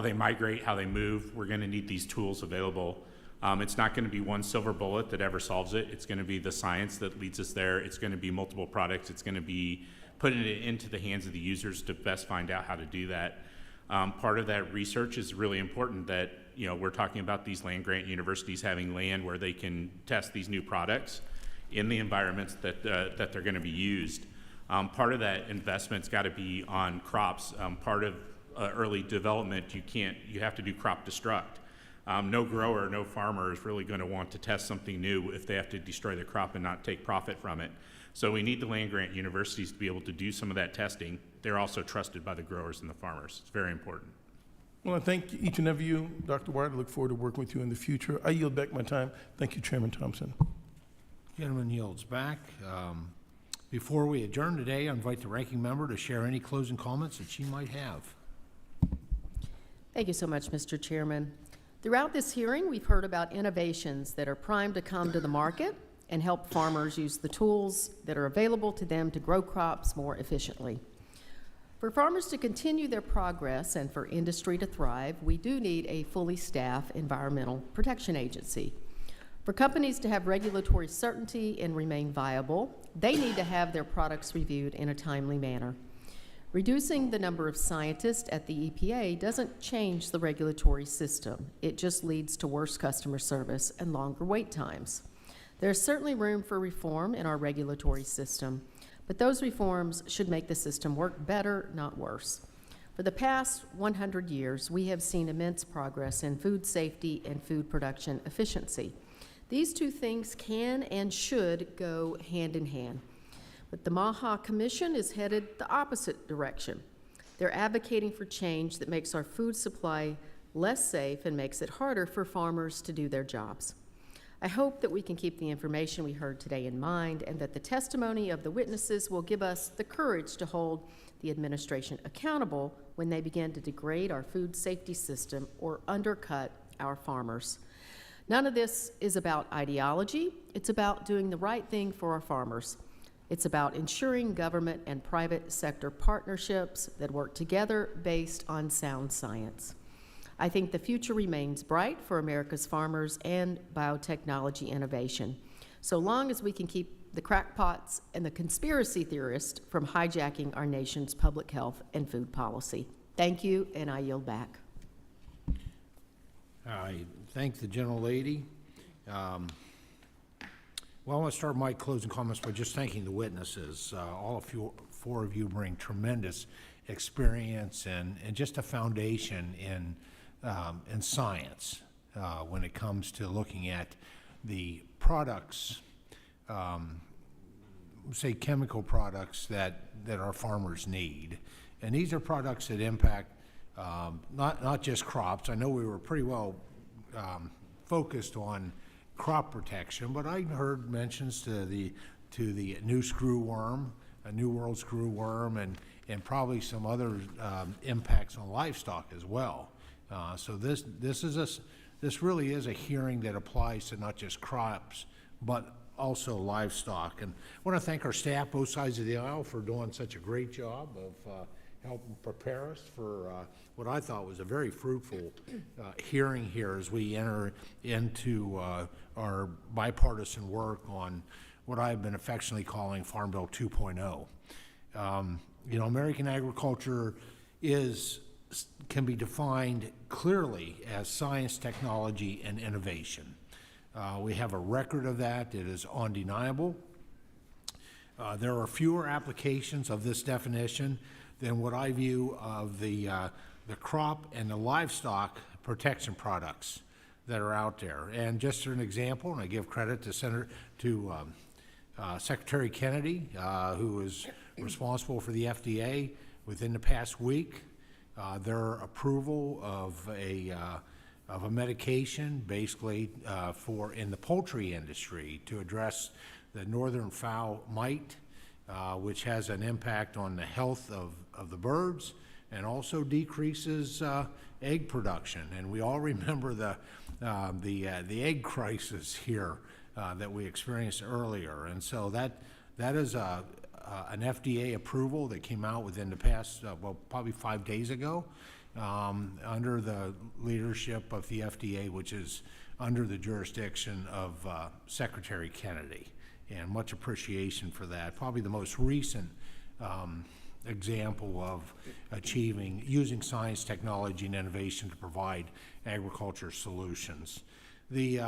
they migrate, how they move, we're going to need these tools available. It's not going to be one silver bullet that ever solves it. It's going to be the science that leads us there. It's going to be multiple products. It's going to be putting it into the hands of the users to best find out how to do that. Part of that research is really important that, you know, we're talking about these land-grant universities having land where they can test these new products in the environments that they're going to be used. Part of that investment's got to be on crops. Part of early development, you have to do crop destruct. No grower, no farmer is really going to want to test something new if they have to destroy their crop and not take profit from it. So we need the land-grant universities to be able to do some of that testing. They're also trusted by the growers and the farmers. It's very important. Well, I thank each and every you. Dr. White, I look forward to working with you in the future. I yield back my time. Thank you, Chairman Thompson. Gentleman yields back. Before we adjourn today, I invite the ranking member to share any closing comments that she might have. Thank you so much, Mr. Chairman. Throughout this hearing, we've heard about innovations that are primed to come to the market and help farmers use the tools that are available to them to grow crops more efficiently. For farmers to continue their progress and for industry to thrive, we do need a fully staffed environmental protection agency. For companies to have regulatory certainty and remain viable, they need to have their products reviewed in a timely manner. Reducing the number of scientists at the EPA doesn't change the regulatory system. It just leads to worse customer service and longer wait times. There's certainly room for reform in our regulatory system, but those reforms should make the system work better, not worse. For the past 100 years, we have seen immense progress in food safety and food production efficiency. These two things can and should go hand in hand. But the MAHA Commission is headed the opposite direction. They're advocating for change that makes our food supply less safe and makes it harder for farmers to do their jobs. I hope that we can keep the information we heard today in mind and that the testimony of the witnesses will give us the courage to hold the administration accountable when they begin to degrade our food safety system or undercut our farmers. None of this is about ideology. It's about doing the right thing for our farmers. It's about ensuring government and private sector partnerships that work together based on sound science. I think the future remains bright for America's farmers and biotechnology innovation, so long as we can keep the crackpots and the conspiracy theorists from hijacking our nation's public health and food policy. Thank you, and I yield back. I thank the gentlelady. Well, I want to start my closing comments by just thanking the witnesses. All of you, four of you bring tremendous experience and just a foundation in science when it comes to looking at the products, say chemical products that our farmers need. And these are products that impact not just crops. I know we were pretty well focused on crop protection, but I heard mentions to the new screwworm, a New World screwworm, and probably some other impacts on livestock as well. So this really is a hearing that applies to not just crops, but also livestock. And I want to thank our staff, both sides of the aisle, for doing such a great job of helping prepare us for what I thought was a very fruitful hearing here as we enter into our bipartisan work on what I've been affectionately calling Farm Bill 2.0. You know, American agriculture can be defined clearly as science, technology, and innovation. We have a record of that. It is undeniable. There are fewer applications of this definition than what I view of the crop and the livestock protection products that are out there. And just for an example, and I give credit to Secretary Kennedy, who is responsible for the FDA within the past week, their approval of a medication basically in the poultry industry to address the northern fowl mite, which has an impact on the health of the birds and also decreases egg production. And we all remember the egg crisis here that we experienced earlier. And so that is an FDA approval that came out within the past, probably 5 days ago, under the leadership of the FDA, which is under the jurisdiction of Secretary Kennedy. And much appreciation for that. Probably the most recent example of using science, technology, and innovation to provide agriculture solutions. The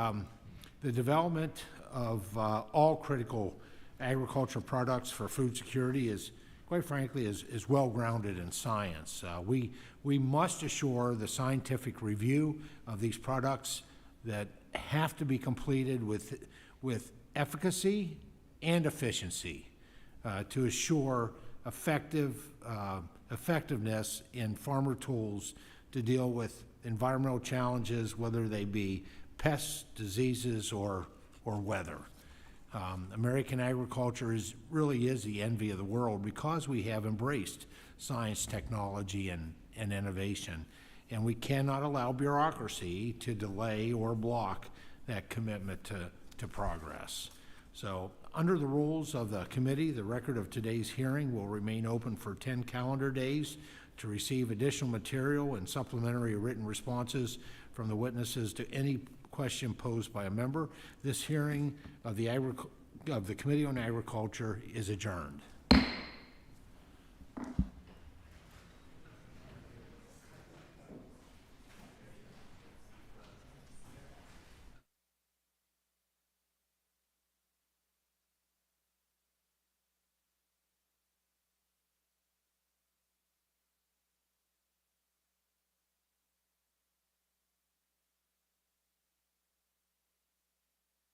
development of all critical agricultural products for food security is, quite frankly, is well grounded in science. We must assure the scientific review of these products that have to be completed with efficacy and efficiency to assure effectiveness in farmer tools to deal with environmental challenges, whether they be pests, diseases, or weather. American agriculture really is the envy of the world because we have embraced science, technology, and innovation. And we cannot allow bureaucracy to delay or block that commitment to progress. So, under the rules of the committee, the record of today's hearing will remain open for 10 calendar days to receive additional material and supplementary written responses from the witnesses to any question posed by a member. This hearing of the Committee on Agriculture is adjourned.